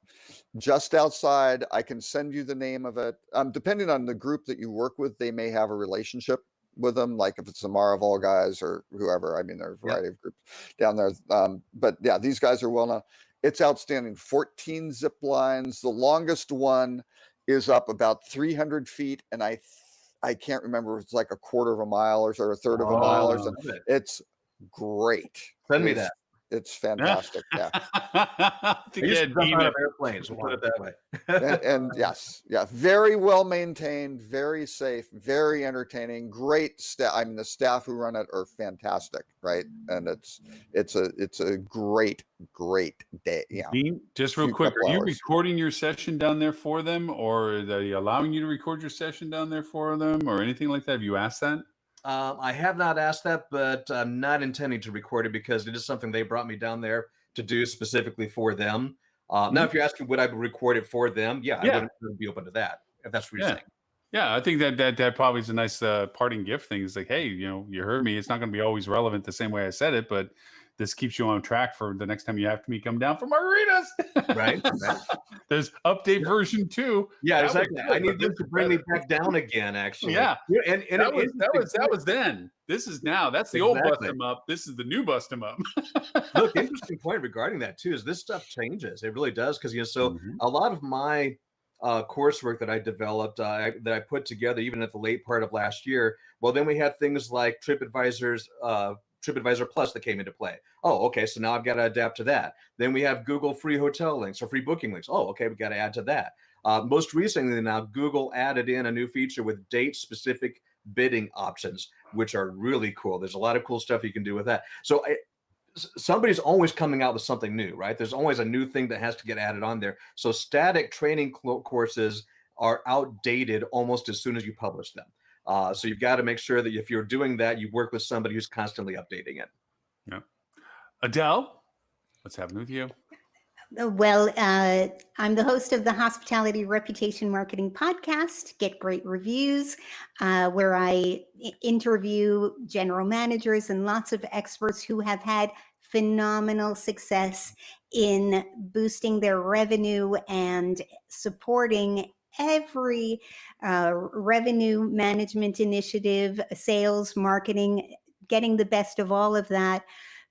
just outside. I can send you the name of it. Depending on the group that you work with, they may have a relationship with them, like if it's the Maraval guys or whoever. I mean, there's a variety of groups down there. But yeah, these guys are well known. It's outstanding. 14 zip lines. The longest one is up about 300 feet, and I can't remember if it's like a quarter of a mile or a third of a mile or something. It's great. Send me that. It's fantastic. Yeah. I used to jump out of airplanes. We'll put it that way. And yes, yeah, very well maintained, very safe, very entertaining, great staff. I mean, the staff who run it are fantastic, right? And it's a great day. Yeah. Dean, just real Few quick, couple are you hours. recording your session down there for them, or are they allowing you to record your session down there for them, or anything like that? Have you asked that? I have not asked that, but I'm not intending to record it because it is something they brought me down there to do specifically for them. Now, if you're asking would I record it for them, yeah, I wouldn't be open to that if that's what you're saying. Yeah, I think that probably is a nice parting gift thing. It's like, hey, you heard me. It's not going to be always relevant the same way I said it, but this keeps you on track for the next time you have to come down for margaritas. Right. There's update version 2. Yeah, That exactly. was good, I need but them this to is bring me better. back down again, actually. Yeah. And That was then. This is now. That's the old bust Exactly. them up. This is the new bust them up. Look, interesting point regarding that too is this stuff changes. It really does because so Mhm. a lot of my coursework that I developed that I put together even at the late part of last year. Well, then we had things like TripAdvisor Plus that came into play. Oh, okay. So now I've got to adapt to that. Then we have Google free hotel links or free booking links. Oh, okay. We got to add to that. Most recently now, Google added in a new feature with date-specific bidding options, which are really cool. There's a lot of cool stuff you can do with that. So somebody's always coming out with something new, right? There's always a new thing that has to get added on there. So static training courses are outdated almost as soon as you publish them. So you've got to make sure that if you're doing that, you work with somebody who's constantly updating it. Yeah. Adele, what's happening with you? Well, I'm the host of the Hospitality Reputation Marketing Podcast, Get Great Reviews, where I interview general managers and lots of experts who have had phenomenal success in boosting their revenue and supporting every revenue management initiative, sales, marketing, getting the best of all of that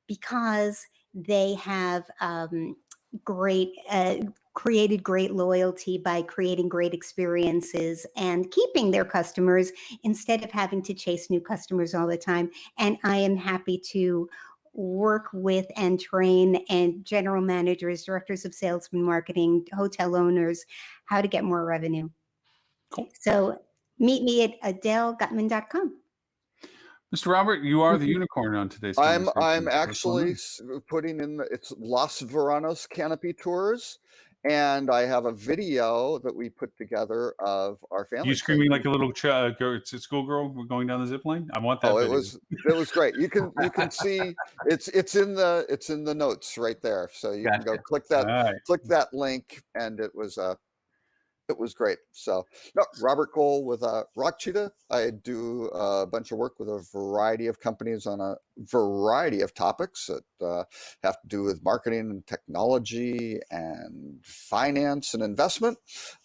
because they have created great loyalty by creating great experiences and keeping their customers instead of having to chase new customers all the time. And I am happy to work with and train and general managers, directors of sales and marketing, hotel owners, how to get more revenue. Cool. So meet me at adelegutman.com. Mr. Robert, you are the unicorn on today's I'm conversation. actually putting in it's Los Veranos Canopy Tours, and I have a video that we put together of our family. You screaming like a little schoolgirl going down the zip line? I want that. Oh, video. it was great. You can see it's in the notes right there. So you can go click that link, and it was great. So no, Robert Cole with Rock Cheetah. I do a bunch of work with a variety of companies on a variety of topics that have to do with marketing and technology and finance and investment.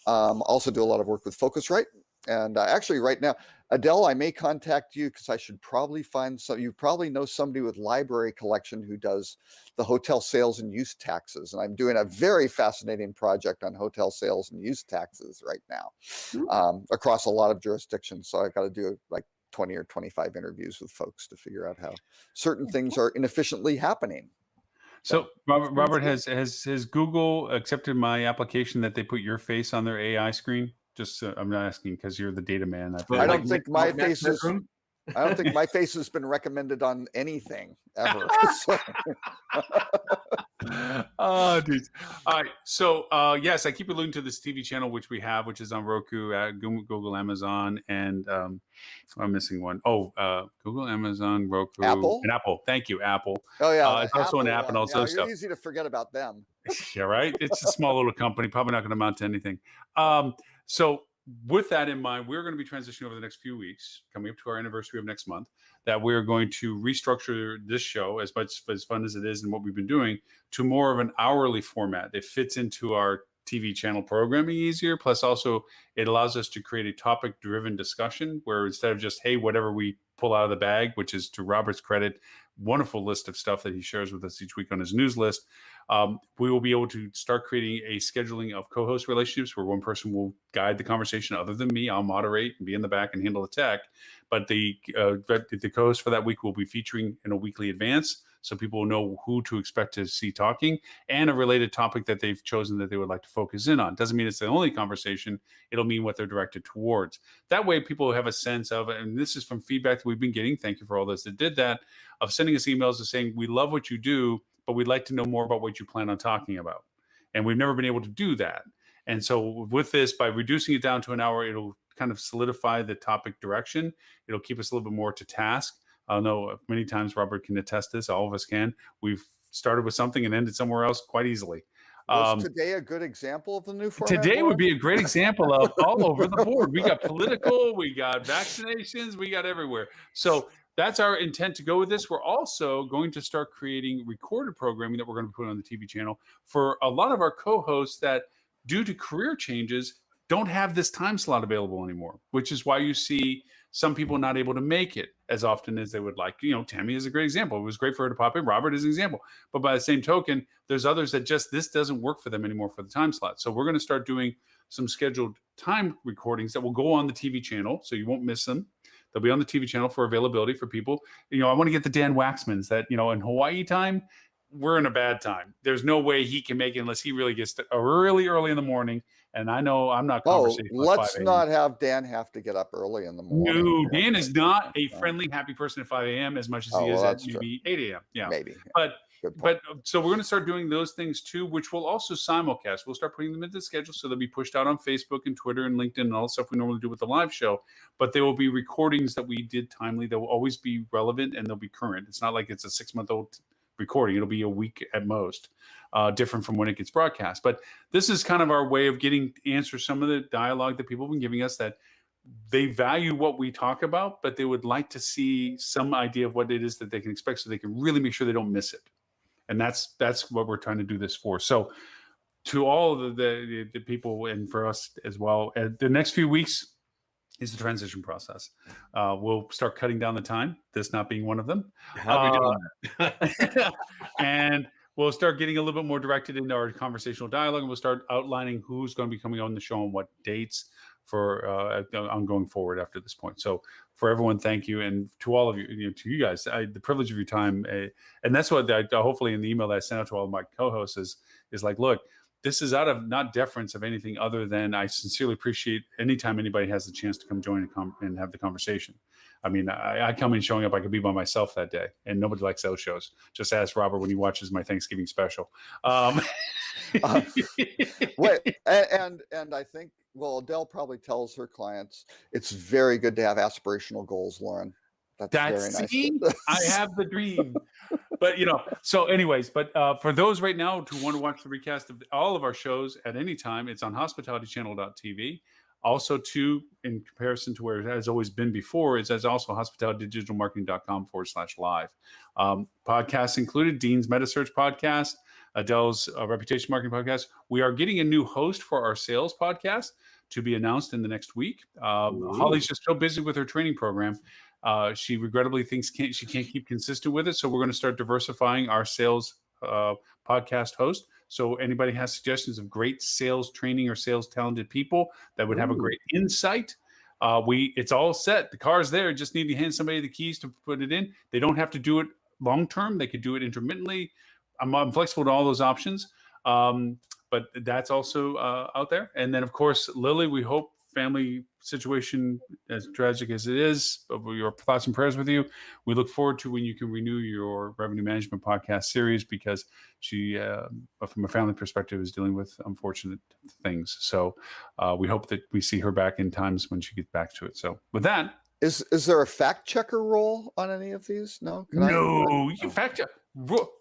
Also do a lot of work with Focusrite. And actually right now, Adele, I may contact you because I should probably find you probably know somebody with Library Collection who does the hotel sales and use taxes. And I'm doing a very fascinating project on hotel sales and use taxes right now across a lot of jurisdictions. So I got to do like 20 or 25 interviews with folks to figure out how certain things are inefficiently happening. So Robert, has Google accepted my application that they put your face on their AI screen? Just I'm not asking because you're the data man. I don't think my face is. I don't think my face has been recommended on anything ever. Oh, dude. All right. So, yes, I keep alluding to this TV channel, which we have, which is on Roku, Google, Amazon, and I'm missing one. Oh, Google, Amazon, Roku, Apple? and Apple. Thank you, Apple. Oh, yeah. It's also an app and all those stuff. Easy to forget about them. Yeah, right. It's a small little company, probably not going to amount to anything. So with that in mind, we're going to be transitioning over the next few weeks, coming up to our anniversary of next month, that we're going to restructure this show as much as fun as it is and what we've been doing to more of an hourly format that fits into our TV channel programming easier. Plus also it allows us to create a topic driven discussion where instead of just, hey, whatever we pull out of the bag, which is to Robert's credit, wonderful list of stuff that he shares with us each week on his news list. We will be able to start creating a scheduling of co-host relationships where one person will guide the conversation other than me. I'll moderate and be in the back and handle the tech. But the co-host for that week will be featuring in a weekly advance, so people will know who to expect to see talking and a related topic that they've chosen that they would like to focus in on. Doesn't mean it's the only conversation. It'll mean what they're directed towards. That way people have a sense of, and this is from feedback that we've been getting, thank you for all those that did that, of sending us emails of saying, we love what you do, but we'd like to know more about what you plan on talking about. And we've never been able to do that. And so with this, by reducing it down to an hour, it'll kind of solidify the topic direction. It'll keep us a little bit more to task. I know many times Robert can attest this, all of us can. We've started with something and ended somewhere else quite easily. Was today a good example of the new format? Today would Lauren? be a great example of all over the board. We got political, we got vaccinations, we got everywhere. So that's our intent to go with this. We're also going to start creating recorded programming that we're going to put on the TV channel for a lot of our co-hosts that, due to career changes, don't have this time slot available anymore, which is why you see some people not able to make it as often as they would like. You know, Tammy is a great example. It was great for her to pop in. Robert is an example. But by the same token, there's others that just, this doesn't work for them anymore for the time slot. So we're going to start doing some scheduled time recordings that will go on the TV channel, so you won't miss them. They'll be on the TV channel for availability for people. You know, I want to get the Dan Waxmans that, you know, in Hawaii time, we're in a bad time. There's no way he can make it unless he really gets to really early in the morning. And I know I'm not conversating. Let's not have Dan have to get up early in the morning. No, Dan is not a friendly, happy person at 5 a.m. as much as he is at maybe 8 a.m. Yeah, maybe. But so we're going to start doing those things too, which will also simulcast. We'll start putting them into the schedule, so they'll be pushed out on Facebook and Twitter and LinkedIn and all the stuff we normally do with the live show. But there will be recordings that we did timely. That will always be relevant and they'll be current. It's not like it's a 6-month-old recording. It'll be a week at most, different from when it gets broadcast. But this is kind of our way of getting answer some of the dialogue that people have been giving us, that they value what we talk about, but they would like to see some idea of what it is that they can expect, so they can really make sure they don't miss it. And that's what we're trying to do this for. So to all of the people, and for us as well, the next few weeks is the transition process. We'll start cutting down the time, this not being one of them. How are we doing that? And we'll start getting a little bit more directed into our conversational dialogue, and we'll start outlining who's going to be coming on the show and what dates for ongoing forward after this point. So for everyone, thank you. And to all of you, to you guys, the privilege of your time. And that's what hopefully in the email that I sent out to all of my co-hosts is like, look, this is out of not deference of anything other than I sincerely appreciate anytime anybody has the chance to come join and have the conversation. I mean, I come in showing up, I could be by myself that day, and nobody likes those shows. Just ask Robert when he watches my Thanksgiving special. Wait, and I think, well, Adele probably tells her clients it's very good to have aspirational goals, Lauren. That's very nice. I have the dream. But, you know, so anyways, but for those right now who want to watch the recast of all of our shows at any time, it's on hospitalitychannel.tv. Also, too, in comparison to where it has always been before, is also hospitalitydigitalmarketing.com/live. Podcasts included Dean's MetaSearch podcast, Adele's reputation marketing podcast. We are getting a new host for our sales podcast to be announced in the next week. Holly's just so busy with her training program. She regrettably thinks she can't keep consistent with it. So we're going to start diversifying our sales podcast host. So anybody has suggestions of great sales training or sales talented people that would have a great insight, it's all set. The car's there. Just need to hand somebody the keys to put it in. They don't have to do it long term. They could do it intermittently. I'm flexible to all those options. But that's also out there. And then, of course, Lily, we hope family situation, as tragic as it is, your thoughts and prayers with you. We look forward to when you can renew your revenue management podcast series, because she, from a family perspective, is dealing with unfortunate things. So we hope that we see her back in times when she gets back to it. So with that, is there a fact checker role on any of these? No, you fact check.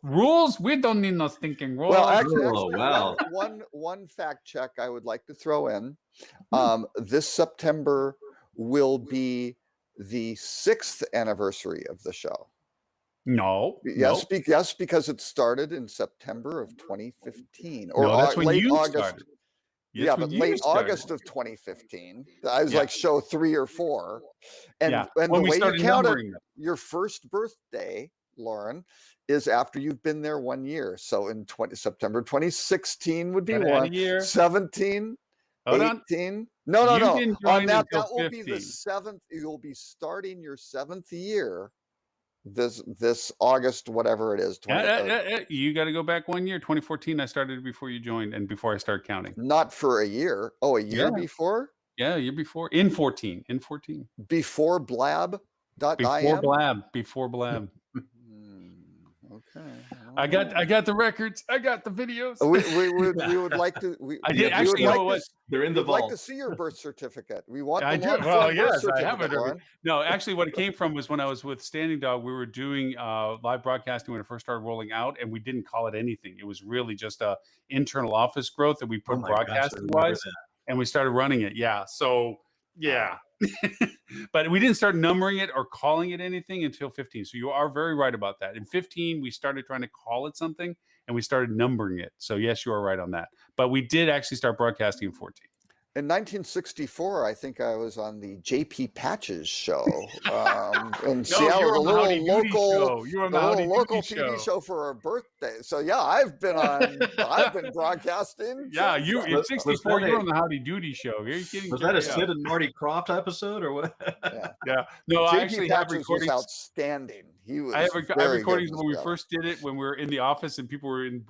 Rules? We don't need no stinking rules. Well, actually, wow. one fact check I would like to throw in. This September will be the 6th anniversary of the show. No. Yes, because it started in September of 2015, or that's when late you August. started. Yeah, but late August of 2015. I was like show 3 or 4, and when the we way you started count it, numbering them. your first birthday, Lauren, is after you've been there 1 year. So in September 2016 would be Gotta add a one. year. 17, Hold on. 18. No. You didn't On join that until will be the 15. seventh. You'll be starting your 7th year this August, whatever it is. 20, You got to go back 1 year. 2014, I started before you joined and before I started counting. not for a year. Oh, a year Yeah. before? Yeah, year before. In 14. Before blab.im? Before Blab. Okay. I got the records. I got the videos. We would like to. I did actually. We would You know like what? They're in the we'd like vault. to see your birth certificate. We want the I do. long Well, form birth yes, I have certificate, it. Lauren. No, actually, what it came from was when I was with Standing Dog, we were doing live broadcasting when it first started rolling out, and we didn't call it anything. It was really just a internal office growth that we put Oh my gosh, I broadcasting remember wise, that. and we started running it. Yeah. So yeah. But we didn't start numbering it or calling it anything until 15. So you are very right about that. In 15, we started trying to call it something and we started numbering it. So yes, you are right on that. But we did actually start broadcasting in 14. In 1964, I think I was on the JP Patches show in Seattle, you were the on the Howdy little Doody local, show. You were on the little Howdy local Doody TV show for her birthday. So yeah, I've been broadcasting. Yeah, since you then. in Was 64, that you were a- on the Howdy Doody show. Are you kidding? Was that a Yeah. Sid and Marty Croft episode or what? Yeah. Yeah. No, I JP actually have Patches was recordings. outstanding. He was. I have very recordings good in when we Seattle. first did it, when we were in the office and people were in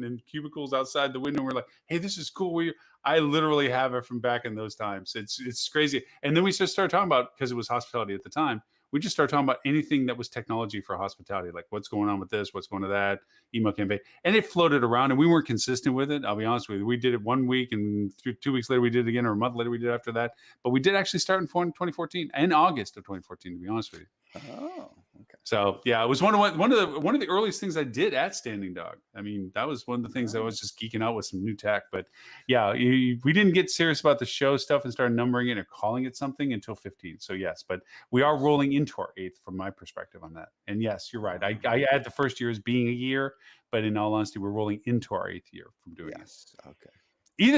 in cubicles outside the window. And we're like, "Hey, this is cool." I literally have it from back in those times. It's crazy. And then we just started talking about, because it was hospitality at the time, we just started talking about anything that was technology for hospitality, like what's going on with this, what's going to that, email campaign, and it floated around. And we weren't consistent with it. I'll be honest with you. We did it 1 week, and 2 weeks later we did it again, or a month later we did it after that. But we did actually start in 2014, in August of 2014, to be honest with you. Oh, okay. So yeah, it was one of the earliest things I did at Standing Dog. I mean, that was one of the things that I was just geeking out with some new tech. But yeah, we didn't get serious about the show stuff and start numbering it or calling it something until 15. So yes, but we are rolling into our 8th from my perspective on that. And yes, you're right. I add the first year as being a year, but in all honesty, we're rolling into our 8th year from doing it. Yes. Okay.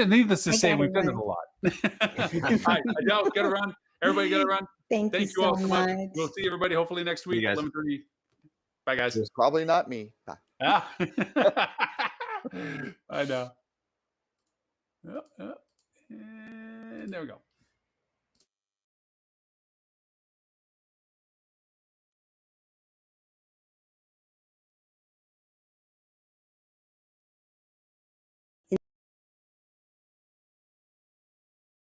Needless to I say, got we've it done it a lot. All right, Adele, get around. Everybody get around. Thank you Thank you all so so much. much. We'll see everybody hopefully next week, you guys. 11:30. Bye, guys. It's probably not me. Bye. Ah. I know. And there we go.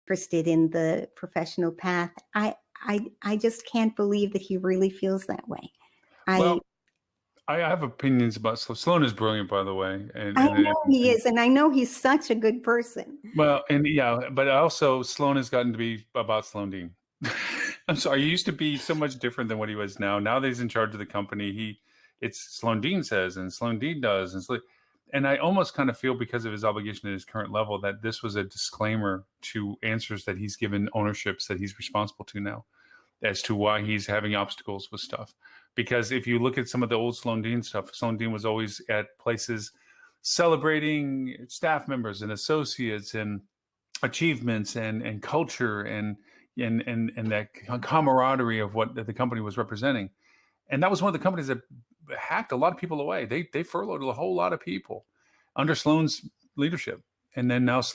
Interested in the professional path. I just can't believe that he really feels that way. Well, I have opinions about Sloan is brilliant, by the way. And, I know he is, and I know he's such a good person. Well, and yeah, but also Sloan has gotten to be about Sloan Dean. I'm sorry, he used to be so much different than what he was now. Now that he's in charge of the company, it's Sloan Dean says, and Sloan Dean does, and I almost kind of feel, because of his obligation at his current level, that this was a disclaimer to answers that he's given ownerships that he's responsible to now, as to why he's having obstacles with stuff. Because if you look at some of the old Sloan Dean stuff, Sloan Dean was always at places celebrating staff members and associates and achievements and culture and that camaraderie of what the company was representing. And that was one of the companies that hacked a lot of people away. They furloughed a whole lot of people under Sloan's leadership. And then now